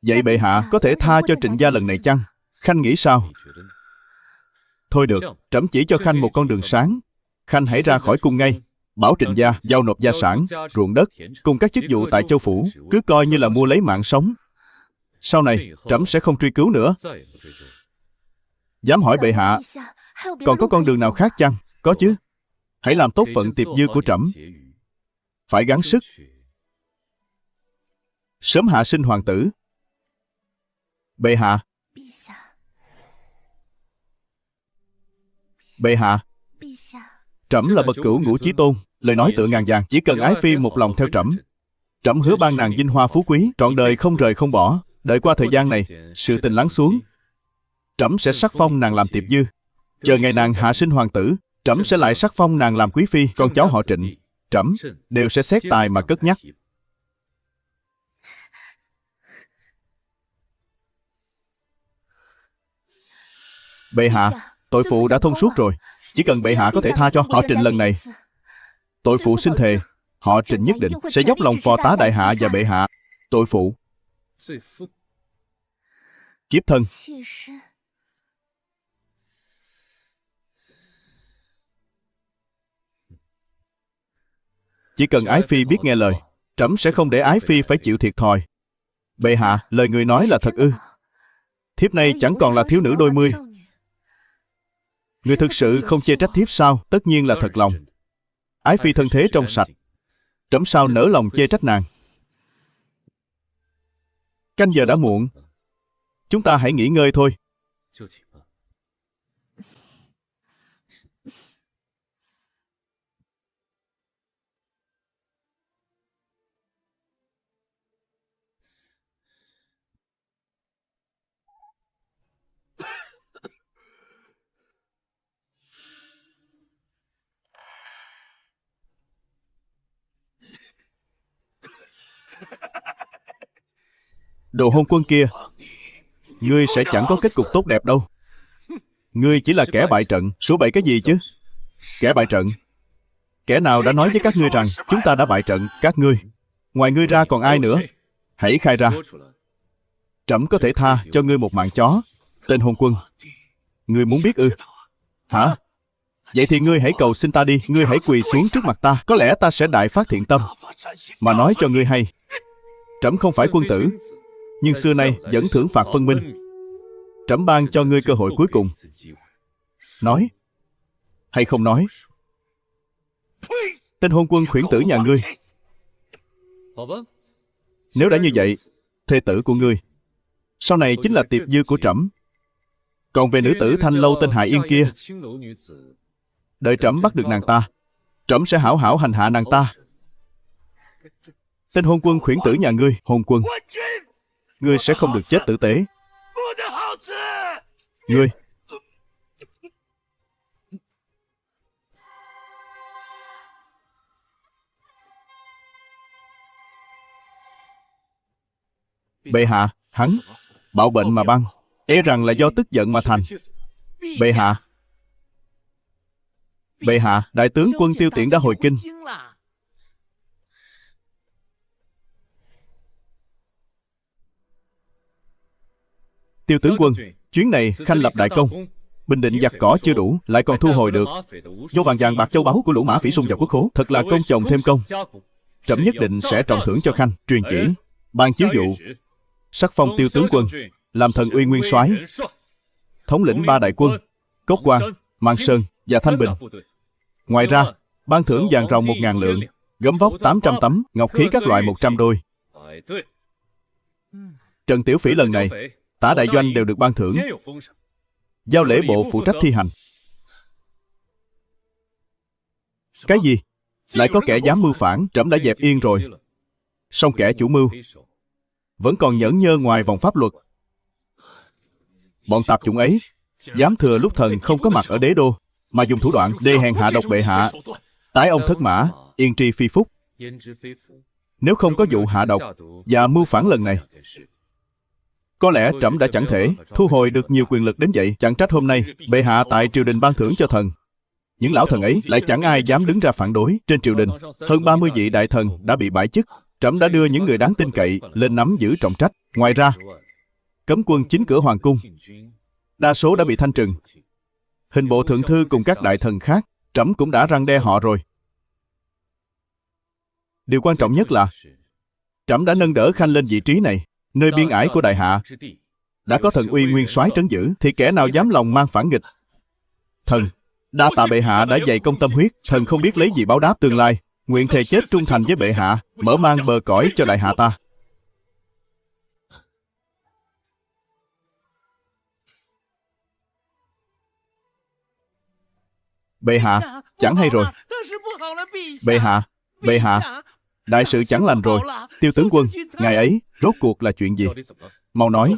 Vậy bệ hạ có thể tha cho Trịnh gia lần này chăng? Khanh nghĩ sao? Thôi được, trẫm chỉ cho Khanh một con đường sáng. Khanh hãy ra khỏi cung ngay, bảo Trịnh gia giao nộp gia sản, ruộng đất cùng các chức vụ tại châu phủ, cứ coi như là mua lấy mạng sống. Sau này trẫm sẽ không truy cứu nữa. Dám hỏi bệ hạ, còn có con đường nào khác chăng? Có chứ. Hãy làm tốt phận tiệp dư của trẫm. Phải gắng sức sớm hạ sinh hoàng tử. Bệ hạ. Bệ hạ. Trẫm là bậc cửu ngũ chí tôn, lời nói tựa ngàn vàng. Chỉ cần ái phi một lòng theo trẫm, trẫm hứa ban nàng vinh hoa phú quý, trọn đời không rời không bỏ. Đợi qua thời gian này, sự tình lắng xuống, trẫm sẽ sắc phong nàng làm tiệp dư. Chờ ngày nàng hạ sinh hoàng tử, trẫm sẽ lại sắc phong nàng làm quý phi. Con cháu họ Trịnh, trẫm đều sẽ xét tài mà cất nhắc. Bệ hạ, tội phụ đã thông suốt rồi. Chỉ cần bệ hạ có thể tha cho họ Trịnh lần này, tội phụ xin thề, họ Trịnh nhất định sẽ dốc lòng phò tá đại hạ và bệ hạ. Tội phụ kiếp thân. Chỉ cần ái phi biết nghe lời, trẫm sẽ không để ái phi phải chịu thiệt thòi. Bệ hạ, lời người nói là thật ư? Thiếp này chẳng còn là thiếu nữ đôi mươi. Người thực sự không chê trách thiếp sao? Tất nhiên là thật lòng. Ái phi thân thế trong sạch, Trẫm sao nỡ lòng chê trách nàng. Canh giờ đã muộn, chúng ta hãy nghỉ ngơi thôi. Đồ hôn quân kia, ngươi sẽ chẳng có kết cục tốt đẹp đâu. Ngươi chỉ là kẻ bại trận. Số bậy cái gì chứ? Kẻ bại trận? Kẻ nào đã nói với các ngươi rằng chúng ta đã bại trận? Các ngươi, ngoài ngươi ra còn ai nữa? Hãy khai ra. Trẫm có thể tha cho ngươi một mạng chó. Tên hôn quân, ngươi muốn biết ư? Hả? Vậy thì ngươi hãy cầu xin ta đi. Ngươi hãy quỳ xuống trước mặt ta. Có lẽ ta sẽ đại phát thiện tâm. Mà nói cho ngươi hay, trẫm không phải quân tử, nhưng xưa nay vẫn thưởng phạt phân minh. Trẫm ban cho ngươi cơ hội cuối cùng. Nói hay không nói? Tên hôn quân khuyển tử nhà ngươi. Nếu đã như vậy, thê tử của ngươi sau này chính là tiệp dư của trẫm. Còn về nữ tử thanh lâu tên Hạ Yên kia, đợi trẫm bắt được nàng ta, trẫm sẽ hảo hảo hành hạ nàng ta. Tên hôn quân khuyển tử nhà ngươi. Hôn quân, ngươi sẽ không được chết tử tế. Ngươi, bệ hạ, hắn bạo bệnh mà băng, e rằng là do tức giận mà thành. Bệ hạ, bệ hạ, đại tướng quân Tiêu Tiễn đã hồi kinh. Tiêu tướng quân, chuyến này khanh lập đại công, bình định giặc cỏ chưa đủ, lại còn thu hồi được vô vàng vàng bạc châu báu của lũ mã phỉ xung vào quốc khố, thật là công chồng thêm công. Trẫm nhất định sẽ trọng thưởng cho khanh. Truyền chỉ, ban chiếu dụ, sắc phong Tiêu tướng quân làm thần uy nguyên soái, thống lĩnh 3 đại quân: Cốc Quan, Mang Sơn và Thanh Bình. Ngoài ra, ban thưởng vàng ròng 1000 lượng, gấm vóc 800 tấm, ngọc khí các loại 100 đôi. Trần Tiểu Phỉ lần này, tả đại doanh đều được ban thưởng. Giao lễ bộ phụ trách thi hành. Cái gì? Lại có kẻ dám mưu phản? Trẫm đã dẹp yên rồi. Song kẻ chủ mưu vẫn còn nhẫn nhơ ngoài vòng pháp luật. Bọn tạp chủng ấy dám thừa lúc thần không có mặt ở đế đô mà dùng thủ đoạn đê hèn hạ độc bệ hạ, tái ông thất mã, yên tri phi phúc. Nếu không có vụ hạ độc và mưu phản lần này, có lẽ trẫm đã chẳng thể thu hồi được nhiều quyền lực đến vậy. Chẳng trách hôm nay bệ hạ tại triều đình ban thưởng cho thần. Những lão thần ấy lại chẳng ai dám đứng ra phản đối. Trên triều đình, hơn 30 vị đại thần đã bị bãi chức. Trẫm đã đưa những người đáng tin cậy lên nắm giữ trọng trách. Ngoài ra, cấm quân chính cửa hoàng cung đa số đã bị thanh trừng. Hình bộ thượng thư cùng các đại thần khác, trẫm cũng đã răn đe họ rồi. Điều quan trọng nhất là trẫm đã nâng đỡ khanh lên vị trí này. Nơi biên ải của đại hạ đã có thần uy nguyên soái trấn giữ, thì kẻ nào dám lòng mang phản nghịch? Thần đa tạ bệ hạ đã dày công tâm huyết. Thần không biết lấy gì báo đáp. Tương lai nguyện thề chết trung thành với bệ hạ, mở mang bờ cõi cho đại hạ ta. Bệ hạ, chẳng hay rồi. Bệ hạ, bệ hạ, đại sự chẳng lành rồi. Tiêu tướng quân, ngày ấy rốt cuộc là chuyện gì? Mau nói.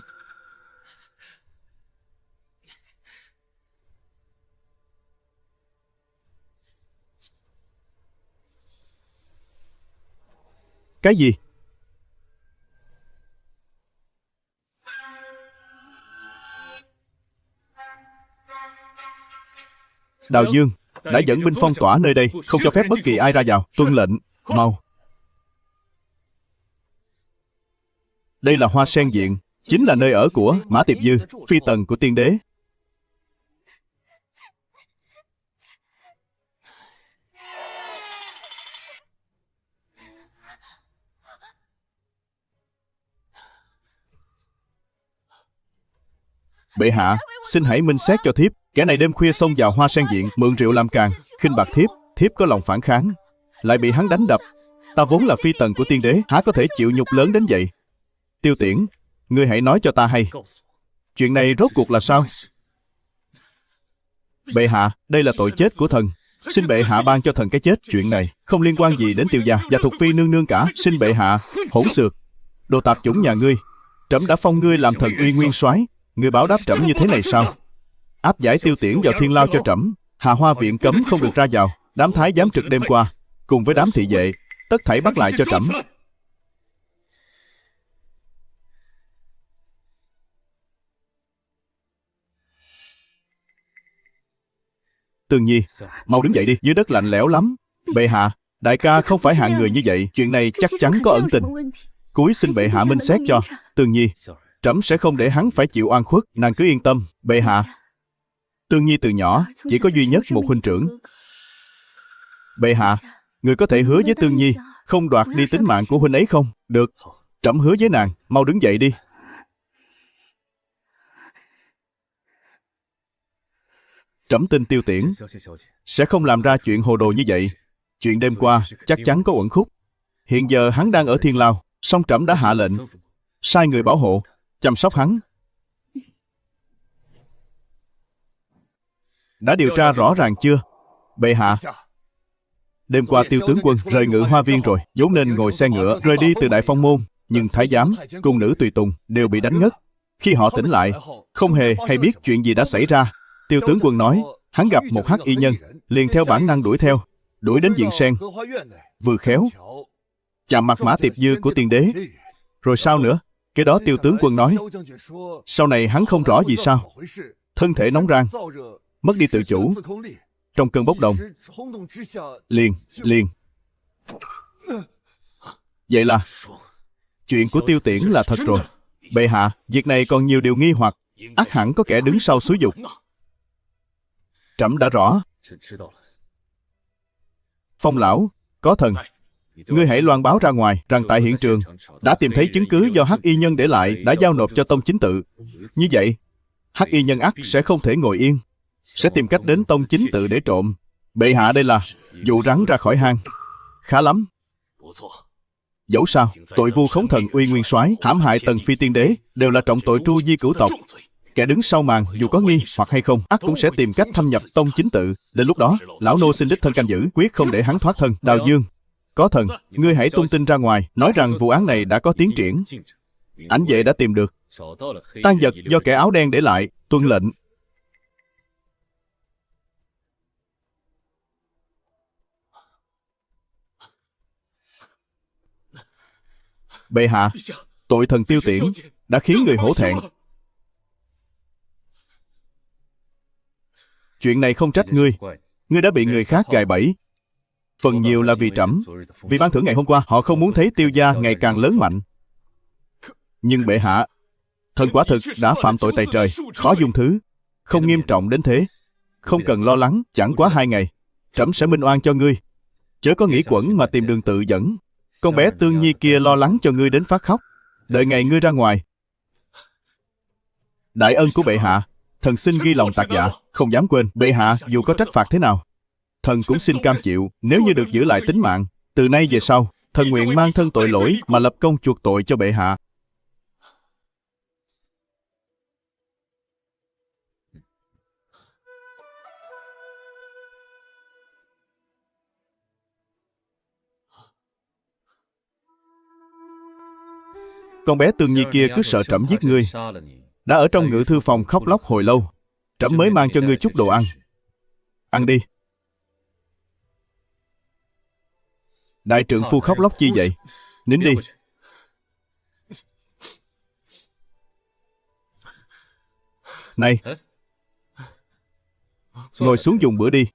Cái gì? Đào Dương đã dẫn binh phong tỏa nơi đây, không cho phép bất kỳ ai ra vào. Tuân lệnh. Mau. Đây là Hoa Sen Viện, chính là nơi ở của Mã Tiệp Dư, phi tần của tiên đế. Bệ hạ, xin hãy minh xét cho thiếp. Kẻ này đêm khuya xông vào Hoa Sen Viện, mượn rượu làm càn, khinh bạc thiếp. Thiếp có lòng phản kháng, lại bị hắn đánh đập. Ta vốn là phi tần của tiên đế, há có thể chịu nhục lớn đến vậy? Tiêu Tiễn, ngươi hãy nói cho ta hay, chuyện này rốt cuộc là sao? Bệ hạ, đây là tội chết của thần. Xin bệ hạ ban cho thần cái chết. Chuyện này không liên quan gì đến Tiêu gia và Thục Phi nương nương cả. Xin bệ hạ. Hỗn xược, đồ tạp chủng nhà ngươi. Trẫm đã phong ngươi làm thần uy nguyên soái, ngươi báo đáp trẫm như thế này sao? Áp giải Tiêu Tiễn vào thiên lao cho trẫm. Hà Hoa viện cấm không được ra vào. Đám thái giám trực đêm qua cùng với đám thị vệ tất thảy bắt lại cho trẫm. Tương Nhi, mau đứng dậy đi, dưới đất lạnh lẽo lắm. Bệ hạ, đại ca không phải hạng người như vậy, chuyện này chắc chắn có ẩn tình. Cúi xin bệ hạ minh xét cho. Tương Nhi, trẫm sẽ không để hắn phải chịu oan khuất, nàng cứ yên tâm. Bệ hạ, Tương Nhi từ nhỏ chỉ có duy nhất một huynh trưởng. Bệ hạ, người có thể hứa với Tương Nhi không đoạt đi tính mạng của huynh ấy không? Được, trẫm hứa với nàng. Mau đứng dậy đi. Trẫm tin Tiêu Tiễn sẽ không làm ra chuyện hồ đồ như vậy. Chuyện đêm qua chắc chắn có uẩn khúc. Hiện giờ hắn đang ở thiên lao, song trẫm đã hạ lệnh sai người bảo hộ, chăm sóc hắn. Đã điều tra rõ ràng chưa? Bệ hạ, đêm qua Tiêu tướng quân rời Ngự Hoa viên rồi, vốn nên ngồi xe ngựa rời đi từ Đại Phong môn, nhưng thái giám, cung nữ tùy tùng đều bị đánh ngất. Khi họ tỉnh lại, không hề hay biết chuyện gì đã xảy ra. Tiêu tướng quân nói hắn gặp một hắc y nhân, liền theo bản năng đuổi theo, đuổi đến Diện Sen, vừa khéo chạm mặt Mã Tiệp Dư của tiên đế. Rồi sao nữa? Cái đó Tiêu tướng quân nói sau này hắn không rõ vì sao thân thể nóng rang, mất đi tự chủ, trong cơn bốc đồng liền. Vậy là chuyện của Tiêu Tiễn là thật rồi. Bệ hạ, việc này còn nhiều điều nghi hoặc, ắt hẳn có kẻ đứng sau xúi giục. Trẫm đã rõ. Phong lão, có thần, ngươi hãy loan báo ra ngoài rằng tại hiện trường đã tìm thấy chứng cứ do hắc y nhân để lại đã giao nộp cho Tông Chính Tự. Như vậy, hắc y nhân ắt sẽ không thể ngồi yên, sẽ tìm cách đến Tông Chính Tự để trộm. Bệ hạ, đây là dụ rắn ra khỏi hang. Khá lắm. Dẫu sao, tội vu khống thần uy nguyên soái, hãm hại Tần Phi tiên đế đều là trọng tội tru di cửu tộc. Kẻ đứng sau màn dù có nghi hoặc hay không, ắt cũng sẽ tìm cách thâm nhập Tông Chính Tự. Đến lúc đó, lão nô xin đích thân canh giữ, quyết không để hắn thoát thân. Đào Dương, có thần, ngươi hãy tung tin ra ngoài, nói rằng vụ án này đã có tiến triển. Ảnh vệ đã tìm được tang vật do kẻ áo đen để lại. Tuân lệnh. Bệ hạ, tội thần Tiêu Tiễn đã khiến người hổ thẹn. Chuyện này không trách ngươi, ngươi đã bị người khác gài bẫy. Phần nhiều là vì trẫm, vì ban thưởng ngày hôm qua họ không muốn thấy Tiêu gia ngày càng lớn mạnh. Nhưng bệ hạ, thần quả thực đã phạm tội tày trời, khó dung thứ. Không nghiêm trọng đến thế, không cần lo lắng. Chẳng quá 2 ngày, trẫm sẽ minh oan cho ngươi. Chớ có nghĩ quẩn mà tìm đường tự dẫn. Con bé Tương Nhi kia lo lắng cho ngươi đến phát khóc. Đợi ngày ngươi ra ngoài. Đại ân của bệ hạ, thần xin ghi lòng tạc dạ, không dám quên. Bệ hạ dù có trách phạt thế nào, thần cũng xin cam chịu. Nếu như được giữ lại tính mạng, từ nay về sau, thần nguyện mang thân tội lỗi mà lập công chuộc tội cho bệ hạ. Con bé Tương Nhi kia cứ sợ trẫm giết ngươi, đã ở trong ngự thư phòng khóc lóc hồi lâu. Trẫm mới mang cho ngươi chút đồ ăn. Ăn đi. Đại trượng phu khóc lóc chi vậy? Nín đi. Này, ngồi xuống dùng bữa đi.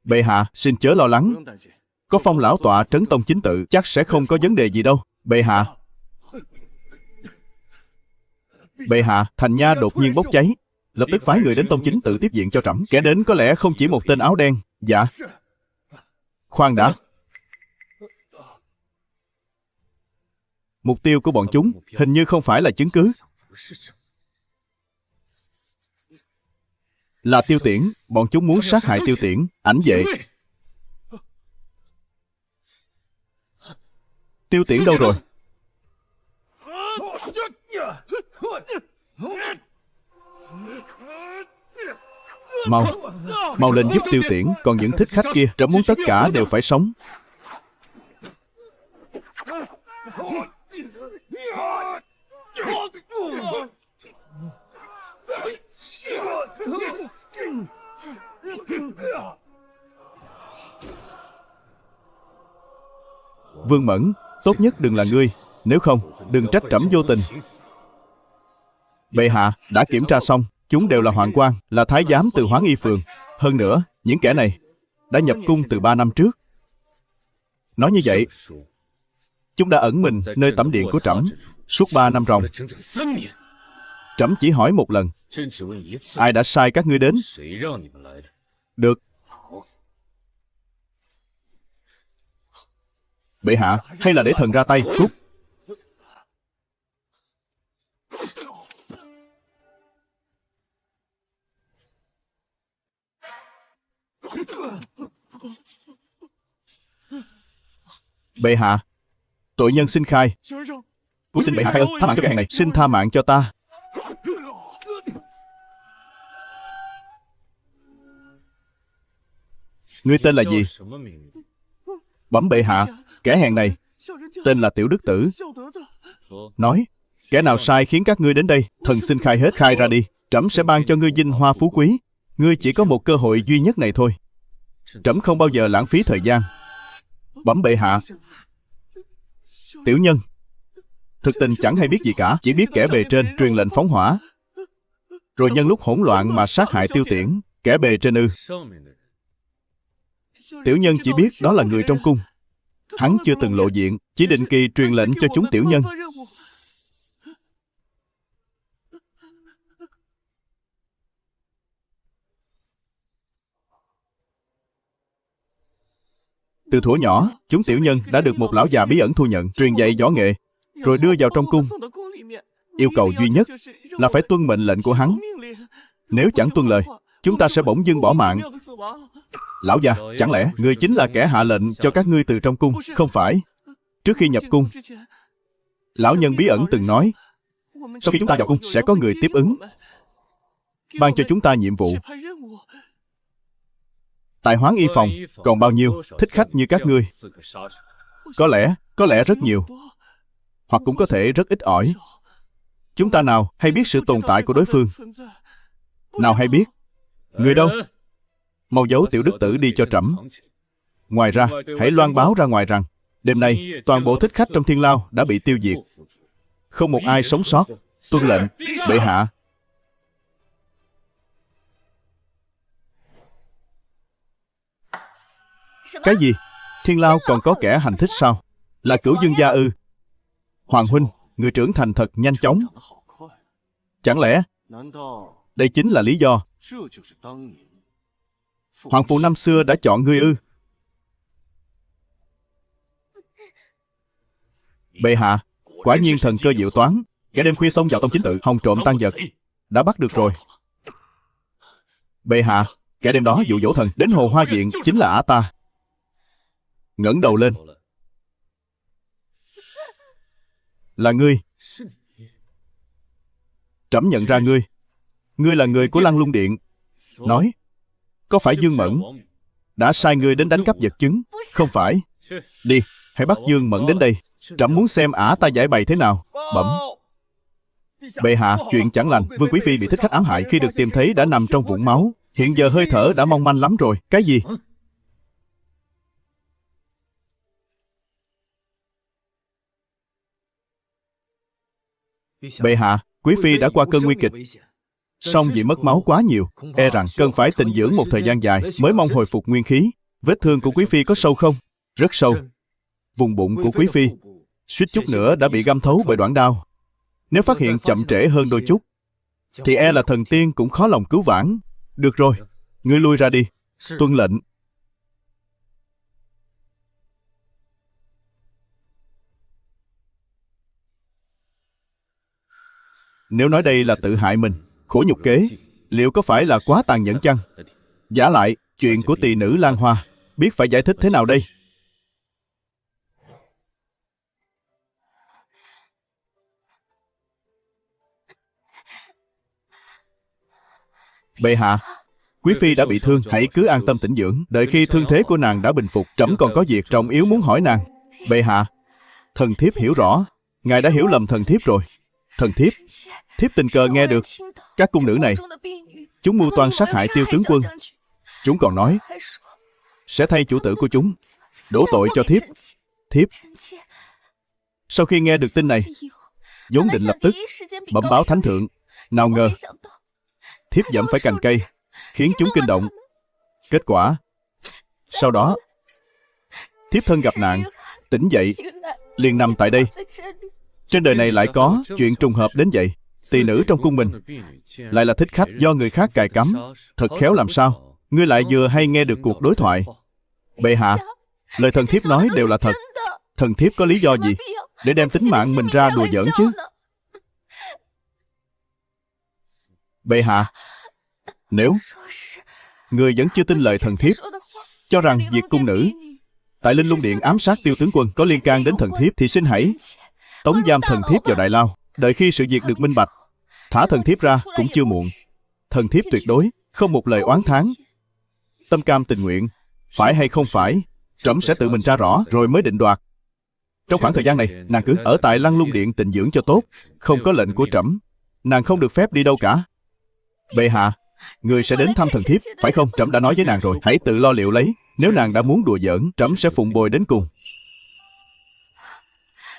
Bệ hạ, xin chớ lo lắng. Có Phong lão tọa trấn Tông Chính Tự, chắc sẽ không có vấn đề gì đâu. Bệ hạ. Bệ hạ, thành nha đột nhiên bốc cháy. Lập tức phái người đến Tông Chính Tự tiếp viện cho trẫm. Kẻ đến có lẽ không chỉ một tên áo đen. Dạ. Khoan đã. Mục tiêu của bọn chúng hình như không phải là chứng cứ. Là Tiêu Tiễn. Bọn chúng muốn sát hại Tiêu Tiễn. Ảnh vệ. Tiêu Tiễn đâu rồi? Mau, mau lên giúp Tiêu Tiễn. Còn những thích khách kia, trẫm muốn tất cả đều phải sống. Vương Mẫn, tốt nhất đừng là ngươi. Nếu không, đừng trách trẫm vô tình. Bệ hạ, đã kiểm tra xong. Chúng đều là hoạn quan, là thái giám từ Hoán Y Phường. Hơn nữa, những kẻ này đã nhập cung từ 3 năm trước. Nói như vậy, chúng đã ẩn mình nơi tẩm điện của trẫm suốt 3 năm ròng. Trẫm chỉ hỏi một lần, ai đã sai các ngươi đến? Được. Bệ hạ, hay là để thần ra tay? Cút. Bệ hạ, tội nhân xin khai. Cúi xin bệ hạ khai ơn, tha mạng cho kẻ hèn này. Xin tha mạng cho ta. Ngươi tên là gì? Bẩm bệ hạ, kẻ hèn này tên là Tiểu Đức Tử. Nói, kẻ nào sai khiến các ngươi đến đây? Thần xin khai hết, khai ra đi. Trẫm sẽ ban cho ngươi vinh hoa phú quý. Ngươi chỉ có một cơ hội duy nhất này thôi. Trẫm không bao giờ lãng phí thời gian. Bẩm bệ hạ, tiểu nhân thực tình chẳng hay biết gì cả, chỉ biết kẻ bề trên truyền lệnh phóng hỏa, rồi nhân lúc hỗn loạn mà sát hại Tiêu Tiễn. Kẻ bề trên ư? Tiểu nhân chỉ biết đó là người trong cung. Hắn chưa từng lộ diện, chỉ định kỳ truyền lệnh cho chúng tiểu nhân. Từ thuở nhỏ, chúng tiểu nhân đã được một lão già bí ẩn thu nhận, truyền dạy võ nghệ, rồi đưa vào trong cung. Yêu cầu duy nhất là phải tuân mệnh lệnh của hắn. Nếu chẳng tuân lời, chúng ta sẽ bỗng dưng bỏ mạng. Lão già, chẳng lẽ ngươi chính là kẻ hạ lệnh cho các ngươi từ trong cung? Không phải. Trước khi nhập cung, lão nhân bí ẩn từng nói, sau khi chúng ta vào cung sẽ có người tiếp ứng, ban cho chúng ta nhiệm vụ. Tại Hoán Y phòng còn bao nhiêu thích khách như các ngươi? Có lẽ rất nhiều, hoặc cũng có thể rất ít ỏi. Chúng ta nào hay biết sự tồn tại của đối phương? Nào hay biết? Người đâu? Mau giấu Tiểu Đức Tử đi cho trẫm. Ngoài ra, hãy loan báo ra ngoài rằng đêm nay toàn bộ thích khách trong Thiên Lao đã bị tiêu diệt, không một ai sống sót. Tuân lệnh, bệ hạ. Cái gì? Thiên Lao còn có kẻ hành thích sao? Là Cửu Dương gia ư? Hoàng huynh, người trưởng thành thật nhanh chóng. Chẳng lẽ đây chính là lý do hoàng phụ năm xưa đã chọn ngươi ư? Bệ hạ, quả nhiên thần cơ diệu toán. Kẻ đêm khuya xông vào tông chính tự, hòng trộm tang vật đã bắt được rồi. Bệ hạ, kẻ đêm đó dụ dỗ thần đến Hồ Hoa Viện chính là ả ta. Ngẩng đầu lên. Là ngươi. Trẫm nhận ra ngươi. Ngươi là người của Lăng Lung Điện. Nói, có phải Dương Mẫn đã sai ngươi đến đánh cắp vật chứng? Không phải. Đi, hãy bắt Dương Mẫn đến đây. Trẫm muốn xem ả ta giải bày thế nào. Bẩm. Bệ hạ, chuyện chẳng lành. Vương Quý Phi bị thích khách ám hại, khi được tìm thấy đã nằm trong vũng máu. Hiện giờ hơi thở đã mong manh lắm rồi. Cái gì? Bệ hạ, Quý Phi đã qua cơn nguy kịch, song vì mất máu quá nhiều, e rằng cần phải tịnh dưỡng một thời gian dài mới mong hồi phục nguyên khí. Vết thương của Quý Phi có sâu không? Rất sâu. Vùng bụng của Quý Phi suýt chút nữa đã bị găm thấu bởi đoạn đao. Nếu phát hiện chậm trễ hơn đôi chút, thì e là thần tiên cũng khó lòng cứu vãn. Được rồi, ngươi lui ra đi. Tuân lệnh. Nếu nói đây là tự hại mình, khổ nhục kế, liệu có phải là quá tàn nhẫn chăng? Vả lại, chuyện của tỳ nữ Lan Hoa, biết phải giải thích thế nào đây? Bệ hạ, quý phi đã bị thương, hãy cứ an tâm tĩnh dưỡng. Đợi khi thương thế của nàng đã bình phục, trẫm còn có việc trọng yếu muốn hỏi nàng. Bệ hạ, thần thiếp hiểu rõ. Ngài đã hiểu lầm thần thiếp rồi. Thần thiếp tình cờ nghe được các cung nữ này, chúng mưu toan sát hại Tiêu tướng quân. Chúng còn nói sẽ thay chủ tử của chúng đổ tội cho thiếp. Thiếp sau khi nghe được tin này, vốn định lập tức bẩm báo thánh thượng, nào ngờ thiếp dẫm phải cành cây, khiến chúng kinh động. Kết quả sau đó thiếp thân gặp nạn, tỉnh dậy liền nằm tại đây. Trên đời này lại có chuyện trùng hợp đến vậy. Tỳ nữ trong cung mình lại là thích khách do người khác cài cắm. Thật khéo làm sao. Ngươi lại vừa hay nghe được cuộc đối thoại. Bệ hạ, lời thần thiếp nói đều là thật. Thần thiếp có lý do gì để đem tính mạng mình ra đùa giỡn chứ? Bệ hạ, nếu người vẫn chưa tin lời thần thiếp, cho rằng việc cung nữ tại Linh Lung Điện ám sát Tiêu tướng quân có liên can đến thần thiếp, thì xin hãy tống giam thần thiếp vào đại lao. Đợi khi sự việc được minh bạch, thả thần thiếp ra cũng chưa muộn. Thần thiếp tuyệt đối không một lời oán thán, tâm cam tình nguyện. Phải hay không phải, trẫm sẽ tự mình tra rõ rồi mới định đoạt. Trong khoảng thời gian này, nàng cứ ở tại Lăng Lung Điện tịnh dưỡng cho tốt. Không có lệnh của trẫm, nàng không được phép đi đâu cả. Bệ hạ, người sẽ đến thăm thần thiếp, phải không? Trẫm đã nói với nàng rồi, hãy tự lo liệu lấy. Nếu nàng đã muốn đùa giỡn, trẫm sẽ phụng bồi đến cùng.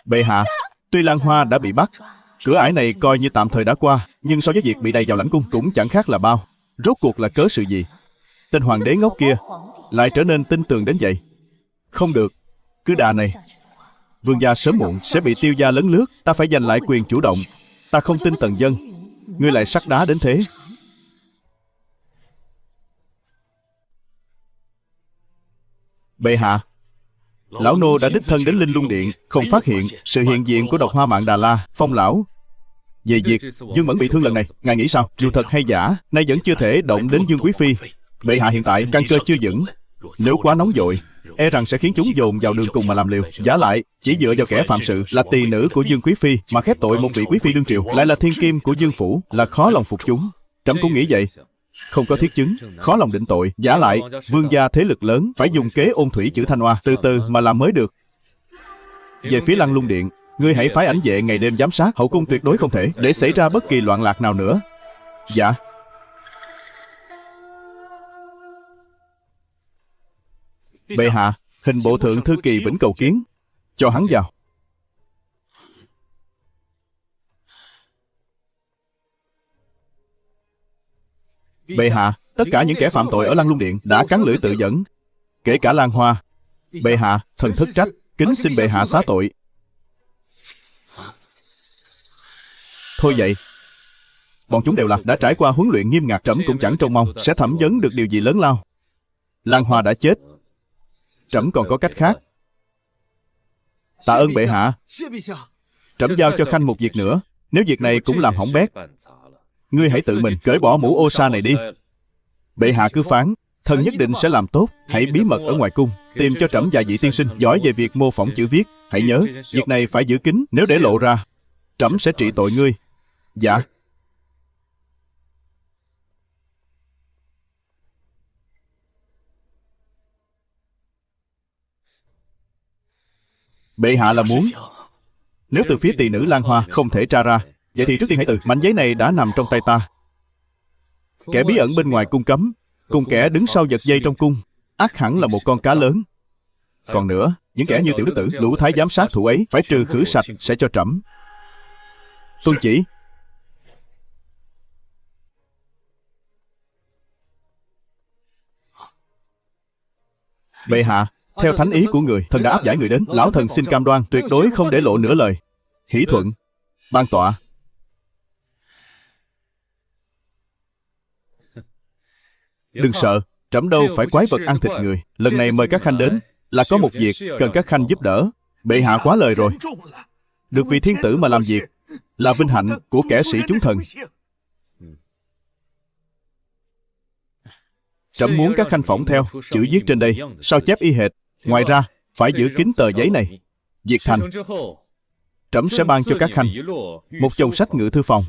Bệ hạ, tuy Lan Hoa đã bị bắt, cửa ải này coi như tạm thời đã qua, nhưng so với việc bị đày vào lãnh cung cũng chẳng khác là bao. Rốt cuộc là cớ sự gì? Tên hoàng đế ngốc kia lại trở nên tin tường đến vậy? Không được, cứ đà này, vương gia sớm muộn sẽ bị Tiêu gia lấn lướt. Ta phải giành lại quyền chủ động. Ta không tin Tần Dân, ngươi lại sắt đá đến thế. Bệ hạ, lão nô đã đích thân đến Linh Lung Điện, không phát hiện sự hiện diện của độc hoa Mạn Đà La. Phong lão, về việc Dương Mẫn bị thương lần này, ngài nghĩ sao? Dù thật hay giả, nay vẫn chưa thể động đến Dương quý phi. Bệ hạ hiện tại căn cơ chưa vững, nếu quá nóng vội, e rằng sẽ khiến chúng dồn vào đường cùng mà làm liều. Vả lại, chỉ dựa vào kẻ phạm sự là tỳ nữ của Dương quý phi mà khép tội một vị quý phi đương triều, lại là thiên kim của Dương phủ, là khó lòng phục chúng. Trẫm cũng nghĩ vậy. Không có thiết chứng, khó lòng định tội. Vả lại, vương gia thế lực lớn, phải dùng kế ôn thủy chữ Thanh Hoa, từ từ mà làm mới được. Về phía Lăng Lung Điện, ngươi hãy phái ảnh vệ ngày đêm giám sát, hậu cung tuyệt đối không thể để xảy ra bất kỳ loạn lạc nào nữa. Dạ. Bệ hạ, hình bộ thượng thư kỳ Vĩnh cầu kiến. Cho hắn vào. Bệ hạ, tất cả những kẻ phạm tội ở Lăng Lung Điện đã cắn lưỡi tự dẫn, kể cả Lan Hoa. Bệ hạ, thần thất trách, kính xin bệ hạ xá tội. Thôi vậy, bọn chúng đều là đã trải qua huấn luyện nghiêm ngặt, trẫm cũng chẳng trông mong sẽ thẩm vấn được điều gì lớn lao. Lan Hoa đã chết, trẫm còn có cách khác. Tạ ơn bệ hạ. Trẫm giao cho Khanh một việc nữa. Nếu việc này cũng làm hỏng bét, ngươi hãy tự mình cởi bỏ mũ ô sa này đi. Bệ hạ cứ phán, thần nhất định sẽ làm tốt. Hãy bí mật ở ngoài cung tìm cho trẫm vài vị tiên sinh giỏi về việc mô phỏng chữ viết. Hãy nhớ, việc này phải giữ kín, nếu để lộ ra, trẫm sẽ trị tội ngươi. Dạ. Bệ hạ là muốn, nếu từ phía tỳ nữ Lan Hoa không thể tra ra, vậy thì trước tiên hãy từ mảnh giấy này đã nằm trong tay ta. Kẻ bí ẩn bên ngoài cung cấm cùng kẻ đứng sau giật dây trong cung, ắt hẳn là một con cá lớn. Còn nữa, những kẻ như tiểu đức tử, lũ thái giám sát thủ ấy phải trừ khử sạch, sẽ cho trẫm. Tuân chỉ. Bệ hạ, theo thánh ý của người, thần đã áp giải người đến. Lão thần xin cam đoan tuyệt đối không để lộ nửa lời. Hỷ thuận. Ban tọa. Đừng sợ, trẫm đâu phải quái vật ăn thịt người. Lần này mời các khanh đến là có một việc cần các khanh giúp đỡ. Bệ hạ quá lời rồi. Được vì thiên tử mà làm việc là vinh hạnh của kẻ sĩ chúng thần. Trẫm muốn các khanh phỏng theo chữ viết trên đây, sao chép y hệt. Ngoài ra, phải giữ kín tờ giấy này. Việc thành, trẫm sẽ ban cho các khanh một chồng sách ngự thư phòng.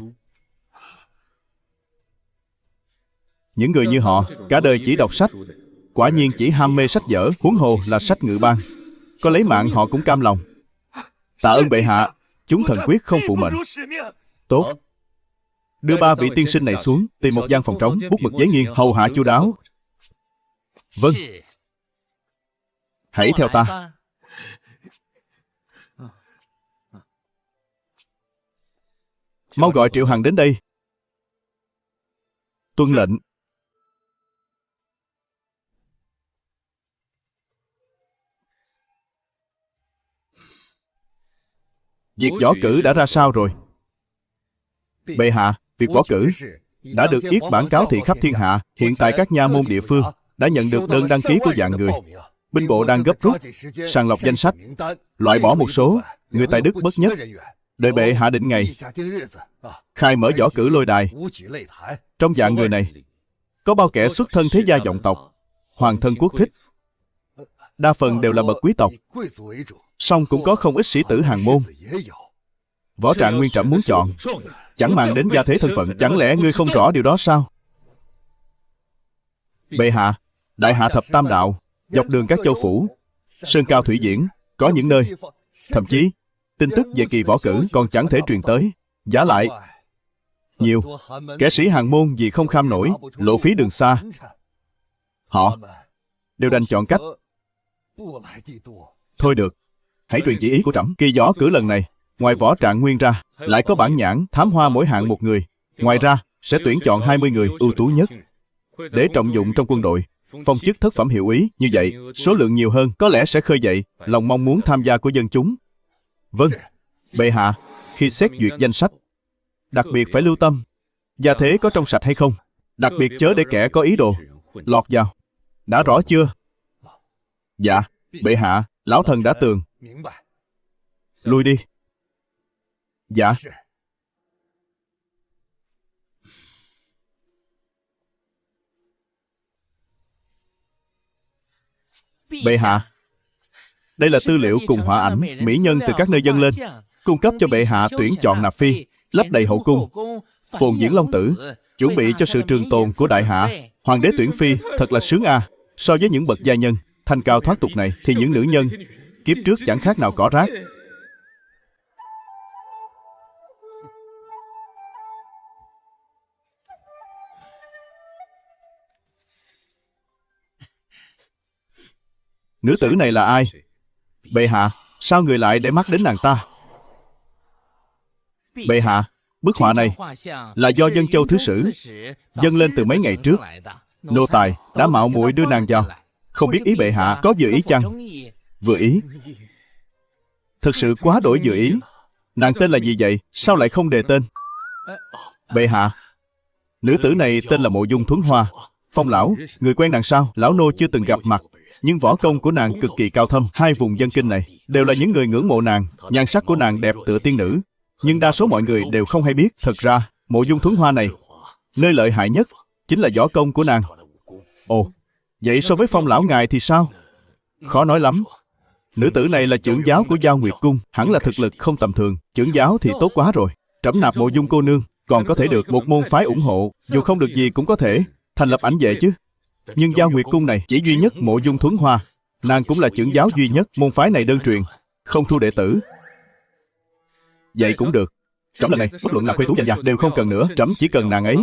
Những người như họ, cả đời chỉ đọc sách, quả nhiên chỉ ham mê sách vở, huống hồ là sách ngự ban. Có lấy mạng họ cũng cam lòng. Tạ ơn bệ hạ, chúng thần quyết không phụ mệnh. Tốt. Đưa 3 vị tiên sinh này xuống, tìm một gian phòng trống, bút mực giấy nghiêng, hầu hạ chu đáo. Vâng. Hãy theo ta. Mau gọi Triệu Hằng đến đây. Tuân lệnh. Việc võ cử đã ra sao rồi? Bệ hạ, việc võ cử đã được yết bản cáo thị khắp thiên hạ. Hiện tại các nha môn địa phương đã nhận được đơn đăng ký của vạn người. Binh bộ đang gấp rút sàng lọc danh sách, loại bỏ một số người tài đức bất nhất. Đợi bệ hạ định ngày khai mở võ cử lôi đài. Trong vạn người này có bao kẻ xuất thân thế gia vọng tộc, hoàng thân quốc thích, đa phần đều là bậc quý tộc, song cũng có không ít sĩ tử hàng môn. Võ Trạng Nguyên trẫm muốn chọn, chẳng màng đến gia thế thân phận. Chẳng lẽ ngươi không rõ điều đó sao? Bệ hạ, đại hạ thập tam đạo, dọc đường các châu phủ, sơn cao thủy diễn, có những nơi thậm chí tin tức về kỳ võ cử còn chẳng thể truyền tới. Giả lại nhiều kẻ sĩ hàng môn vì không kham nổi lộ phí đường xa, họ đều đành chọn cách thôi được. Hãy truyền chỉ ý của trẫm. Kỳ võ cử lần này, ngoài Võ Trạng Nguyên ra, lại có bản nhãn, thám hoa mỗi hạng một người. Ngoài ra sẽ tuyển chọn 20 người ưu tú nhất để trọng dụng trong quân đội, phong chức thất phẩm hiệu úy. Như vậy, số lượng nhiều hơn có lẽ sẽ khơi dậy lòng mong muốn tham gia của dân chúng. Vâng, bệ hạ, khi xét duyệt danh sách, đặc biệt phải lưu tâm gia thế có trong sạch hay không. Đặc biệt chớ để kẻ có ý đồ lọt vào. Đã rõ chưa? Dạ, bệ hạ, lão thần đã tường. Lui đi. Dạ. Bệ hạ, đây là tư liệu cùng họa ảnh, mỹ nhân từ các nơi dâng lên, cung cấp cho bệ hạ tuyển chọn nạp phi, lấp đầy hậu cung, phồn diễn long tử, chuẩn bị cho sự trường tồn của đại hạ. Hoàng đế tuyển phi thật là sướng a. So với những bậc gia nhân thanh cao thoát tục này, thì những nữ nhân kiếp trước chẳng khác nào cỏ rác. Nữ tử này là ai? Bệ hạ, sao người lại để mắt đến nàng ta? Bệ hạ, bức họa này là do Dân Châu Thứ Sử dâng lên từ mấy ngày trước. Nô tài đã mạo muội đưa nàng vào. Không biết ý bệ hạ có vừa ý chăng? Vừa ý? Thực sự quá đổi vừa ý. Nàng tên là gì vậy? Sao lại không đề tên? Bệ hạ, nữ tử này tên là Mộ Dung Thuấn Hoa. Phong lão, người quen nàng sao? Lão nô chưa từng gặp mặt, nhưng võ công của nàng cực kỳ cao thâm. Hai vùng dân kinh này đều là những người ngưỡng mộ nàng. Nhan sắc của nàng đẹp tựa tiên nữ, nhưng đa số mọi người đều không hay biết. Thật ra, Mộ Dung Thuấn Hoa này, nơi lợi hại nhất chính là võ công của nàng. Ồ, vậy so với Phong lão ngài thì sao? Khó nói lắm. Nữ tử này là trưởng giáo của Giao Nguyệt Cung, hẳn là thực lực không tầm thường. Trưởng giáo thì tốt quá rồi. Trẫm nạp Mộ Dung cô nương, còn có thể được một môn phái ủng hộ. Dù không được gì cũng có thể thành lập ảnh vệ chứ. Nhưng Giao Nguyệt Cung này chỉ duy nhất Mộ Dung Thuấn Hoa. Nàng cũng là trưởng giáo duy nhất. Môn phái này đơn truyền, không thu đệ tử. Vậy cũng được. Trẫm lần này bất luận là khuê tú danh gia đều không cần nữa. Trẫm chỉ cần nàng ấy.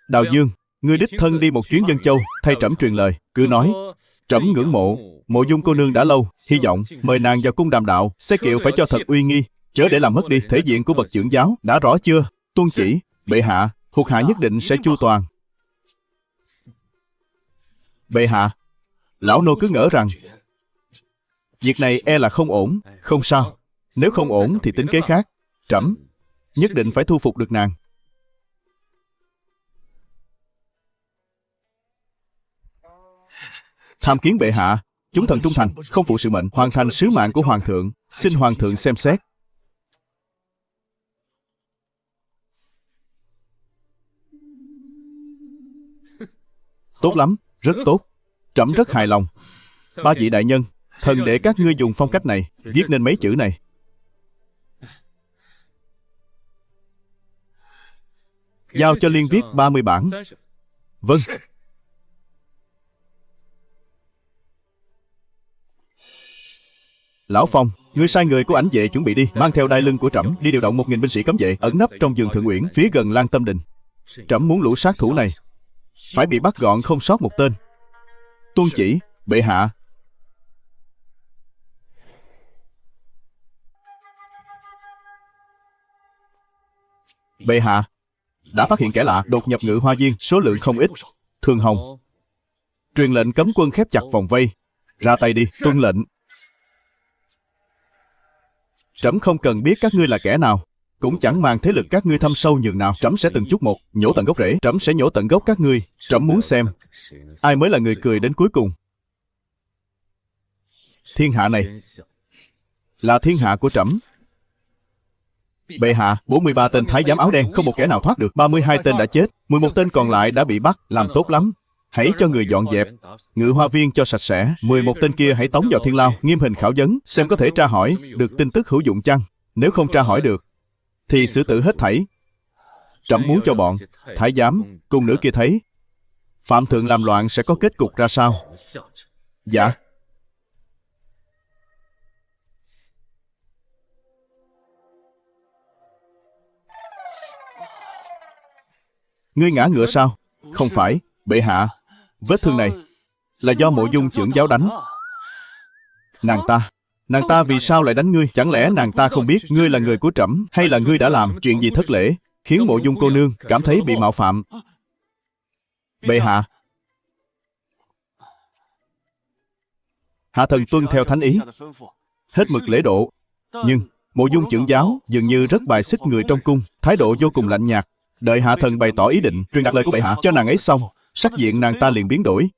Đào Dương, ngươi đích thân đi một chuyến Dân Châu, thay trẫm truyền lời. Cứ nói trẫm ngưỡng mộ Mộ Dung cô nương đã lâu, hy vọng mời nàng vào cung đàm đạo. Xe kiệu phải cho thật uy nghi, chớ để làm mất đi thể diện của bậc trưởng giáo. Đã rõ chưa? Tuân chỉ. Bệ hạ, thuộc hạ nhất định sẽ chu toàn. Bệ hạ, lão nô cứ ngỡ rằng việc này e là không ổn. Không sao. Nếu không ổn thì tính kế khác. Trẫm nhất định phải thu phục được nàng. Tham kiến bệ hạ. Chúng thần trung thành, không phụ sự mệnh, hoàn thành sứ mạng của hoàng thượng. Xin hoàng thượng xem xét. Tốt lắm, rất tốt. Trẫm rất hài lòng. Ba vị đại nhân, thần để các ngươi dùng phong cách này viết nên mấy chữ này. Giao cho Liên viết 30 bản. Vâng. Lão Phong, ngươi sai người của ảnh vệ chuẩn bị đi, mang theo đai lưng của trẫm đi điều động 1000 binh sĩ cấm vệ ẩn nấp trong vườn Thượng Uyển phía gần Lan Tâm Đình. Trẫm muốn lũ sát thủ này phải bị bắt gọn không sót một tên. Tuân chỉ, bệ hạ. Bệ hạ, đã phát hiện kẻ lạ đột nhập Ngự Hoa Viên, số lượng không ít. Thường Hồng, truyền lệnh cấm quân khép chặt vòng vây. Ra tay đi, tuân lệnh. Trẫm không cần biết các ngươi là kẻ nào, cũng chẳng màng thế lực các ngươi thâm sâu nhường nào. Trẫm sẽ từng chút một nhổ tận gốc rễ. Trẫm sẽ nhổ tận gốc các ngươi. Trẫm muốn xem ai mới là người cười đến cuối cùng. Thiên hạ này là thiên hạ của trẫm. Bệ hạ, 43 tên thái giám áo đen không một kẻ nào thoát được. 32 tên đã chết, 11 tên còn lại đã bị bắt. Làm tốt lắm. Hãy cho người dọn dẹp Ngự Hoa Viên cho sạch sẽ. 11 tên kia hãy tống vào thiên lao, nghiêm hình khảo vấn, xem có thể tra hỏi được tin tức hữu dụng chăng. Nếu không tra hỏi được thì xử tử hết thảy. Trẫm muốn cho bọn thái giám cung nữ kia thấy phạm thượng làm loạn sẽ có kết cục ra sao. Dạ. Ngươi ngã ngựa sao? Không phải, bệ hạ. Vết thương này là do Mộ Dung trưởng giáo đánh. Nàng ta vì sao lại đánh ngươi? Chẳng lẽ nàng ta không biết ngươi là người của trẫm, hay là ngươi đã làm chuyện gì thất lễ khiến Mộ Dung cô nương cảm thấy bị mạo phạm? Bệ hạ, hạ thần tuân theo thánh ý, hết mực lễ độ. Nhưng Mộ Dung trưởng giáo dường như rất bài xích người trong cung, thái độ vô cùng lạnh nhạt. Đợi hạ thần bày tỏ ý định truyền đạt lời của bệ hạ cho nàng ấy xong, sắc diện nàng ta liền biến đổi.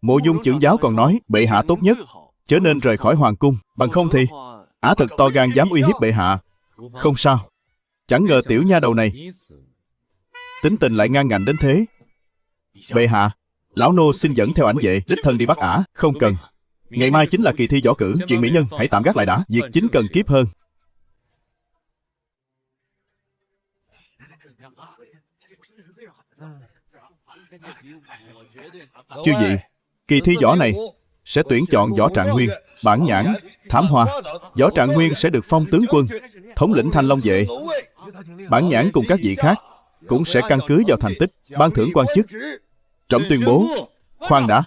Mộ Dung trưởng giáo còn nói bệ hạ tốt nhất chớ nên rời khỏi hoàng cung, bằng không thì ả thật to gan dám uy hiếp bệ hạ. Không sao. Chẳng ngờ tiểu nha đầu này tính tình lại ngang ngạnh đến thế. Bệ hạ, lão nô xin dẫn theo ảnh vệ đích thân đi bắt ả. Không cần. Ngày mai chính là kỳ thi võ cử, chuyện mỹ nhân hãy tạm gác lại đã. Việc chính cần kiếp hơn. Chư vị, kỳ thi võ này sẽ tuyển chọn Võ Trạng Nguyên, Bản Nhãn, Thám Hoa. Võ Trạng Nguyên sẽ được phong tướng quân, thống lĩnh Thanh Long vệ. Bản Nhãn cùng các vị khác cũng sẽ căn cứ vào thành tích ban thưởng quan chức. Trẫm tuyên bố. Khoan đã.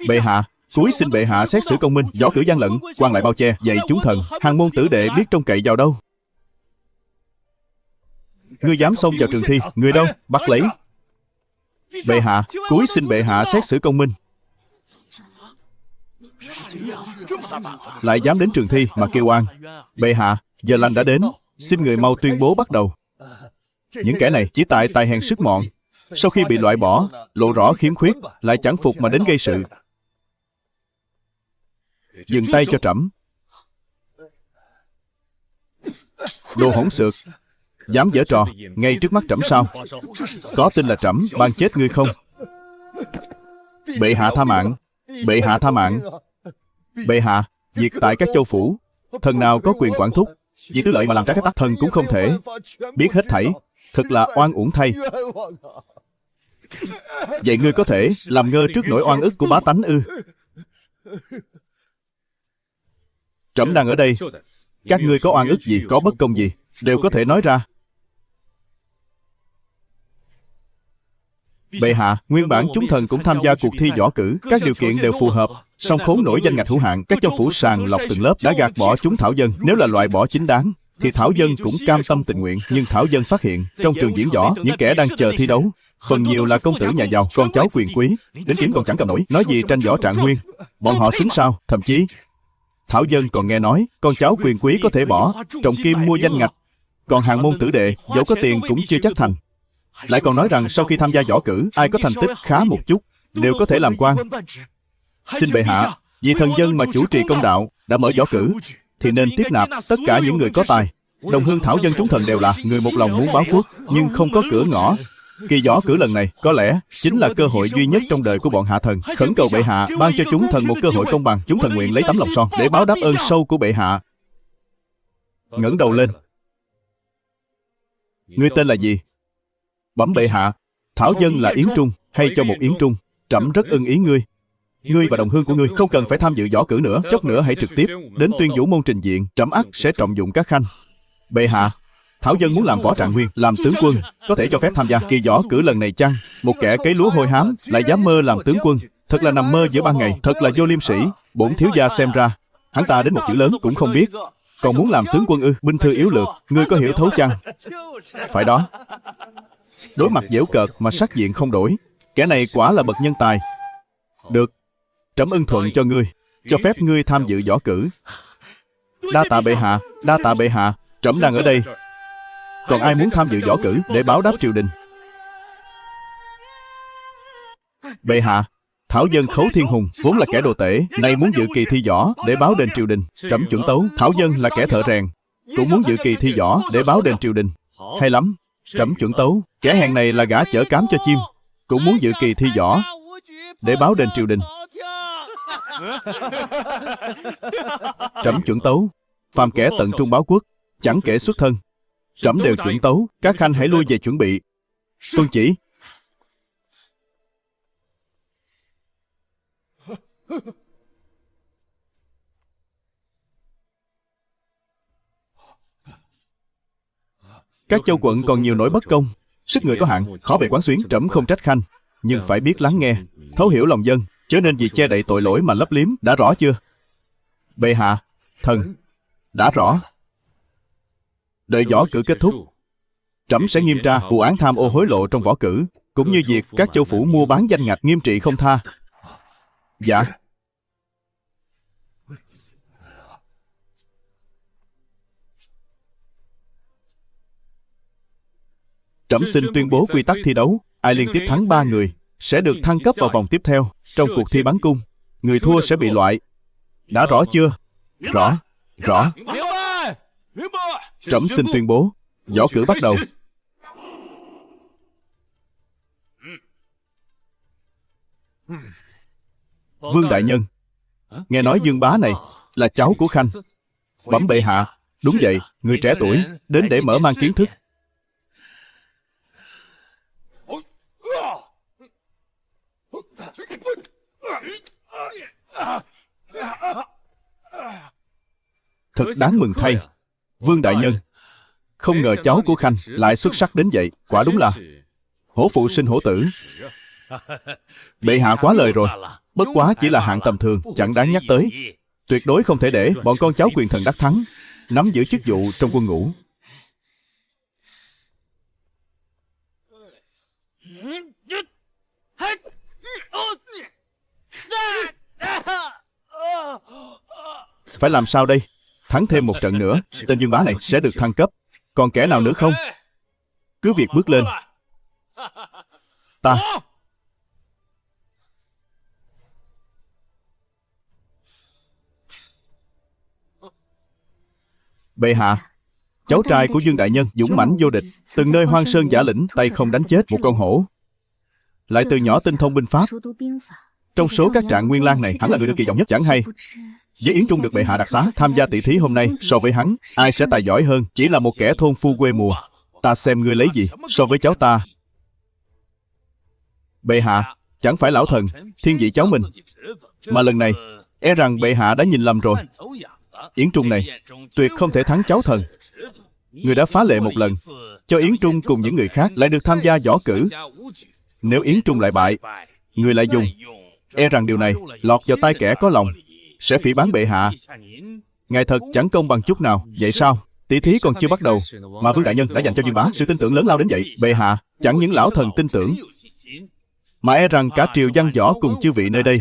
Bệ hạ, cúi xin bệ hạ xét xử công minh. Võ cử gian lận, quan lại bao che, dạy chúng thần, hàng môn tử đệ biết trông cậy vào đâu. Ngươi dám xông vào trường thi, người đâu? Bắt lấy. Bệ hạ, cúi xin bệ hạ xét xử công minh. Lại dám đến trường thi mà kêu oan. Bệ hạ, giờ lành đã đến, xin người mau tuyên bố bắt đầu. Những kẻ này chỉ tại tài hèn sức mọn, sau khi bị loại bỏ, lộ rõ khiếm khuyết, lại chẳng phục mà đến gây sự. Dừng tay cho trẫm. Đồ hỗn xược, dám giở trò ngay trước mắt trẫm sao? Có tin là trẫm ban chết ngươi không? Bệ hạ tha mạng. Bệ hạ tha mạng. Bệ hạ, việc tại các châu phủ, thần nào có quyền quản thúc? Vì tư lợi mà làm trái phép tắc, thần cũng không thể biết hết thảy. Thật là oan uổng thay. Vậy ngươi có thể làm ngơ trước nỗi oan ức của bá tánh ư? Trẫm đang ở đây, các ngươi có oan ức gì, có bất công gì, đều có thể nói ra. Bệ hạ, nguyên bản chúng thần cũng tham gia cuộc thi võ cử, các điều kiện đều phù hợp, song khốn nổi danh ngạch hữu hạn, các châu phủ sàng lọc từng lớp đã gạt bỏ chúng thảo dân. Nếu là loại bỏ chính đáng thì thảo dân cũng cam tâm tình nguyện. Nhưng thảo dân phát hiện trong trường diễn võ, những kẻ đang chờ thi đấu phần nhiều là công tử nhà giàu, con cháu quyền quý, đến kiếm còn chẳng cầm nổi, nói gì tranh võ trạng nguyên. Bọn họ xứng sao? Thậm chí thảo dân còn nghe nói con cháu quyền quý có thể bỏ trọng kim mua danh ngạch, còn hàng môn tử đệ dẫu có tiền cũng chưa chắc thành. Lại còn nói rằng sau khi tham gia võ cử, ai có thành tích khá một chút đều có thể làm quan. Xin bệ hạ, vì thần dân mà chủ trì công đạo đã mở võ cử thì nên tiếp nạp tất cả những người có tài, Đồng hương Thảo Dân chúng thần đều là người một lòng muốn báo quốc, nhưng không có cửa ngõ. Kỳ võ cử lần này có lẽ chính là cơ hội duy nhất trong đời của bọn hạ thần. Khẩn cầu bệ hạ ban cho chúng thần một cơ hội công bằng. Chúng thần nguyện lấy tấm lòng son để báo đáp ơn sâu của bệ hạ. Ngẩng đầu lên. Ngươi tên là gì? Bẩm bệ hạ, Thảo Dân là Yến Trung, hay cho một Yến Trung. Trẫm rất ưng ý ngươi. Ngươi và đồng hương của ngươi không cần phải tham dự võ cử nữa. Chốc nữa hãy trực tiếp đến Tuyên Vũ môn trình diện. Trẫm ắt sẽ trọng dụng các khanh. Bệ hạ, Thảo Dân muốn làm võ trạng nguyên, làm tướng quân. Có thể cho phép tham gia kỳ võ cử lần này chăng? Một kẻ cấy lúa hôi hám lại dám mơ làm tướng quân, thật là nằm mơ giữa ban ngày, thật là vô liêm sỉ. Bổn thiếu gia xem ra hắn ta đến một chữ lớn cũng không biết, còn muốn làm tướng quân ư? Binh thư yếu lược, ngươi có hiểu thấu chăng? Phải đó. Đối mặt giễu cợt mà sắc diện không đổi. Kẻ này quả là bậc nhân tài. Được, trẫm ưng thuận cho ngươi, cho phép ngươi tham dự võ cử. Đa tạ bệ hạ, đa tạ bệ hạ. Trẫm đang ở đây. Còn ai muốn tham dự võ cử để báo đáp triều đình? Bệ hạ, Thảo Dân Khấu Thiên Hùng vốn là kẻ đồ tể, nay muốn dự kỳ thi võ để báo đền triều đình. Trẫm chuẩn tấu. Thảo Dân là kẻ thợ rèn, cũng muốn dự kỳ thi võ để báo đền triều đình. Hay lắm. Trẫm chuẩn tấu. Kẻ hèn này là gã chở cám cho chim, cũng muốn dự kỳ thi võ để báo đền triều đình. Trẫm chuẩn tấu. Phàm kẻ tận trung báo quốc, chẳng kể xuất thân, trẫm đều chuẩn tấu. Các khanh hãy lui về chuẩn bị. Tuân chỉ. Các châu quận còn nhiều nỗi bất công, sức người có hạn, khó bề quán xuyến. Trẫm không trách khanh, nhưng phải biết lắng nghe, thấu hiểu lòng dân, chớ nên vì che đậy tội lỗi mà lấp liếm. Đã rõ chưa? Bệ hạ, thần đã rõ. Đợi võ cử kết thúc, trẫm sẽ nghiêm tra vụ án tham ô hối lộ trong võ cử, cũng như việc các châu phủ mua bán danh ngạch, nghiêm trị không tha. Dạ. Trẫm xin tuyên bố quy tắc thi đấu. Ai liên tiếp thắng 3 người sẽ được thăng cấp vào vòng tiếp theo. Trong cuộc thi bắn cung, người thua sẽ bị loại. Đã rõ chưa? Rõ. Rõ. Trẫm xin tuyên bố võ cử bắt đầu. Vương đại nhân, nghe nói Dương bá này là cháu của khanh. Bẩm bệ hạ. Đúng vậy, người trẻ tuổi đến để mở mang kiến thức. Thật đáng mừng thay. Vương đại nhân, không ngờ cháu của khanh lại xuất sắc đến vậy. Quả đúng là hổ phụ sinh hổ tử. Bệ hạ quá lời rồi. Bất quá chỉ là hạng tầm thường, chẳng đáng nhắc tới. Tuyệt đối không thể để bọn con cháu quyền thần đắc thắng nắm giữ chức vụ trong quân ngũ. Phải làm sao đây? Thắng thêm một trận nữa, tên Dương bá này sẽ được thăng cấp. Còn kẻ nào nữa không? Cứ việc bước lên. Ta. Bệ hạ, cháu trai của Dương đại nhân dũng mãnh vô địch, từng nơi hoang sơn giả lĩnh tay không đánh chết một con hổ, lại từ nhỏ tinh thông binh pháp. Trong số các trạng Nguyên Lang này, hắn là người được kỳ vọng nhất. Chẳng hay với Yến Trung được bệ hạ đặc xá tham gia tỷ thí hôm nay, so với hắn, ai sẽ tài giỏi hơn? Chỉ là một kẻ thôn phu quê mùa. Ta xem ngươi lấy gì so với cháu ta? Bệ hạ, chẳng phải lão thần thiên vị cháu mình, mà lần này e rằng bệ hạ đã nhìn lầm rồi. Yến Trung này tuyệt không thể thắng cháu thần. Người đã phá lệ một lần, cho Yến Trung cùng những người khác lại được tham gia võ cử. Nếu Yến Trung lại bại, người lại dùng, e rằng điều này lọt vào tai kẻ có lòng, sẽ phỉ báng bệ hạ. Ngài thật chẳng công bằng chút nào. Vậy sao? Tỷ thí còn chưa bắt đầu mà Vương đại nhân đã dành cho Dương bá sự tin tưởng lớn lao đến vậy. Bệ hạ, chẳng những lão thần tin tưởng, mà e rằng cả triều văn võ cùng chư vị nơi đây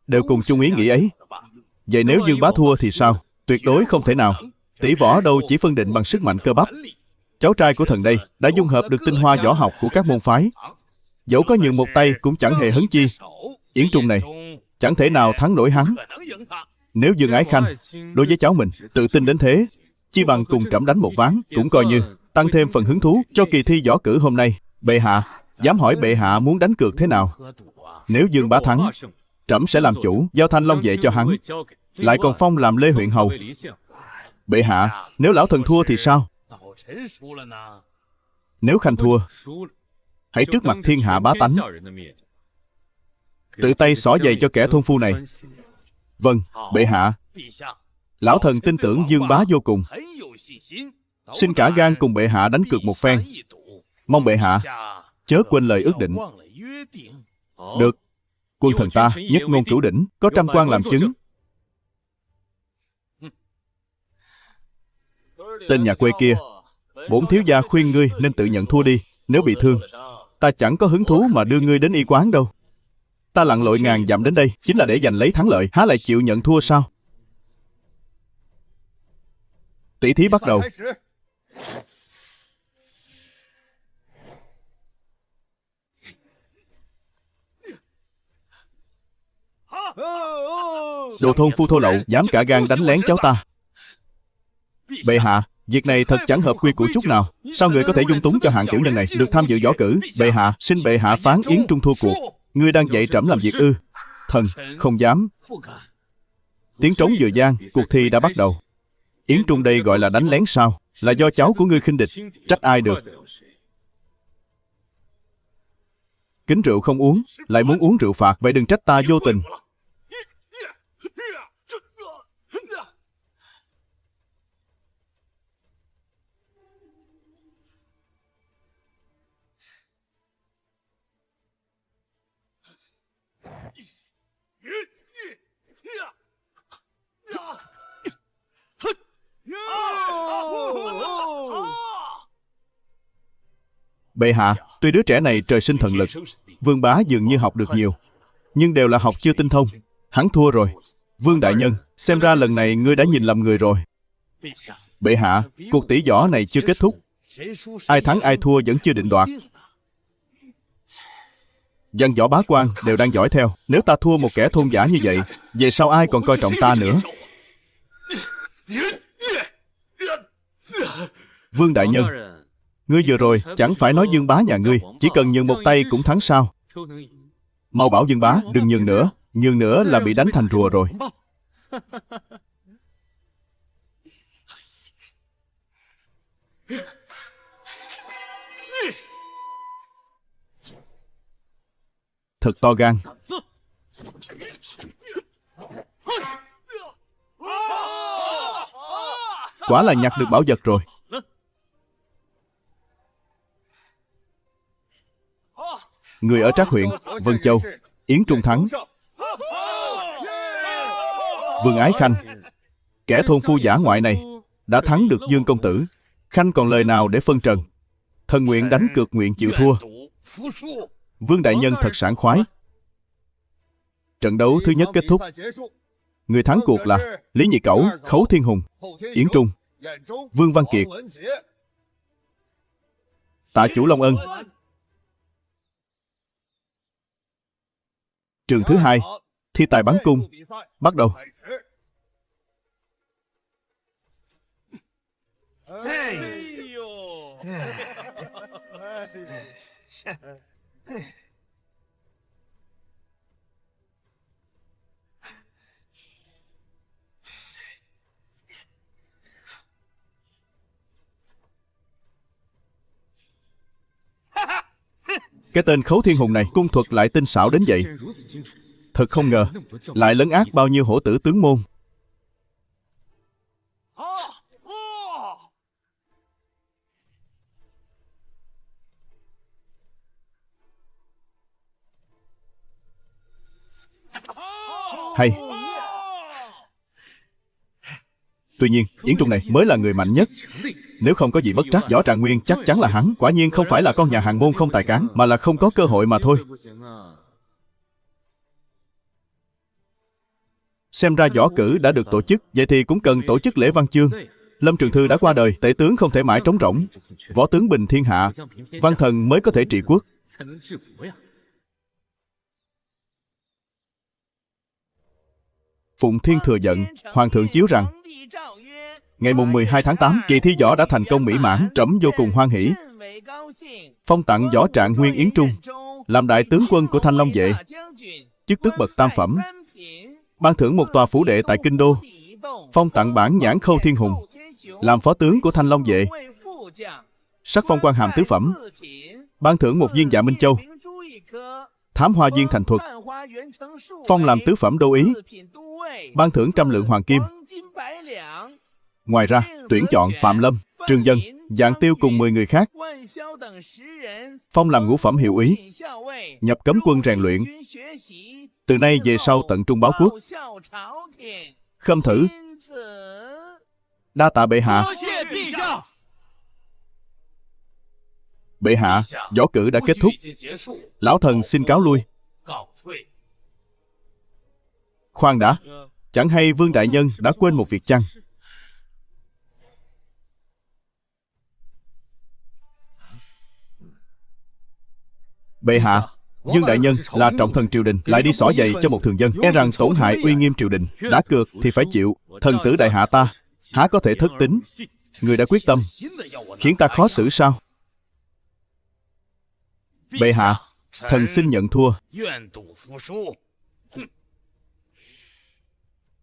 đều cùng chung ý nghĩ ấy. Vậy nếu Dương bá thua thì sao? Tuyệt đối không thể nào. Tỷ võ đâu chỉ phân định bằng sức mạnh cơ bắp. Cháu trai của thần đây đã dung hợp được tinh hoa võ học của các môn phái, dẫu có nhường một tay cũng chẳng hề hấn chi. Yến Trung này chẳng thể nào thắng nổi hắn. Nếu Dương Ái Khanh đối với cháu mình tự tin đến thế, chi bằng cùng trẫm đánh một ván, cũng coi như tăng thêm phần hứng thú cho kỳ thi võ cử hôm nay. Bệ hạ, dám hỏi bệ hạ muốn đánh cược thế nào? Nếu Dương Bá thắng, trẫm sẽ làm chủ, giao Thanh Long vệ cho hắn, lại còn phong làm Lê huyện hầu. Bệ hạ, nếu lão thần thua thì sao? Nếu Khanh thua, hãy trước mặt thiên hạ bá tánh tự tay xỏ giày cho kẻ thôn phu này. Vâng, bệ hạ. Lão thần tin tưởng Dương Bá vô cùng, xin cả gan cùng bệ hạ đánh cược một phen. Mong bệ hạ chớ quên lời ước định. Được, quân thần ta nhất ngôn cửu đỉnh, có trăm quan làm chứng. Tên nhà quê kia, bổn thiếu gia khuyên ngươi nên tự nhận thua đi. Nếu bị thương, ta chẳng có hứng thú mà đưa ngươi đến y quán đâu. Ta lặn lội ngàn dặm đến đây chính là để giành lấy thắng lợi, há lại chịu nhận thua sao? Tỷ thí bắt đầu. Đồ thôn phu thô lậu, dám cả gan đánh lén cháu ta. Bệ hạ, việc này thật chẳng hợp quy củ chút nào. Sao người có thể dung túng cho hạng tiểu nhân này được tham dự võ cử? Bệ hạ, xin bệ hạ phán Yến Trung thua cuộc. Ngươi đang dạy trẫm làm việc ư? Thần không dám. Tiếng trống vừa vang, cuộc thi đã bắt đầu. Yến Trung đây gọi là đánh lén sao? Là do cháu của ngươi khinh địch, trách ai được? Kính rượu không uống, lại muốn uống rượu phạt, vậy đừng trách ta vô tình. Bệ hạ, tuy đứa trẻ này trời sinh thần lực, Vương Bá dường như học được nhiều, nhưng đều là học chưa tinh thông. Hắn thua rồi. Vương đại nhân, xem ra lần này ngươi đã nhìn lầm người rồi. Bệ hạ, cuộc tỷ võ này chưa kết thúc. Ai thắng ai thua vẫn chưa định đoạt. Văn võ bá quan đều đang dõi theo. Nếu ta thua một kẻ thôn dã như vậy, về sau ai còn coi trọng ta nữa? Vương đại nhân, ngươi vừa rồi chẳng phải nói Dương Bá nhà ngươi chỉ cần nhường một tay cũng thắng sao? Mau bảo Dương Bá đừng nhường nữa. Nhường nữa là bị đánh thành rùa rồi. Thật to gan. Quả là nhặt được bảo vật rồi. Người ở Trác huyện, Vân Châu, Yến Trung thắng. Vương Ái Khanh, kẻ thôn phu giả ngoại này, đã thắng được Dương công tử. Khanh còn lời nào để phân trần? Thần nguyện đánh cược, nguyện chịu thua. Vương đại nhân thật sảng khoái. Trận đấu thứ nhất kết thúc. Người thắng cuộc là Lý Nhị Cẩu, Khấu Thiên Hùng, Yến Trung, Vương Văn Kiệt. Tạ chủ Long Ân. Trường thứ hai, thi tài bắn cung, bắt đầu. Cái tên Khấu Thiên Hùng này cung thuật lại tinh xảo đến vậy. Thật không ngờ lại lấn át bao nhiêu hổ tử tướng môn. Hay. Tuy nhiên, Yến Trung này mới là người mạnh nhất. Nếu không có gì bất trắc, Võ Trạng Nguyên chắc chắn là hắn. Quả nhiên không phải là con nhà hàng môn không tài cán, mà là không có cơ hội mà thôi. Xem ra võ cử đã được tổ chức, vậy thì cũng cần tổ chức lễ văn chương. Lâm Trường Thư đã qua đời, tể tướng không thể mãi trống rỗng. Võ tướng bình thiên hạ, văn thần mới có thể trị quốc. Phụng Thiên thừa giận, Hoàng thượng chiếu rằng Ngày mùng 12 tháng 8, kỳ thi võ đã thành công mỹ mãn, trẫm vô cùng hoan hỷ. Phong tặng võ trạng Nguyên Yến Trung làm đại tướng quân của Thanh Long vệ, chức tước bậc tam phẩm. Ban thưởng một tòa phủ đệ tại Kinh Đô. Phong tặng bản Nhãn Khâu Thiên Hùng làm phó tướng của Thanh Long vệ, sắc phong quan hàm tứ phẩm. Ban thưởng một viên Dạ Minh Châu, thám hoa viên thành thuật, phong làm tứ phẩm đô ý. Ban thưởng 100 lượng hoàng kim. Ngoài ra, tuyển chọn Phạm Lâm, Trương Dân, Dạng Tiêu cùng 10 người khác, phong làm ngũ phẩm hiệu úy, nhập cấm quân rèn luyện. Từ nay về sau tận trung báo quốc. Khâm thử. Đa tạ bệ hạ. Bệ hạ, võ cử đã kết thúc. Lão thần xin cáo lui. Khoan đã, chẳng hay Vương đại nhân đã quên một việc chăng? Bệ hạ, Dương đại nhân là trọng thần triều đình, lại đi xỏ giày cho một thường dân, e rằng tổn hại uy nghiêm triều đình. Đã cược thì phải chịu. Thần tử đại hạ ta há có thể thất tín? Người đã quyết tâm, khiến ta khó xử sao? Bệ hạ, thần xin nhận thua.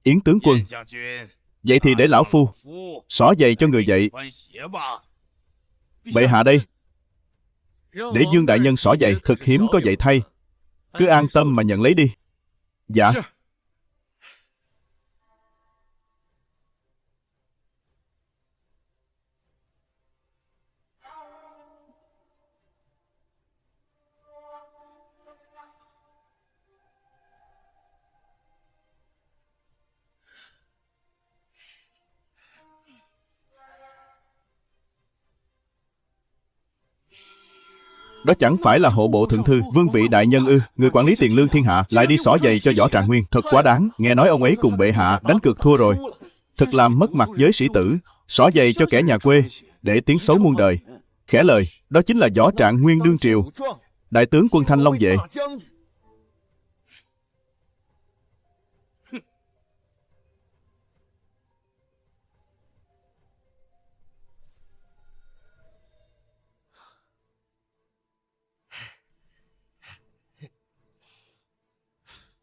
Yến tướng quân, vậy thì để lão phu xỏ giày cho người vậy. Bệ hạ đây, để Dương đại nhân xỏ giày, thật hiếm có vậy thay. Cứ an tâm mà nhận lấy đi. Dạ. Đó chẳng phải là hộ bộ thượng thư Vương vị đại nhân ư? Người quản lý tiền lương thiên hạ lại đi xỏ giày cho Võ Trạng Nguyên, thật quá đáng. Nghe nói ông ấy cùng bệ hạ đánh cược thua rồi, thật làm mất mặt giới sĩ tử. Xỏ giày cho kẻ nhà quê để tiếng xấu muôn đời. Khẽ lời, đó chính là Võ Trạng Nguyên đương triều, đại tướng quân Thanh Long vệ.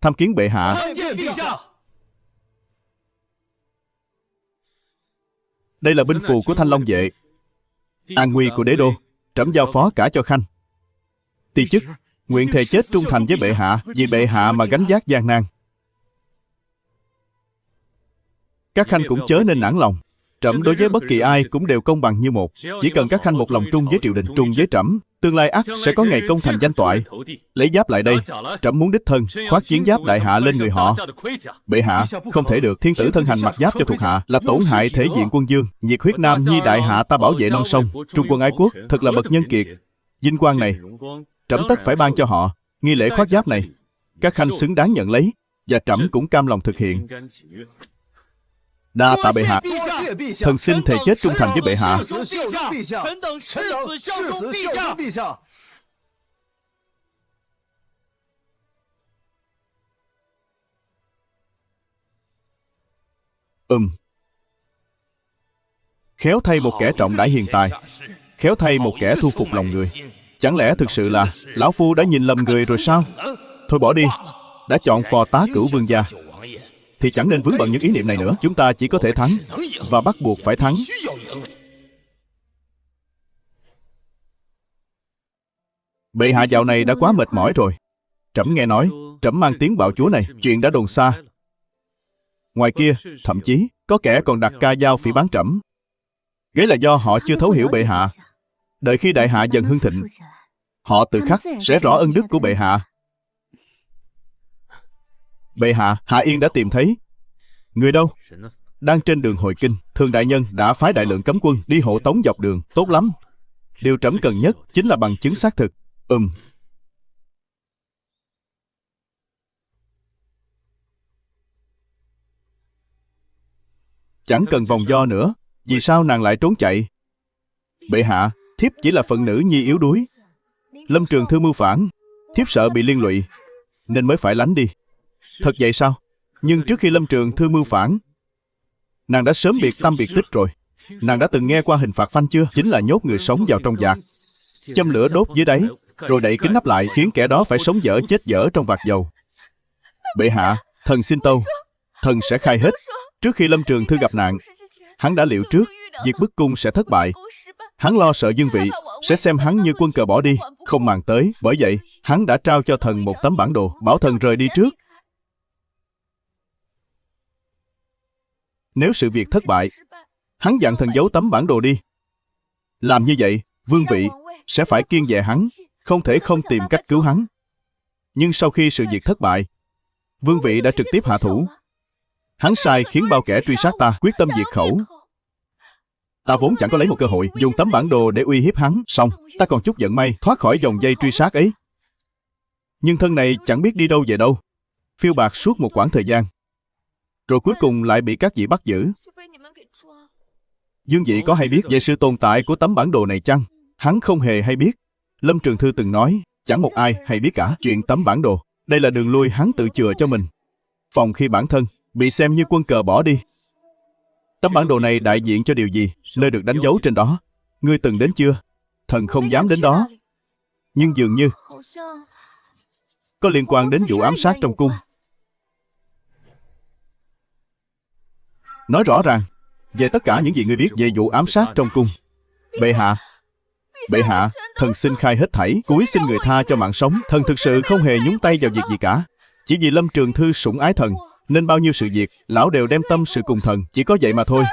Tham kiến bệ hạ. Đây là binh phù của Thanh Long vệ. An nguy của đế đô trẫm giao phó cả cho khanh. Ti chức nguyện thề chết trung thành với bệ hạ, vì bệ hạ mà gánh vác gian nan. Các khanh cũng chớ nên nản lòng. Trẫm đối với bất kỳ ai cũng đều công bằng như một. Chỉ cần các khanh một lòng trung với triều đình, trung với trẫm, tương lai ắt sẽ có ngày công thành danh toại. Lấy giáp lại đây, trẫm muốn đích thân khoác chiến giáp đại hạ lên người họ. Bệ hạ, không thể được. Thiên tử thân hành mặc giáp cho thuộc hạ là tổn hại thể diện quân dương. Nhiệt huyết nam nhi đại hạ ta bảo vệ non sông, trung quân ái quốc, thật là bậc nhân kiệt. Vinh quang này trẫm tất phải ban cho họ. Nghi lễ khoác giáp này các khanh xứng đáng nhận lấy, và trẫm cũng cam lòng thực hiện. Đa tạ bệ hạ. Thần xin thề chết trung thành với bệ hạ. Khéo thay một kẻ trọng đãi hiền tài, khéo thay một kẻ thu phục lòng người. Chẳng lẽ thực sự là lão phu đã nhìn lầm người rồi sao? Thôi bỏ đi. Đã chọn phò tá cửu vương gia thì chẳng nên vướng bận những ý niệm này nữa. Chúng ta chỉ có thể thắng, và bắt buộc phải thắng. Bệ hạ dạo này đã quá mệt mỏi rồi. Trẫm nghe nói trẫm mang tiếng bạo chúa này, chuyện đã đồn xa. Ngoài kia, thậm chí có kẻ còn đặt ca dao phỉ báng trẫm. Đấy là do họ chưa thấu hiểu bệ hạ. Đợi khi đại hạ dần hưng thịnh, họ tự khắc sẽ rõ ân đức của bệ hạ. Bệ hạ, Hạ Yên đã tìm thấy. Người đâu? Đang trên đường hồi kinh. Thường đại nhân đã phái đại lượng cấm quân đi hộ tống dọc đường. Tốt lắm. Điều trẫm cần nhất chính là bằng chứng xác thực. Chẳng cần vòng vo nữa. Vì sao nàng lại trốn chạy? Bệ hạ, thiếp chỉ là phận nữ nhi yếu đuối. Lâm Trường Thư mưu phản, thiếp sợ bị liên lụy nên mới phải lánh đi. Thật vậy sao? Nhưng trước khi Lâm Trường Thư mưu phản, Nàng đã sớm biệt tâm biệt tích rồi. Nàng đã từng nghe qua hình phạt phanh chưa? Chính là nhốt người sống vào trong vạc, châm lửa đốt dưới đáy, rồi đậy kính nắp lại, khiến kẻ đó phải sống dở chết dở trong vạc dầu. Bệ hạ, thần xin tâu, thần sẽ khai hết. Trước khi Lâm Trường Thư gặp nạn, hắn đã liệu trước việc bức cung sẽ thất bại. Hắn lo sợ Dương Vị sẽ xem hắn như quân cờ bỏ đi, không màng tới. Bởi vậy, hắn đã trao cho thần một tấm bản đồ, bảo thần rời đi trước. Nếu sự việc thất bại, hắn dặn thần giấu tấm bản đồ đi. Làm như vậy, Vương Vị sẽ phải kiêng dè hắn, không thể không tìm cách cứu hắn. Nhưng sau khi sự việc thất bại, Vương Vị đã trực tiếp hạ thủ. Hắn sai khiến bao kẻ truy sát ta, quyết tâm diệt khẩu. Ta vốn chẳng có lấy một cơ hội dùng tấm bản đồ để uy hiếp hắn, xong ta còn chút vận may thoát khỏi vòng dây truy sát ấy. Nhưng thân này chẳng biết đi đâu về đâu, phiêu bạt suốt một quãng thời gian, rồi cuối cùng lại bị các vị bắt giữ. Dương Vị có hay biết về sự tồn tại của tấm bản đồ này chăng? Hắn không hề hay biết. Lâm Trường Thư từng nói, chẳng một ai hay biết cả chuyện tấm bản đồ. Đây là đường lui hắn tự chừa cho mình, phòng khi bản thân bị xem như quân cờ bỏ đi. Tấm bản đồ này đại diện cho điều gì? Nơi được đánh dấu trên đó, ngươi từng đến chưa? Thần không dám đến đó, nhưng dường như có liên quan đến vụ ám sát trong cung. Nói rõ ràng về tất cả những gì ngươi biết về vụ ám sát trong cung. Bệ hạ, bệ hạ, thần xin khai hết thảy, cúi xin người tha cho mạng sống. Thần thực sự không hề nhúng tay vào việc gì cả. Chỉ vì Lâm Trường Thư sủng ái thần, nên bao nhiêu sự việc lão đều đem tâm sự cùng thần. Chỉ có vậy mà thôi.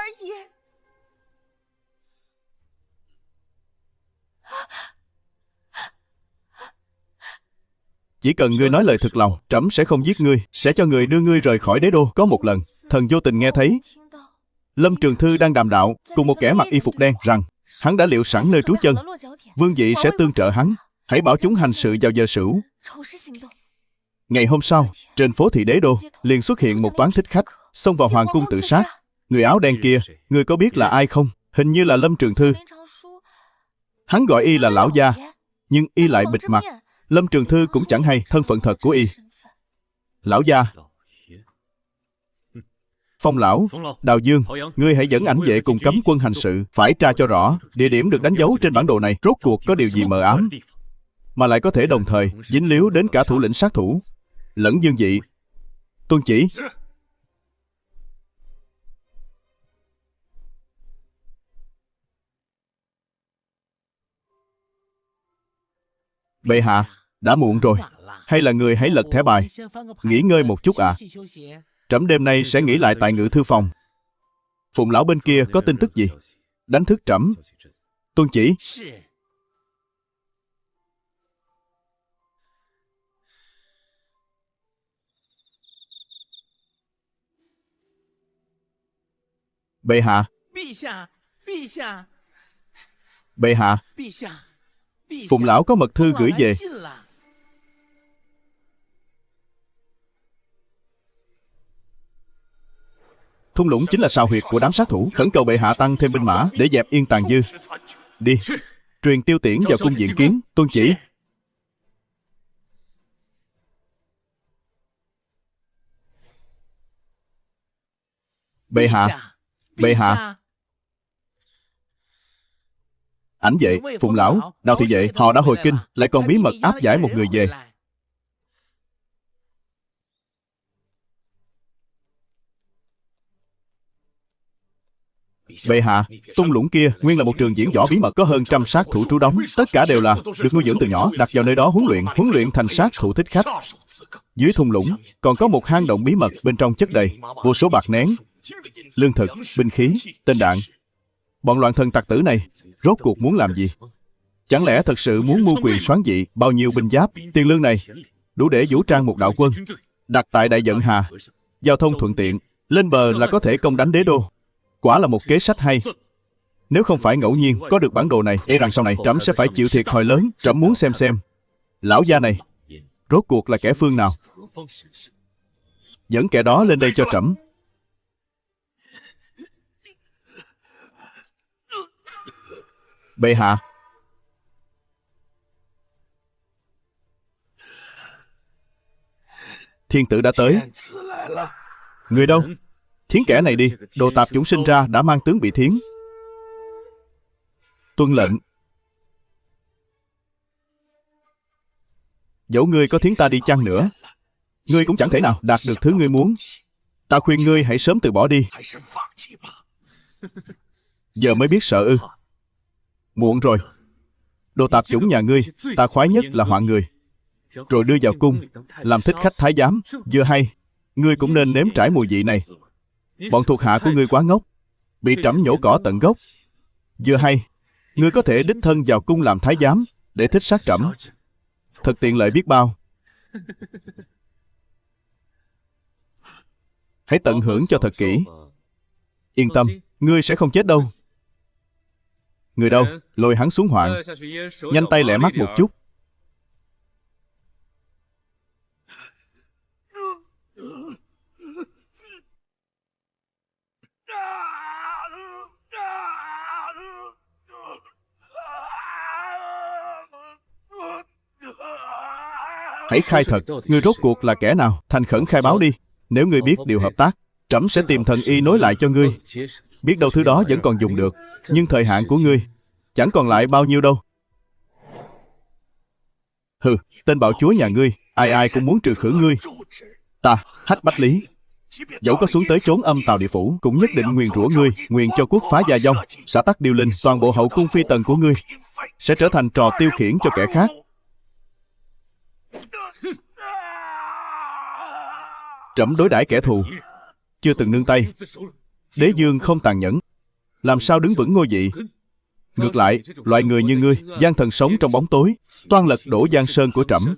Chỉ cần ngươi nói lời thực lòng, trẫm sẽ không giết ngươi, sẽ cho người đưa ngươi rời khỏi đế đô. Có một lần, thần vô tình nghe thấy Lâm Trường Thư đang đàm đạo cùng một kẻ mặc y phục đen, rằng hắn đã liệu sẵn nơi trú chân, Vương Vị sẽ tương trợ hắn. Hãy bảo chúng hành sự vào giờ sửu. Ngày hôm sau, trên phố thị đế đô liền xuất hiện một toán thích khách xông vào hoàng cung tự sát. Người áo đen kia, ngươi có biết là ai không? Hình như là Lâm Trường Thư. Hắn gọi y là lão gia, nhưng y lại bịt mặt. Lâm Trường Thư cũng chẳng hay thân phận thật của y. Lão gia, Phong lão, Đào Dương, ngươi hãy dẫn ảnh vệ cùng cấm quân hành sự, phải tra cho rõ địa điểm được đánh dấu trên bản đồ này rốt cuộc có điều gì mờ ám, mà lại có thể đồng thời dính líu đến cả thủ lĩnh sát thủ lẫn Dương Vị. Tuân chỉ. Bệ hạ, đã muộn rồi. Hay là người hãy lật thẻ bài, nghỉ ngơi một chút ạ. Trẫm đêm nay sẽ nghỉ lại tại ngự thư phòng. Phụng lão bên kia có tin tức gì? Đánh thức trẫm. Tuân chỉ. Bệ hạ. Bệ hạ. Phụng lão có mật thư gửi về. Thung lũng chính là sào huyệt của đám sát thủ. Khẩn cầu bệ hạ tăng thêm binh mã để dẹp yên tàn dư. Đi, truyền Tiêu Tiễn vào cung diện kiến. Tuân chỉ. Bệ hạ. Bệ hạ. Ảnh vệ, Phụng lão, Đào thị vệ, họ đã hồi kinh, lại còn bí mật áp giải một người về. Bệ hạ, Tung Lũng kia nguyên là một trường diễn võ bí mật, có hơn 100 sát thủ trú đóng. Tất cả đều là được nuôi dưỡng từ nhỏ, đặt vào nơi đó huấn luyện thành sát thủ thích khách. Dưới thung lũng còn có một hang động bí mật, bên trong chất đầy vô số bạc nén, lương thực, binh khí, tên đạn. Bọn loạn thần tặc tử này rốt cuộc muốn làm gì? Chẳng lẽ thật sự muốn mưu quyền soán vị? Bao nhiêu binh giáp, tiền lương này đủ để vũ trang một đạo quân, đặt tại Đại Vận Hà, giao thông thuận tiện, lên bờ là có thể công đánh đế đô. Quả là một kế sách hay. Nếu không phải ngẫu nhiên có được bản đồ này, e rằng sau này trẫm sẽ phải chịu thiệt thòi lớn. Trẫm muốn xem lão gia này rốt cuộc là kẻ phương nào. Dẫn kẻ đó lên đây cho trẫm. Bệ hạ. Thiên tử đã tới. Người đâu? Thiến kẻ này đi, đồ tạp chủng sinh ra đã mang tướng bị thiến. Tuân lệnh. Dẫu ngươi có thiến ta đi chăng nữa, ngươi cũng chẳng thể nào đạt được thứ ngươi muốn. Ta khuyên ngươi hãy sớm từ bỏ đi. Giờ mới biết sợ ư? Muộn rồi. Đồ tạp chủng nhà ngươi, ta khoái nhất là hoạn người, rồi đưa vào cung, làm thích khách thái giám. Vừa hay, ngươi cũng nên nếm trải mùi vị này. Bọn thuộc hạ của ngươi quá ngốc, bị trẫm nhổ cỏ tận gốc. Vừa hay, ngươi có thể đích thân vào cung làm thái giám để thích sát trẫm. Thật tiện lợi biết bao. Hãy tận hưởng cho thật kỹ. Yên tâm, ngươi sẽ không chết đâu. Người đâu? Lôi hắn xuống hoạn. Nhanh tay lẹ mắt một chút. Hãy khai thật, ngươi rốt cuộc là kẻ nào? Thành khẩn khai báo đi. Nếu ngươi biết điều hợp tác, trẫm sẽ tìm thần y nối lại cho ngươi. Biết đâu thứ đó vẫn còn dùng được, nhưng thời hạn của ngươi chẳng còn lại bao nhiêu đâu. Hừ, tên bạo chúa nhà ngươi, ai ai cũng muốn trừ khử ngươi. Ta, Hách Bách Lý, dẫu có xuống tới chốn âm tào địa phủ, cũng nhất định nguyền rủa ngươi, nguyền cho quốc phá gia vong, xã tắc điêu linh, toàn bộ hậu cung phi tần của ngươi sẽ trở thành trò tiêu khiển cho kẻ khác. Trẫm đối đãi kẻ thù chưa từng nương tay. Đế dương không tàn nhẫn, làm sao đứng vững ngôi vị? Ngược lại, loại người như ngươi, gian thần sống trong bóng tối, toan lật đổ giang sơn của trẫm,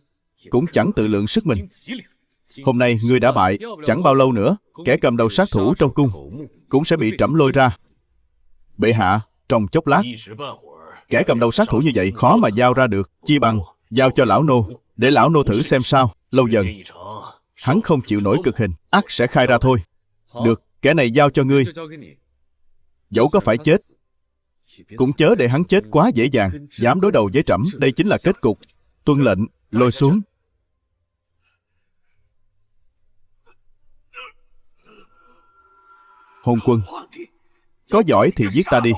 cũng chẳng tự lượng sức mình. Hôm nay ngươi đã bại, chẳng bao lâu nữa, kẻ cầm đầu sát thủ trong cung cũng sẽ bị trẫm lôi ra. Bệ hạ, trong chốc lát, kẻ cầm đầu sát thủ như vậy khó mà giao ra được. Chi bằng giao cho lão nô, để lão nô thử xem sao. Lâu dần, hắn không chịu nổi cực hình, ắt sẽ khai ra thôi. Được, kẻ này giao cho ngươi. Dẫu có phải chết, cũng chớ để hắn chết quá dễ dàng. Dám đối đầu với trẫm, đây chính là kết cục. Tuân lệnh, lôi xuống. Hôn quân, có giỏi thì giết ta đi.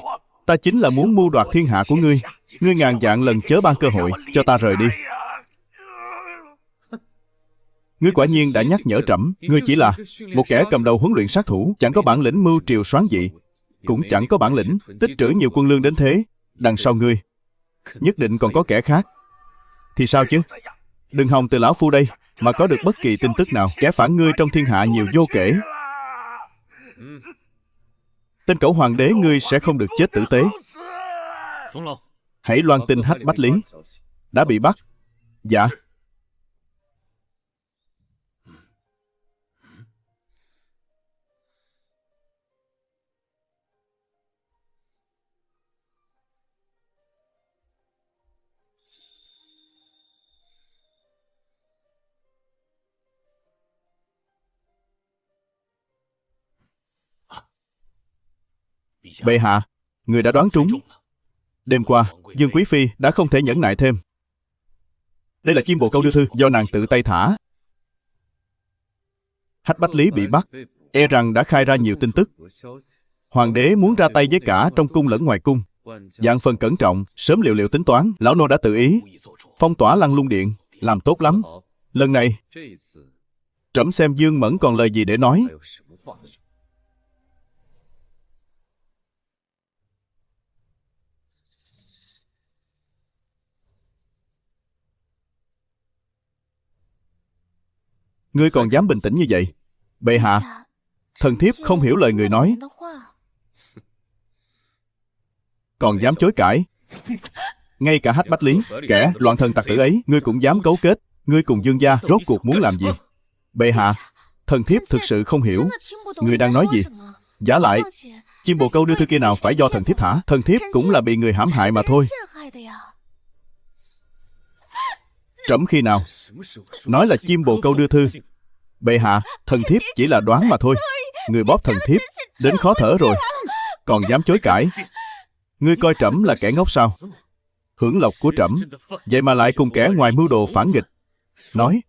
Ta chính là muốn mưu đoạt thiên hạ của ngươi. Ngươi ngàn vạn lần chớ ban cơ hội cho ta rời đi. Ngươi quả nhiên đã nhắc nhở trẫm. Ngươi chỉ là một kẻ cầm đầu huấn luyện sát thủ, chẳng có bản lĩnh mưu triều soán dị, cũng chẳng có bản lĩnh tích trữ nhiều quân lương đến thế. Đằng sau ngươi nhất định còn có kẻ khác. Thì sao chứ? Đừng hòng từ lão phu đây mà có được bất kỳ tin tức nào. Kẻ phản ngươi trong thiên hạ nhiều vô kể. Tên cẩu hoàng đế ngươi sẽ không được chết tử tế. Hãy loan tin Hách Bách Lý đã bị bắt. Dạ. Bệ hạ, người đã đoán trúng. Đêm qua, Dương Quý Phi đã không thể nhẫn nại thêm. Đây là chim bồ câu đưa thư do nàng tự tay thả. Hách Bách Lý bị bắt, e rằng đã khai ra nhiều tin tức. Hoàng đế muốn ra tay với cả trong cung lẫn ngoài cung. Vạn phần cẩn trọng, sớm liệu liệu tính toán. Lão nô đã tự ý phong tỏa Lăng Lung Điện, làm tốt lắm. Lần này, trẫm xem Dương Mẫn còn lời gì để nói. Ngươi còn dám bình tĩnh như vậy? Bệ hạ, thần thiếp không hiểu lời người nói. Còn dám chối cãi. Ngay cả Hách Bách Lý, kẻ loạn thần tặc tử ấy, ngươi cũng dám cấu kết. Ngươi cùng Dương gia rốt cuộc muốn làm gì? Bệ hạ, thần thiếp thực sự không hiểu. Ngươi đang nói gì? Giả lại, chim bồ câu đưa thư kia nào phải do thần thiếp thả. Thần thiếp cũng là bị người hãm hại mà thôi. Trẫm khi nào nói là chim bồ câu đưa thư? Bệ hạ, thần thiếp chỉ là đoán mà thôi. Người bóp thần thiếp đến khó thở rồi, còn dám chối cãi. Ngươi coi trẫm là kẻ ngốc sao? Hưởng lộc của trẫm, vậy mà lại cùng kẻ ngoài mưu đồ phản nghịch. Nói,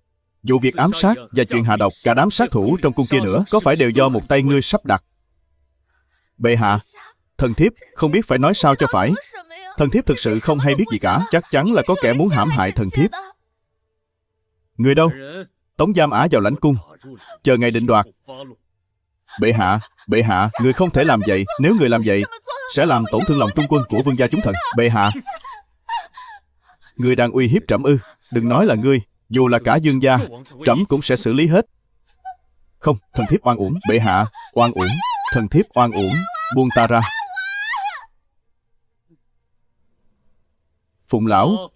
Vụ việc ám sát và chuyện hạ độc cả đám sát thủ trong cung kia nữa, có phải đều do một tay ngươi sắp đặt? Bệ hạ, thần thiếp không biết phải nói sao cho phải. Thần thiếp thực sự không hay biết gì cả. Chắc chắn là có kẻ muốn hãm hại thần thiếp. Người đâu? Tống giam ả vào lãnh cung, chờ ngày định đoạt. Bệ hạ, người không thể làm vậy. Nếu người làm vậy, sẽ làm tổn thương lòng trung quân của vương gia chúng thần. Bệ hạ, người đang uy hiếp trẫm ư? Đừng nói là ngươi, dù là cả dương gia, trẫm cũng sẽ xử lý hết. Không, thần thiếp oan uổng. Bệ hạ, oan uổng. Thần thiếp oan uổng. Buông ta ra. Phụng lão,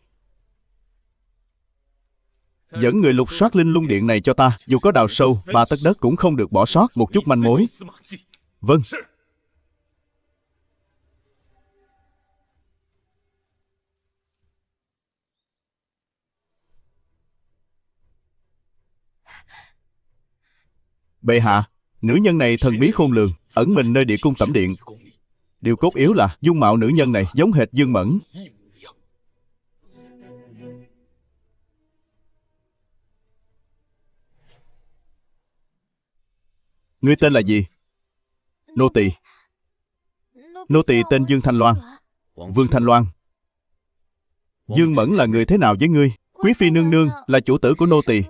dẫn người lục soát linh lung điện này cho ta. Dù có đào sâu 3 tấc đất cũng không được bỏ sót một chút manh mối. Vâng. Bệ hạ, nữ nhân này thần bí khôn lường, ẩn mình nơi địa cung tẩm điện. Điều cốt yếu là dung mạo nữ nhân này giống hệt Dương Mẫn. Ngươi tên là gì? Nô tỳ. Nô tỳ tên Dương Thanh Loan. Vương Thanh Loan. Dương Mẫn là người thế nào với ngươi? Quý phi nương nương là chủ tử của nô tỳ.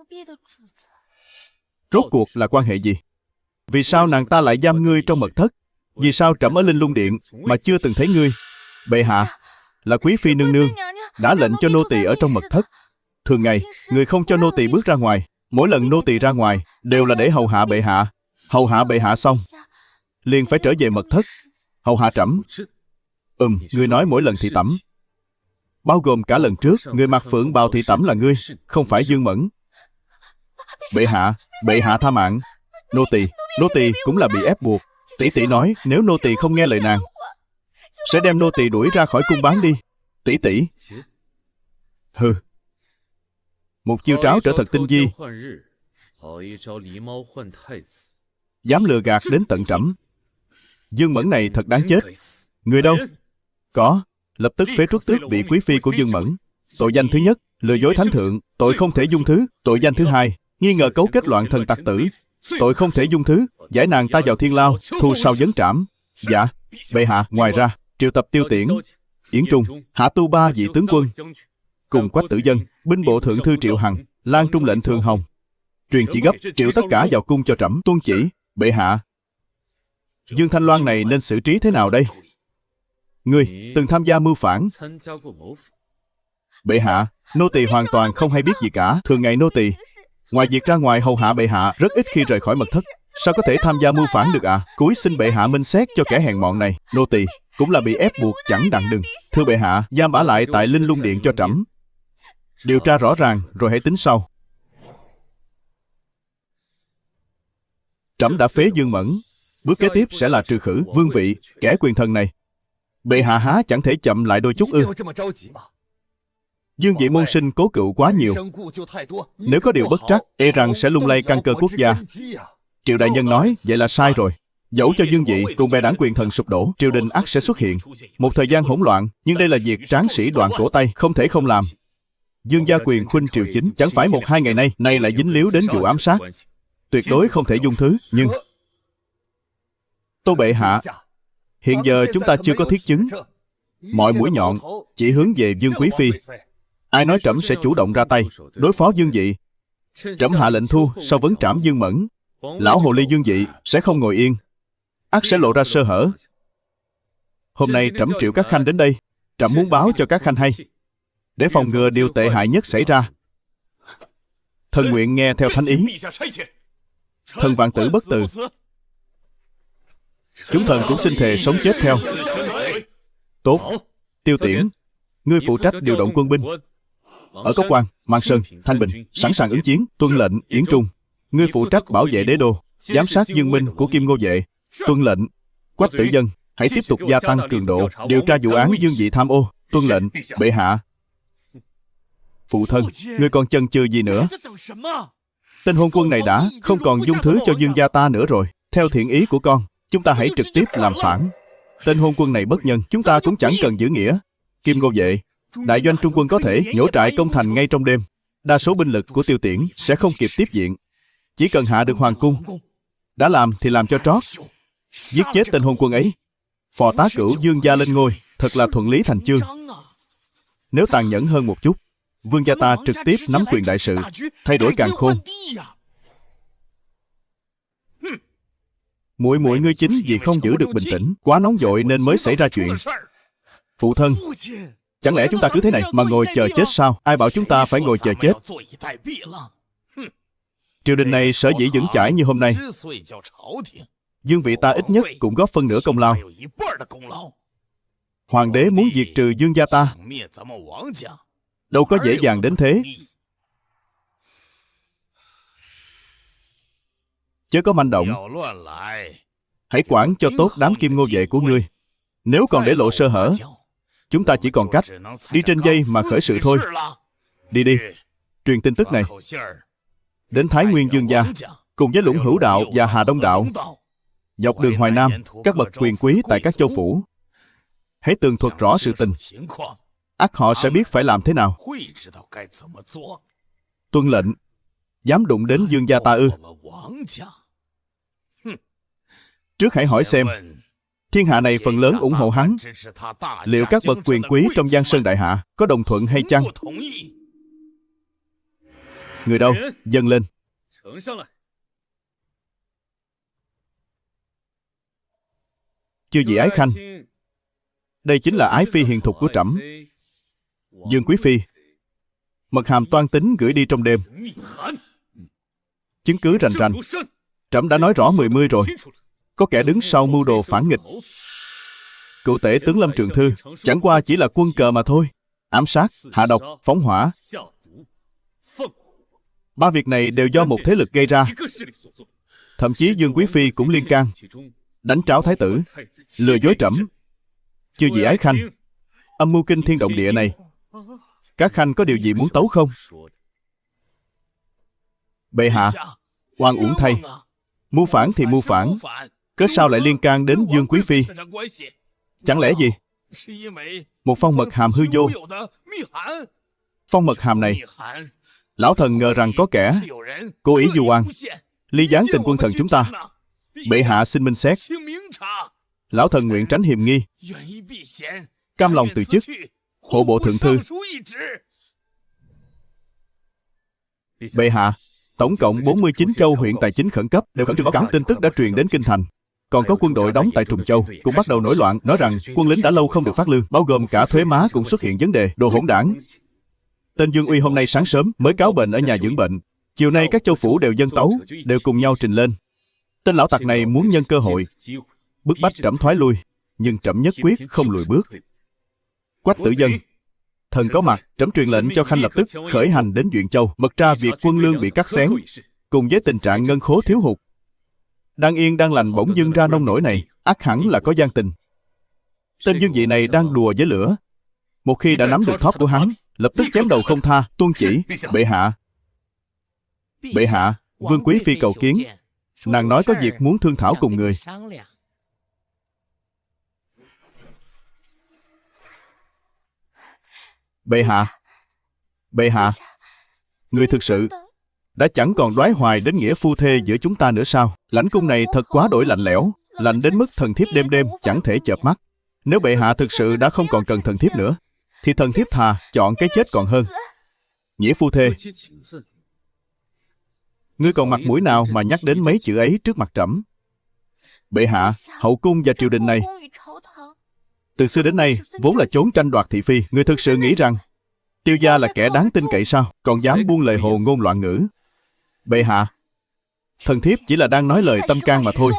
Rốt cuộc là quan hệ gì? Vì sao nàng ta lại giam ngươi trong mật thất? Vì sao trẫm ở Linh Lung Điện mà chưa từng thấy ngươi? Bệ hạ, là quý phi nương nương đã lệnh cho nô tỳ ở trong mật thất. Thường ngày, người không cho nô tỳ bước ra ngoài. Mỗi lần nô tỳ ra ngoài đều là để hầu hạ bệ hạ. Hầu hạ bệ hạ xong, liền phải trở về mật thất hầu hạ trẫm. Ngươi nói mỗi lần thị tẩm, bao gồm cả lần trước người mặc phượng bào thị tẩm là ngươi, không phải Dương Mẫn. Bệ hạ tha mạng. Nô tỳ cũng là bị ép buộc. Tỷ tỷ nói nếu nô tỳ không nghe lời nàng, sẽ đem nô tỳ đuổi ra khỏi cung bán đi. Tỷ. Hừ. Một chiêu tráo trở thật tinh vi, dám lừa gạt đến tận trẫm. Dương Mẫn này thật đáng chết. Người đâu? Có. Lập tức phế truất tước vị quý phi của Dương Mẫn. Tội danh thứ nhất, lừa dối thánh thượng, tội không thể dung thứ. Tội danh thứ hai, nghi ngờ cấu kết loạn thần tặc tử, tội không thể dung thứ. Giải nàng ta vào thiên lao, thu sau vấn trảm. Dạ, bệ hạ. Ngoài ra, triệu tập Tiêu Tiễn, Yến Trung, Hạ Tu ba vị tướng quân, cùng Quách Tử Dân, binh bộ thượng thư Triệu Hằng, Lan Trung lệnh Thường Hồng, truyền chỉ gấp triệu tất cả vào cung cho trẫm tuân chỉ. Bệ hạ, Dương Thanh Loan này nên xử trí thế nào đây? Ngươi từng tham gia mưu phản. Bệ hạ, nô tỳ hoàn toàn không hay biết gì cả. Thường ngày nô tỳ ngoài việc ra ngoài hầu hạ bệ hạ, rất ít khi rời khỏi mật thất. Sao có thể tham gia mưu phản được ạ? Cúi xin bệ hạ minh xét cho kẻ hèn mọn này. Nô tỳ cũng là bị ép buộc chẳng đặng đừng. Thưa bệ hạ, giam bả lại tại Linh Lung Điện cho trẫm điều tra rõ ràng rồi hãy tính sau. Trẫm đã phế Dương Mẫn, bước kế tiếp sẽ là trừ khử vương vị kẻ quyền thần này. Bệ hạ há chẳng thể chậm lại đôi chút ư? Dương vị môn sinh cố cựu quá nhiều, nếu có điều bất trắc, e rằng sẽ lung lay căn cơ quốc gia. Triệu đại nhân nói vậy là sai rồi. Dẫu cho Dương vị cùng bè đảng quyền thần sụp đổ, triều đình ắt sẽ xuất hiện một thời gian hỗn loạn, nhưng đây là việc tráng sĩ đoạn cổ tay, không thể không làm. Dương gia quyền khuynh triều chính, chẳng phải 1-2 ngày nay lại dính líu đến vụ ám sát, tuyệt đối không thể dung thứ. Nhưng Tô bệ hạ, hiện giờ chúng ta chưa có thiết chứng, mọi mũi nhọn chỉ hướng về Dương quý phi. Ai nói trẫm sẽ chủ động ra tay đối phó Dương vị? Trẫm hạ lệnh thu sau vấn trảm Dương Mẫn, lão hồ ly Dương vị sẽ không ngồi yên, ắt sẽ lộ ra sơ hở. Hôm nay trẫm triệu các khanh đến đây, trẫm muốn báo cho các khanh hay, để phòng ngừa điều tệ hại nhất xảy ra. Thần nguyện nghe theo thánh ý. Thần vạn tử bất từ. Chúng thần cũng xin thề sống chết theo. Tốt. Tiêu Tiễn, ngươi phụ trách điều động quân binh ở Cốc Quan, Mang Sơn, Thanh Bình, sẵn sàng ứng chiến. Tuân lệnh. Yến Trung, ngươi phụ trách bảo vệ đế đô, giám sát Dương Minh của Kim Ngô Vệ. Tuân lệnh. Quách Tử Dân, hãy tiếp tục gia tăng cường độ điều tra vụ án Dương vị tham ô. Tuân lệnh. Bệ hạ. Phụ thân, ngươi còn chần chừ gì nữa? Tên hôn quân này đã không còn dung thứ cho Dương gia ta nữa rồi. Theo thiện ý của con, chúng ta hãy trực tiếp làm phản. Tên hôn quân này bất nhân, chúng ta cũng chẳng cần giữ nghĩa. Kim Ngô Vệ, đại doanh trung quân có thể nhổ trại công thành ngay trong đêm. Đa số binh lực của Tiêu Tiễn sẽ không kịp tiếp viện. Chỉ cần hạ được hoàng cung, đã làm thì làm cho trót, giết chết tên hôn quân ấy, phò tá cửu Dương gia lên ngôi, thật là thuận lý thành chương. Nếu tàn nhẫn hơn một chút, vương gia ta trực tiếp nắm quyền đại sự, thay đổi càn khôn. Muội muội ngươi chính vì không giữ được bình tĩnh, quá nóng vội nên mới xảy ra chuyện. Phụ thân, chẳng lẽ chúng ta cứ thế này mà ngồi chờ chết sao? Ai bảo chúng ta phải ngồi chờ chết? Triều đình này sở dĩ vững chãi như hôm nay, dương vị ta ít nhất cũng góp phân nửa công lao. Hoàng đế muốn diệt trừ Dương gia ta, đâu có dễ dàng đến thế. Chớ có manh động, hãy quản cho tốt đám kim ngô vệ của ngươi. Nếu còn để lộ sơ hở, chúng ta chỉ còn cách đi trên dây mà khởi sự thôi. Đi đi, truyền tin tức này đến Thái Nguyên Dương gia, cùng với Lũng Hữu đạo và Hà Đông đạo. Dọc đường Hoài Nam, các bậc quyền quý tại các châu phủ hãy tường thuật rõ sự tình, ắt họ sẽ biết phải làm thế nào. Tuân lệnh. Dám đụng đến Dương gia ta ư? Trước hãy hỏi xem, thiên hạ này phần lớn ủng hộ hắn, liệu các bậc quyền quý trong Giang Sơn đại hạ có đồng thuận hay chăng? Người đâu? Dâng lên. Chư vị ái khanh, đây chính là ái phi hiền thục của trẫm, Dương quý phi. Mật hàm toan tính gửi đi trong đêm. Chứng cứ rành rành. Trẫm đã nói rõ 10 rồi. Có kẻ đứng sau mưu đồ phản nghịch. Cựu tể tướng Lâm Trường Thư chẳng qua chỉ là quân cờ mà thôi. Ám sát, hạ độc, phóng hỏa, 3 việc này đều do một thế lực gây ra. Thậm chí Dương quý phi cũng liên can, đánh tráo thái tử, lừa dối trẫm. Chư vị ái khanh, âm mưu kinh thiên động địa này, các khanh có điều gì muốn tấu không? Bệ hạ, oan uổng thay. Mưu phản thì mưu phản, cớ sao lại liên can đến Dương quý phi? Chẳng lẽ gì? Một phong mật hàm hư vô. Phong mật hàm này, lão thần ngờ rằng có kẻ cố ý vu oan, ly gián tình quân thần chúng ta. Bệ hạ xin minh xét. Lão thần nguyện tránh hiềm nghi, cam lòng từ chức hộ bộ thượng thư. Bệ hạ, tổng cộng 49 châu huyện tài chính khẩn cấp đều khẩn trương báo cáo tin tức đã truyền đến kinh thành. Còn có quân đội đóng tại Trùng Châu cũng bắt đầu nổi loạn, nói rằng quân lính đã lâu không được phát lương, bao gồm cả thuế má cũng xuất hiện vấn đề, đồ hỗn đảng. Tên Dương Uy hôm nay sáng sớm mới cáo bệnh ở nhà dưỡng bệnh. Chiều nay các châu phủ đều dâng tấu, đều cùng nhau trình lên. Tên lão tặc này muốn nhân cơ hội bức bách trẫm thoái lui, nhưng trẫm nhất quyết không lùi bước. Quách Tử Dân, thần có mặt, trẫm truyền lệnh cho khanh lập tức khởi hành đến Duyện Châu, mật tra việc quân lương bị cắt xén, cùng với tình trạng ngân khố thiếu hụt. Đang yên đang lành bỗng dưng ra nông nổi này, ắt hẳn là có gian tình. Tên Dương vị này đang đùa với lửa. Một khi đã nắm được thóp của hắn, lập tức chém đầu không tha, tuân chỉ. Bệ hạ, bệ hạ, vương quý phi cầu kiến. Nàng nói có việc muốn thương thảo cùng người. Bệ hạ, bệ hạ, người thực sự đã chẳng còn đoái hoài đến nghĩa phu thê giữa chúng ta nữa sao? Lãnh cung này thật quá đổi lạnh lẽo, lạnh đến mức thần thiếp đêm đêm chẳng thể chợp mắt. Nếu bệ hạ thực sự đã không còn cần thần thiếp nữa, thì thần thiếp thà chọn cái chết còn hơn. Nghĩa phu thê, ngươi còn mặt mũi nào mà nhắc đến mấy chữ ấy trước mặt trẫm? Bệ hạ, hậu cung và triều đình này từ xưa đến nay vốn là chốn tranh đoạt thị phi. Ngươi thực sự nghĩ rằng Tiêu gia là kẻ đáng tin cậy sao? Còn dám buông lời hồ ngôn loạn ngữ. Bệ hạ, thần thiếp chỉ là đang nói lời tâm can mà thôi.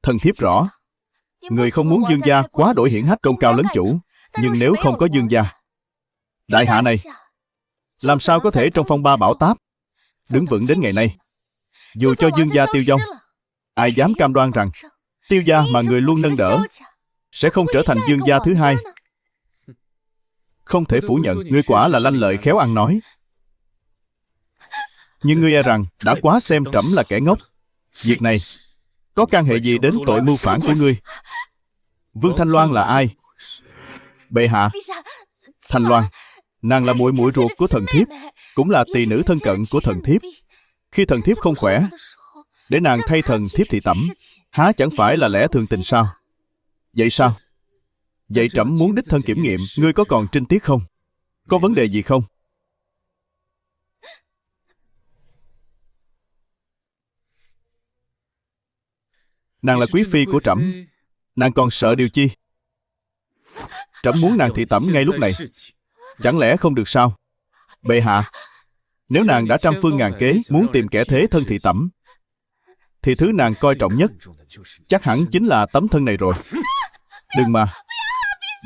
Thần thiếp rõ, người không muốn Dương gia quá đổi hiển hách công cao lấn chủ. Nhưng nếu không có Dương gia, đại hạ này làm sao có thể trong phong ba bão táp đứng vững đến ngày nay? Dù cho Dương gia tiêu vong, ai dám cam đoan rằng Tiêu gia mà người luôn nâng đỡ sẽ không trở thành Dương gia thứ hai? Không thể phủ nhận, ngươi quả là lanh lợi khéo ăn nói. Nhưng ngươi e rằng đã quá xem trẫm là kẻ ngốc. Việc này có can hệ gì đến tội mưu phản của ngươi? Vương Thanh Loan là ai? Bệ hạ, Thanh Loan, Nàng là muội muội ruột của thần thiếp, cũng là tỳ nữ thân cận của thần thiếp. Khi thần thiếp không khỏe, để nàng thay thần thiếp thị tẩm, há chẳng phải là lẽ thường tình sao? Vậy sao? Vậy trẫm muốn đích thân kiểm nghiệm, ngươi có còn trinh tiết không? Có vấn đề gì không? Nàng là quý phi của trẫm, nàng còn sợ điều chi? Trẫm muốn nàng thị tẩm ngay lúc này. Chẳng lẽ không được sao? Bệ hạ, nếu nàng đã trăm phương ngàn kế muốn tìm kẻ thế thân thị tẩm, thì thứ nàng coi trọng nhất chắc hẳn chính là tấm thân này rồi. Đừng mà.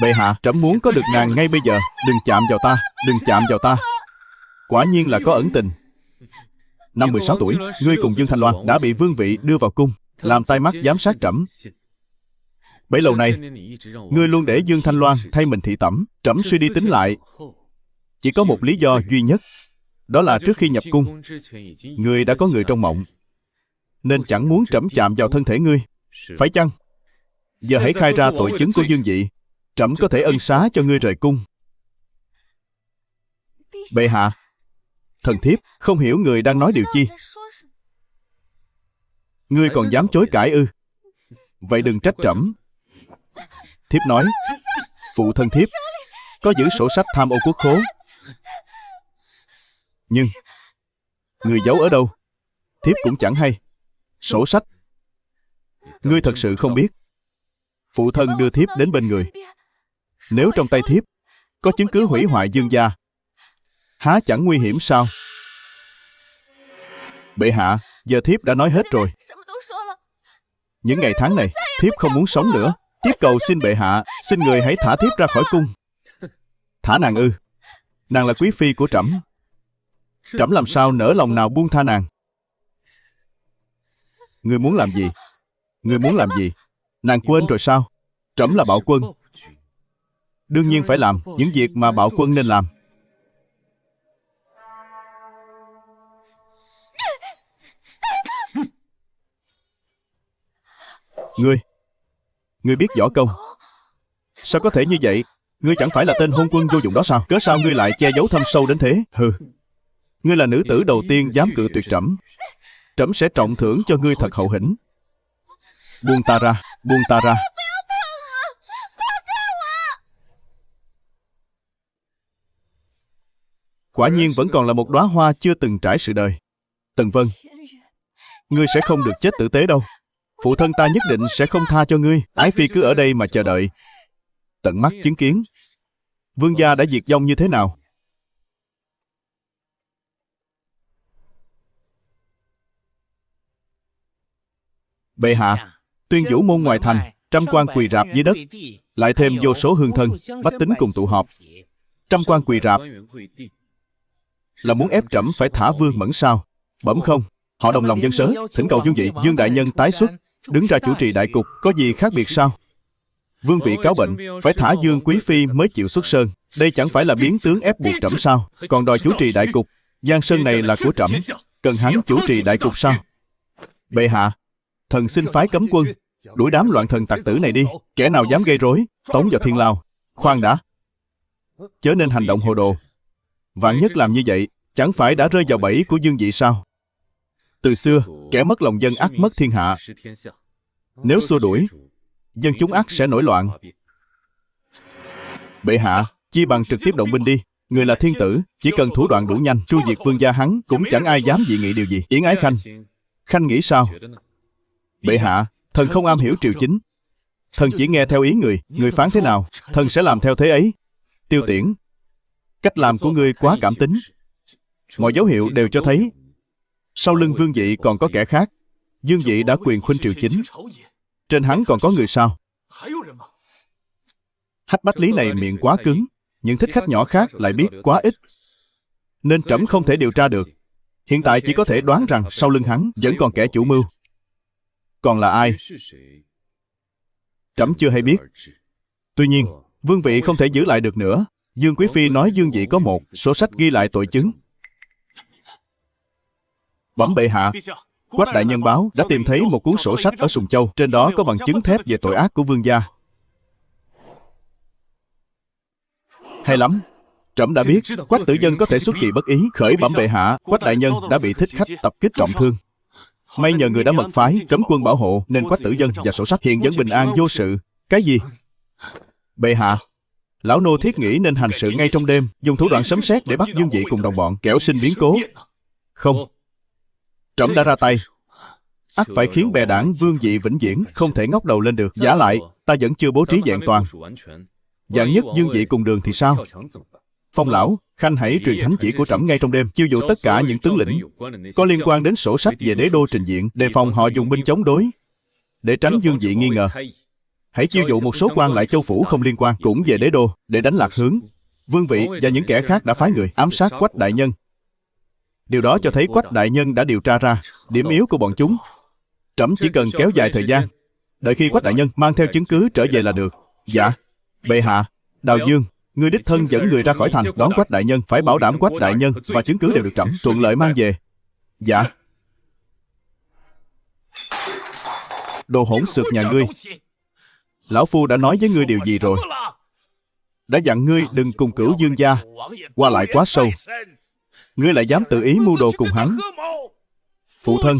Bệ hạ, trẫm muốn có được nàng ngay bây giờ. Đừng chạm vào ta, đừng chạm vào ta. Quả nhiên là có ẩn tình. Năm 16 tuổi, ngươi cùng Dương Thanh Loan đã bị vương vị đưa vào cung, làm tai mắt giám sát trẫm. Bấy lâu nay, ngươi luôn để Dương Thanh Loan thay mình thị tẩm. Trẫm suy đi tính lại, chỉ có một lý do duy nhất. Đó là trước khi nhập cung, ngươi đã có người trong mộng, nên chẳng muốn trẫm chạm vào thân thể ngươi. Phải chăng? Giờ hãy khai ra tội chứng của Dương Dị, trẫm có thể ân xá cho ngươi rời cung. Bệ hạ, thần thiếp không hiểu người đang nói điều chi. Ngươi còn dám chối cãi ư? Vậy đừng trách trẫm. Thiếp nói, phụ thân thiếp có giữ sổ sách tham ô quốc khố, nhưng người giấu ở đâu, thiếp cũng chẳng hay. Sổ sách, ngươi thật sự không biết. Phụ thân đưa thiếp đến bên người. Nếu trong tay thiếp có chứng cứ hủy hoại Dương gia, há chẳng nguy hiểm sao? Bệ hạ, giờ thiếp đã nói hết rồi. Những ngày tháng này, thiếp không muốn sống nữa. Thiếp cầu xin bệ hạ, xin người hãy thả thiếp ra khỏi cung. Thả nàng ư? Nàng là quý phi của trẫm. Trẫm làm sao nỡ lòng nào buông tha nàng. Ngươi muốn làm gì? Ngươi muốn làm gì? Nàng quên rồi sao? Trẫm là bạo quân, đương nhiên phải làm những việc mà bạo quân nên làm. Ngươi biết võ công. Sao có thể như vậy? Ngươi chẳng phải là tên hôn quân vô dụng đó sao? Cớ sao ngươi lại che giấu thâm sâu đến thế? Hừ, ngươi là nữ tử đầu tiên dám cự tuyệt trẫm. Trẫm sẽ trọng thưởng cho ngươi thật hậu hĩnh. Buông ta ra, buông ta ra. Quả nhiên vẫn còn là một đóa hoa chưa từng trải sự đời. Tần Vân, ngươi sẽ không được chết tử tế đâu. Phụ thân ta nhất định sẽ không tha cho ngươi. Ái phi cứ ở đây mà chờ đợi, tận mắt chứng kiến vương gia đã diệt vong như thế nào. Bệ hạ, Tuyên Vũ môn ngoài thành, trăm quan quỳ rạp dưới đất, lại thêm vô số hương thân, bách tính cùng tụ họp. Trăm quan quỳ rạp là muốn ép trẫm phải thả Vương Mẫn sao? Bẩm không, họ đồng lòng dân sớ, thỉnh cầu Dương Dị, Dương đại nhân tái xuất, đứng ra chủ trì đại cục. Có gì khác biệt sao? Vương vị cáo bệnh, phải thả Dương quý phi mới chịu xuất sơn. Đây chẳng phải là biến tướng ép buộc trẫm sao? Còn đòi chủ trì đại cục. Giang sơn này là của trẫm, cần hắn chủ trì đại cục sao? Bệ hạ, thần xin phái cấm quân đuổi đám loạn thần tặc tử này đi. Kẻ nào dám gây rối, tống vào thiên lao. Khoan đã, chớ nên hành động hồ đồ. Vạn nhất làm như vậy, chẳng phải đã rơi vào bẫy của Dương Dị sao? Từ xưa, kẻ mất lòng dân ắt mất thiên hạ. Nếu xua đuổi, dân chúng ắt sẽ nổi loạn. Bệ hạ, chi bằng trực tiếp động binh đi. Người là thiên tử, chỉ cần thủ đoạn đủ nhanh, tru diệt vương gia hắn, cũng chẳng ai dám dị nghị điều gì. Yến Ái Khanh, Khanh nghĩ sao? Bệ hạ, thần không am hiểu triều chính. Thần chỉ nghe theo ý người. Người phán thế nào, thần sẽ làm theo thế ấy. Tiêu Tiễn, cách làm của ngươi quá cảm tính. Mọi dấu hiệu đều cho thấy sau lưng Vương Dị còn có kẻ khác. Dương Dị đã quyền khuynh triều chính, trên hắn còn có người sao? Hách Bách Lý này miệng quá cứng, những thích khách nhỏ khác lại biết quá ít, nên trẫm không thể điều tra được. Hiện tại chỉ có thể đoán rằng sau lưng hắn vẫn còn kẻ chủ mưu. Còn là ai, trẫm chưa hay biết. Tuy nhiên, vương vị không thể giữ lại được nữa. Dương quý phi nói Dương Dị có một sổ sách ghi lại tội chứng. Bẩm bệ hạ, Quách đại nhân báo đã tìm thấy một cuốn sổ sách ở Sùng Châu, trên đó có bằng chứng thép về tội ác của vương gia. Hay lắm, Trẫm đã biết Quách tử nhân có thể xuất kỳ bất ý, khởi bẩm bệ hạ, Quách đại nhân đã bị thích khách tập kích trọng thương. May nhờ người đã mật phái cấm quân bảo hộ, nên Quách tử nhân và sổ sách hiện vẫn bình an vô sự. Cái gì? Bệ hạ, lão nô thiết nghĩ nên hành sự ngay trong đêm, dùng thủ đoạn sấm sét để bắt Dương Dị cùng đồng bọn, kẻo sinh biến cố. Không, trẫm đã ra tay, ắt phải khiến bè đảng Vương Dị vĩnh viễn không thể ngóc đầu lên được. Giả lại, ta vẫn chưa bố trí vẹn toàn. Vạn nhất Dương Dị cùng đường thì sao? Phong lão, khanh hãy truyền thánh chỉ của trẫm ngay trong đêm, chiêu dụ tất cả những tướng lĩnh có liên quan đến sổ sách về đế đô trình diện, đề phòng họ dùng binh chống đối. Để tránh Dương Dị nghi ngờ, hãy chiêu dụ một số quan lại châu phủ không liên quan cũng về đế đô để đánh lạc hướng. Vương vị và những kẻ khác đã phái người ám sát Quách đại nhân. Điều đó cho thấy Quách đại nhân đã điều tra ra điểm yếu của bọn chúng. Trẫm chỉ cần kéo dài thời gian, đợi khi Quách đại nhân mang theo chứng cứ trở về là được. Dạ, bệ hạ. Đào Dương, ngươi đích thân dẫn người ra khỏi thành đón Quách đại nhân, phải bảo đảm Quách đại nhân và chứng cứ đều được trẫm thuận lợi mang về. Dạ. Đồ hỗn xược nhà ngươi, lão phu đã nói với ngươi điều gì rồi? Đã dặn ngươi đừng cùng Cửu Dương gia qua lại quá sâu. Ngươi lại dám tự ý mưu đồ cùng hắn. Phụ thân,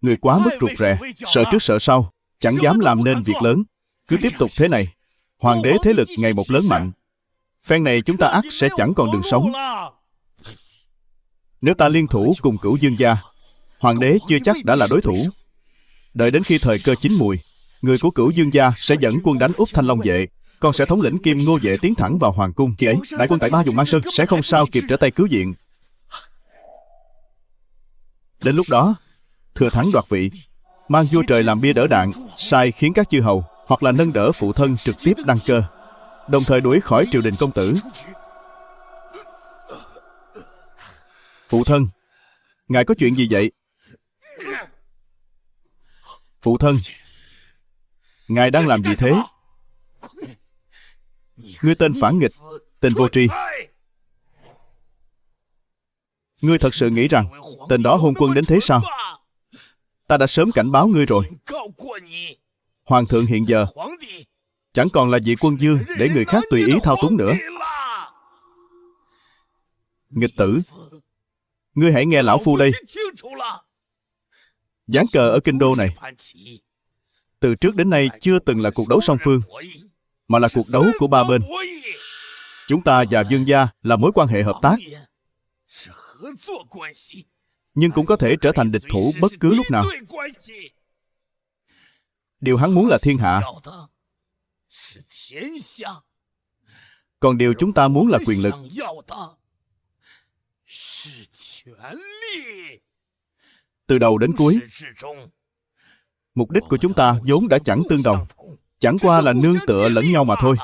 ngươi quá mức rụt rè, sợ trước sợ sau, chẳng dám làm nên việc lớn. Cứ tiếp tục thế này, hoàng đế thế lực ngày một lớn mạnh, phen này chúng ta ắt sẽ chẳng còn đường sống. Nếu ta liên thủ cùng Cửu Dương gia, hoàng đế chưa chắc đã là đối thủ. Đợi đến khi thời cơ chín mùi, người của Cửu Dương gia sẽ dẫn quân đánh úp Thanh Long vệ, con sẽ thống lĩnh Kim Ngô vệ tiến thẳng vào hoàng cung. Khi ấy, đại quân tại Ba Vùng Mang Sơn sẽ không sao kịp trở tay cứu viện. Đến lúc đó, thừa thắng đoạt vị, mang vua trời làm bia đỡ đạn, sai khiến các chư hầu hoặc là nâng đỡ phụ thân trực tiếp đăng cơ, đồng thời đuổi khỏi triều đình công tử. Phụ thân, ngài có chuyện gì vậy? Phụ thân, ngài đang làm gì thế? Ngươi tên phản nghịch, tên vô tri. Ngươi thật sự nghĩ rằng tên đó hôn quân đến thế sao? Ta đã sớm cảnh báo ngươi rồi. Hoàng thượng hiện giờ chẳng còn là vị quân vương để người khác tùy ý thao túng nữa. Nghịch tử, ngươi hãy nghe lão phu đây. Ván cờ ở kinh đô này từ trước đến nay chưa từng là cuộc đấu song phương, mà là cuộc đấu của ba bên. Chúng ta và Dương gia là mối quan hệ hợp tác, nhưng cũng có thể trở thành địch thủ bất cứ lúc nào. Điều hắn muốn là thiên hạ, còn điều chúng ta muốn là quyền lực. Từ đầu đến cuối, mục đích của chúng ta vốn đã chẳng tương đồng, chẳng qua là nương tựa lẫn nhau mà thôi.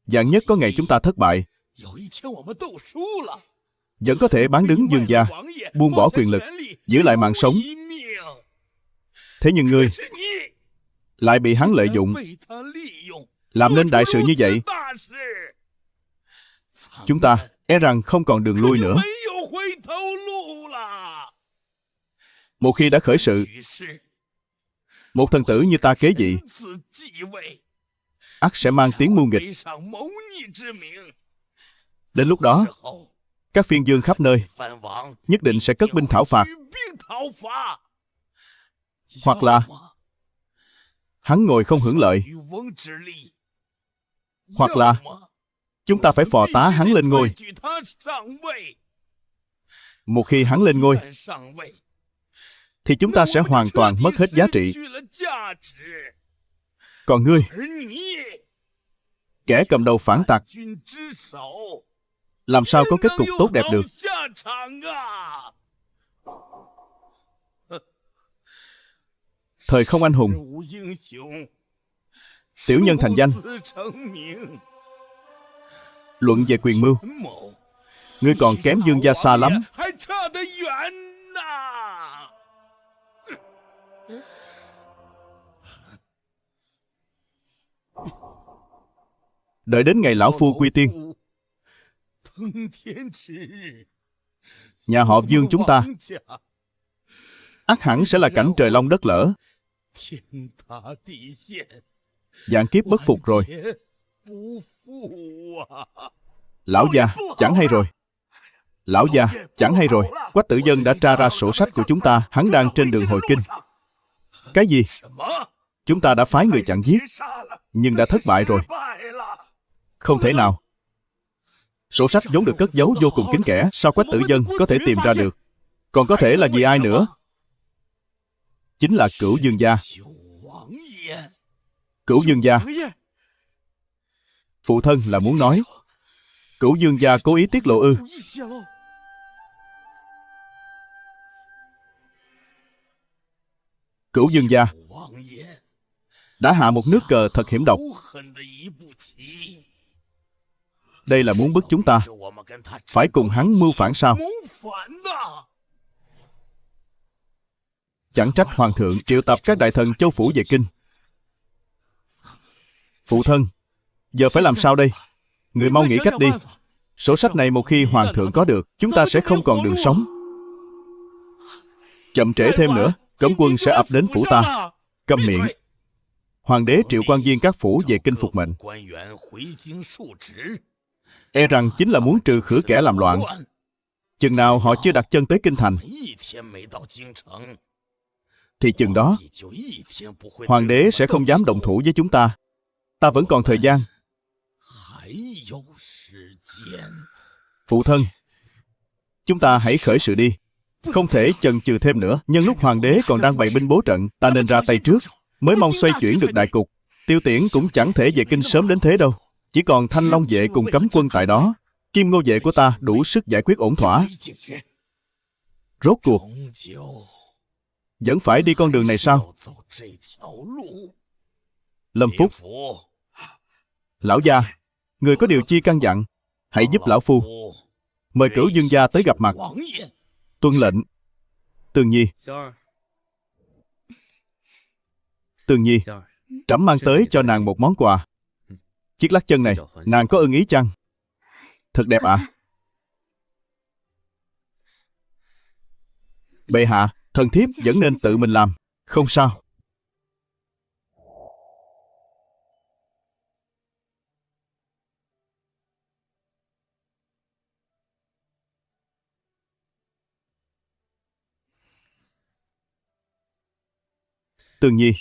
Vạn nhất có ngày chúng ta thất bại, vẫn có thể bán đứng Dương gia, buông bỏ quyền lực, giữ lại mạng sống. Thế nhưng ngươi lại bị hắn lợi dụng, làm nên đại sự như vậy. Chúng ta e rằng không còn đường lui nữa. Một khi đã khởi sự, một thần tử như ta kế vị, ắt sẽ mang tiếng mưu nghịch. Đến lúc đó, các phiên vương khắp nơi nhất định sẽ cất binh thảo phạt. Hoặc là hắn ngồi không hưởng lợi, hoặc là chúng ta phải phò tá hắn lên ngôi. Một khi hắn lên ngôi, thì chúng ta sẽ hoàn toàn mất hết giá trị. Còn ngươi, kẻ cầm đầu phản tặc, làm sao có kết cục tốt đẹp được? Thời không anh hùng, tiểu nhân thành danh. Luận về quyền mưu, ngươi còn kém Dương gia xa lắm. Đợi đến ngày lão phu quy tiên, nhà họ Dương chúng ta ắt hẳn sẽ là cảnh trời long đất lở, vạn kiếp bất phục rồi. Lão gia, chẳng hay rồi. Lão gia, chẳng hay rồi. Quách tử dân đã tra ra sổ sách của chúng ta. Hắn đang trên đường hồi kinh. Cái gì? Chúng ta đã phái người chặn giết, nhưng đã thất bại rồi. Không thể nào. Sổ sách vốn được cất giấu vô cùng kín kẽ, sao Quách tử dân có thể tìm ra được? Còn có thể là vì ai nữa? Chính là Cửu Dương gia. Cửu Dương gia. Phụ thân là muốn nói Cửu Dương gia cố ý tiết lộ ư? Cửu Dương gia đã hạ một nước cờ thật hiểm độc. Đây là muốn bức chúng ta phải cùng hắn mưu phản sao? Chẳng trách hoàng thượng triệu tập các đại thần châu phủ về kinh. Phụ thân, giờ phải làm sao đây? Người mau nghĩ cách đi. Sổ sách này một khi hoàng thượng có được, chúng ta sẽ không còn đường sống. Chậm trễ thêm nữa, cấm quân sẽ ập đến phủ ta. Câm miệng. Hoàng đế triệu quan viên các phủ về kinh phục mệnh. E rằng chính là muốn trừ khử kẻ làm loạn. Chừng nào họ chưa đặt chân tới kinh thành, thì chừng đó hoàng đế sẽ không dám động thủ với chúng ta. Ta vẫn còn thời gian. Phụ thân, chúng ta hãy khởi sự đi. Không thể chần chừ thêm nữa. Nhân lúc hoàng đế còn đang bày binh bố trận, ta nên ra tay trước, mới mong xoay chuyển được đại cục. Tiêu Tiễn cũng chẳng thể về kinh sớm đến thế đâu. Chỉ còn Thanh Long vệ cùng cấm quân tại đó. Kim Ngô vệ của ta đủ sức giải quyết ổn thỏa. Rốt cuộc vẫn phải đi con đường này sao? Lâm Phúc, lão gia, người có điều chi căn dặn, hãy giúp lão phu. Mời Cửu Dương gia tới gặp mặt. Tuân lệnh. Tường Nhi. Tường Nhi, trẫm mang tới cho nàng một món quà. Chiếc lắc chân này, nàng có ưng ý chăng? Thật đẹp ạ. Bệ hạ, thần thiếp vẫn nên tự mình làm. Không sao. Tường Nhi,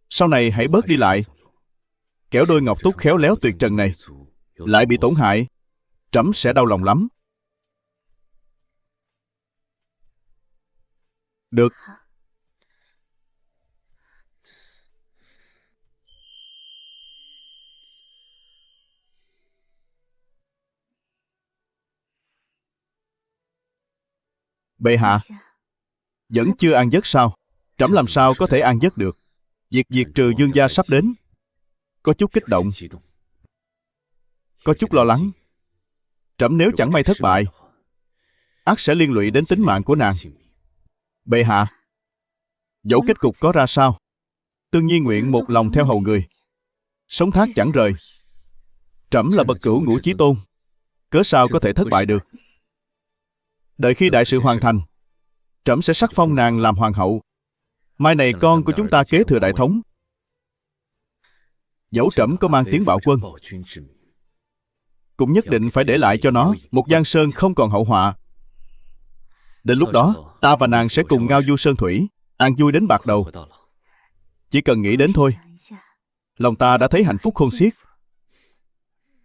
sau này hãy bớt đi lại. Kẻo đôi ngọc túc khéo léo tuyệt trần này lại bị tổn hại, trẫm sẽ đau lòng lắm. Được. Bệ hạ, vẫn chưa an giấc sao? Trẫm làm sao có thể an giấc được? Việc diệt trừ Dương gia sắp đến. Có chút kích động, có chút lo lắng. Trẫm nếu chẳng may thất bại, ắt sẽ liên lụy đến tính mạng của nàng. Bệ hạ, dẫu kết cục có ra sao, Tương Nhi nguyện một lòng theo hầu người, sống thác chẳng rời. Trẫm là bậc cửu ngũ chí tôn, cớ sao có thể thất bại được? Đợi khi đại sự hoàn thành, trẫm sẽ sắc phong nàng làm hoàng hậu. Mai này con của chúng ta kế thừa đại thống. Dẫu trẫm có mang tiếng bạo quân, cũng nhất định phải để lại cho nó một giang sơn không còn hậu họa. Đến lúc đó, ta và nàng sẽ cùng ngao du sơn thủy, an vui đến bạc đầu. Chỉ cần nghĩ đến thôi, lòng ta đã thấy hạnh phúc khôn xiết.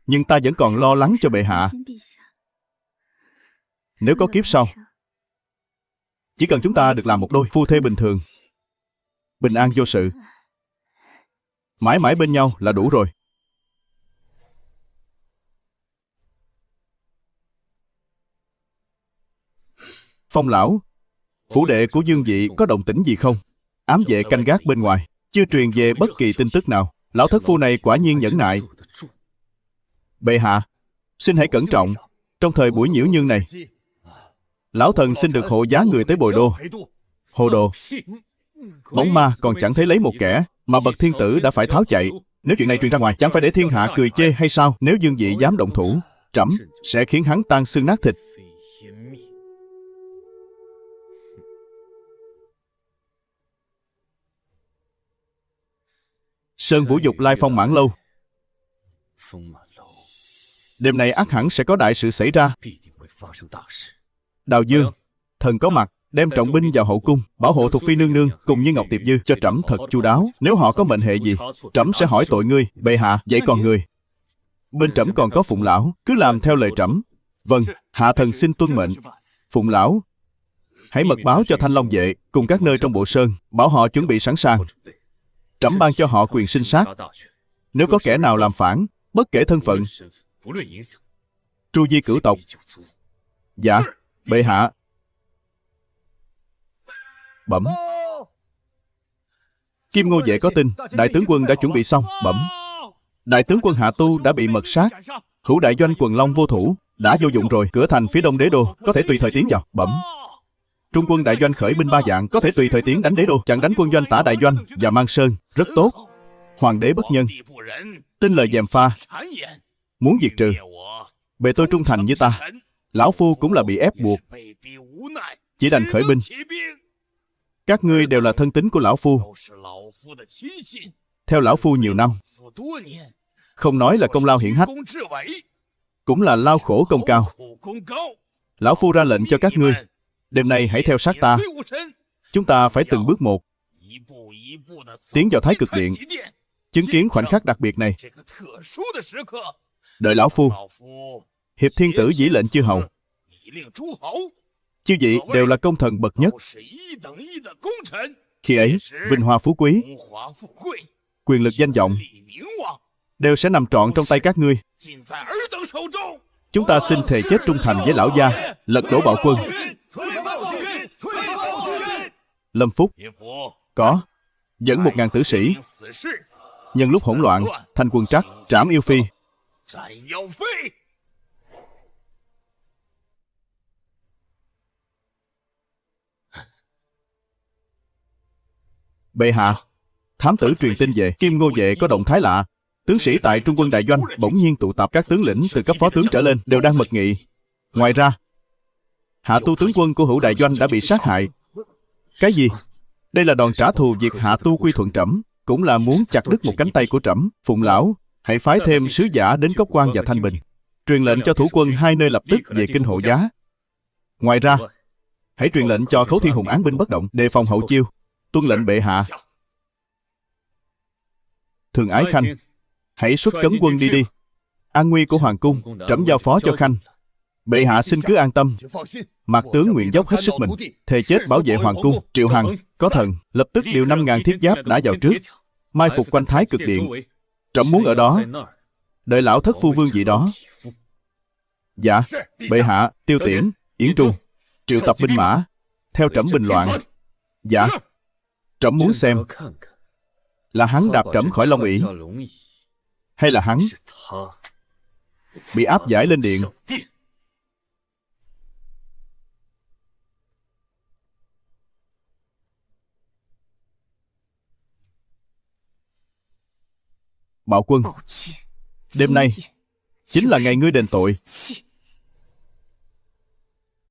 Nhưng ta vẫn còn lo lắng cho bệ hạ. Nếu có kiếp sau, chỉ cần chúng ta được làm một đôi phu thê bình thường, bình an vô sự, mãi mãi bên nhau là đủ rồi. Phong lão, phủ đệ của Dương Dị có động tĩnh gì không? Ám vệ canh gác bên ngoài, chưa truyền về bất kỳ tin tức nào. Lão thất phu này quả nhiên nhẫn nại. Bệ hạ, xin hãy cẩn trọng. Trong thời buổi nhiễu nhương này, lão thần xin được hộ giá người tới bồi đô. Hồ đồ, bóng ma còn chẳng thấy lấy một kẻ, mà bậc thiên tử đã phải tháo chạy. Nếu chuyện này truyền ra ngoài, chẳng phải để thiên hạ cười chê hay sao? Nếu Dương Dị dám động thủ, trẫm sẽ khiến hắn tan xương nát thịt. Sơn Vũ Dục lai phong mãn lâu. Đêm nay ắt hẳn sẽ có đại sự xảy ra. Đào Dương, thần có mặt, đem trọng binh vào hậu cung, bảo hộ thuộc phi nương nương cùng như Ngọc Tiệp Dư cho trẫm thật chu đáo. Nếu họ có mệnh hệ gì, trẫm sẽ hỏi tội ngươi. Bệ hạ, vậy còn người? Bên trẫm còn có Phụng lão, cứ làm theo lời trẫm. Vâng, hạ thần xin tuân mệnh. Phụng lão, hãy mật báo cho Thanh Long vệ cùng các nơi trong bộ sơn, bảo họ chuẩn bị sẵn sàng. Trẫm ban cho họ quyền sinh sát. Nếu có kẻ nào làm phản, bất kể thân phận, tru di cửu tộc. Dạ, bệ hạ. Bẩm. Kim Ngô vệ có tin, đại tướng quân đã chuẩn bị xong. Bẩm. Đại tướng quân Hạ Tu đã bị mật sát. Hữu đại doanh Quần Long vô thủ, đã vô dụng rồi. Cửa thành phía đông đế đô có thể tùy thời tiến vào. Bẩm. Trung quân đại doanh khởi binh 3 vạn, có thể tùy thời tiến đánh đế đô, chặn đánh quân doanh Tả đại doanh và Mang Sơn. Rất tốt. Hoàng đế bất nhân, tin lời gièm pha, muốn diệt trừ. Bề tôi trung thành như ta, lão phu cũng là bị ép buộc, chỉ đành khởi binh. Các ngươi đều là thân tín của lão phu, theo lão phu nhiều năm, không nói là công lao hiển hách, cũng là lao khổ công cao. Lão phu ra lệnh cho các ngươi, đêm nay hãy theo sát ta. Chúng ta phải từng bước một tiến vào Thái Cực Điện, chứng kiến khoảnh khắc đặc biệt này. Đợi lão phu. Hiệp thiên tử dĩ lệnh chư hầu. Chư vị đều là công thần bậc nhất. Khi ấy, vinh hoa phú quý, quyền lực danh vọng đều sẽ nằm trọn trong tay các ngươi. Chúng ta xin thề chết trung thành với lão gia, lật đổ bạo quân. Lâm Phúc có dẫn 1000 tử sĩ, nhân lúc hỗn loạn, thành quân trắc, trảm yêu phi. Bệ hạ, thám tử truyền tin về Kim Ngô vệ có động thái lạ. Tướng sĩ tại Trung quân đại doanh bỗng nhiên tụ tập, các tướng lĩnh từ cấp phó tướng trở lên đều đang mật nghị. Ngoài ra, Hạ Tu tướng quân của Hữu đại doanh đã bị sát hại. Cái gì? Đây là đòn trả thù việc Hạ Tu quy thuận trẫm, cũng là muốn chặt đứt một cánh tay của trẫm. Phụng lão, hãy phái thêm sứ giả đến Cốc Quan và Thanh Bình, truyền lệnh cho thủ quân 2 nơi lập tức về kinh hộ giá. Ngoài ra, hãy truyền lệnh cho Khấu Thiên Hùng án binh bất động, đề phòng hậu chiêu. Tuân lệnh bệ hạ. Thường Ái Khanh, hãy xuất cấm quân đi. An nguy của hoàng cung, trẫm giao phó cho Khanh. Bệ hạ xin cứ an tâm. Mạc tướng nguyện dốc hết sức mình, thề chết bảo vệ hoàng cung. Triệu Hằng, có thần, lập tức điều 5000 thiết giáp đã vào trước, mai phục quanh Thái Cực Điện. Trẫm muốn ở đó, đợi lão thất phu vương vị đó. Dạ, bệ hạ. Tiêu Tiễn, Yến Trung, triệu tập binh mã, theo trẫm bình loạn. Dạ. Trẫm muốn xem là hắn đạp trẫm khỏi Long ỷ, hay là hắn bị áp giải lên điện. Bạo quân, đêm nay chính là ngày ngươi đền tội.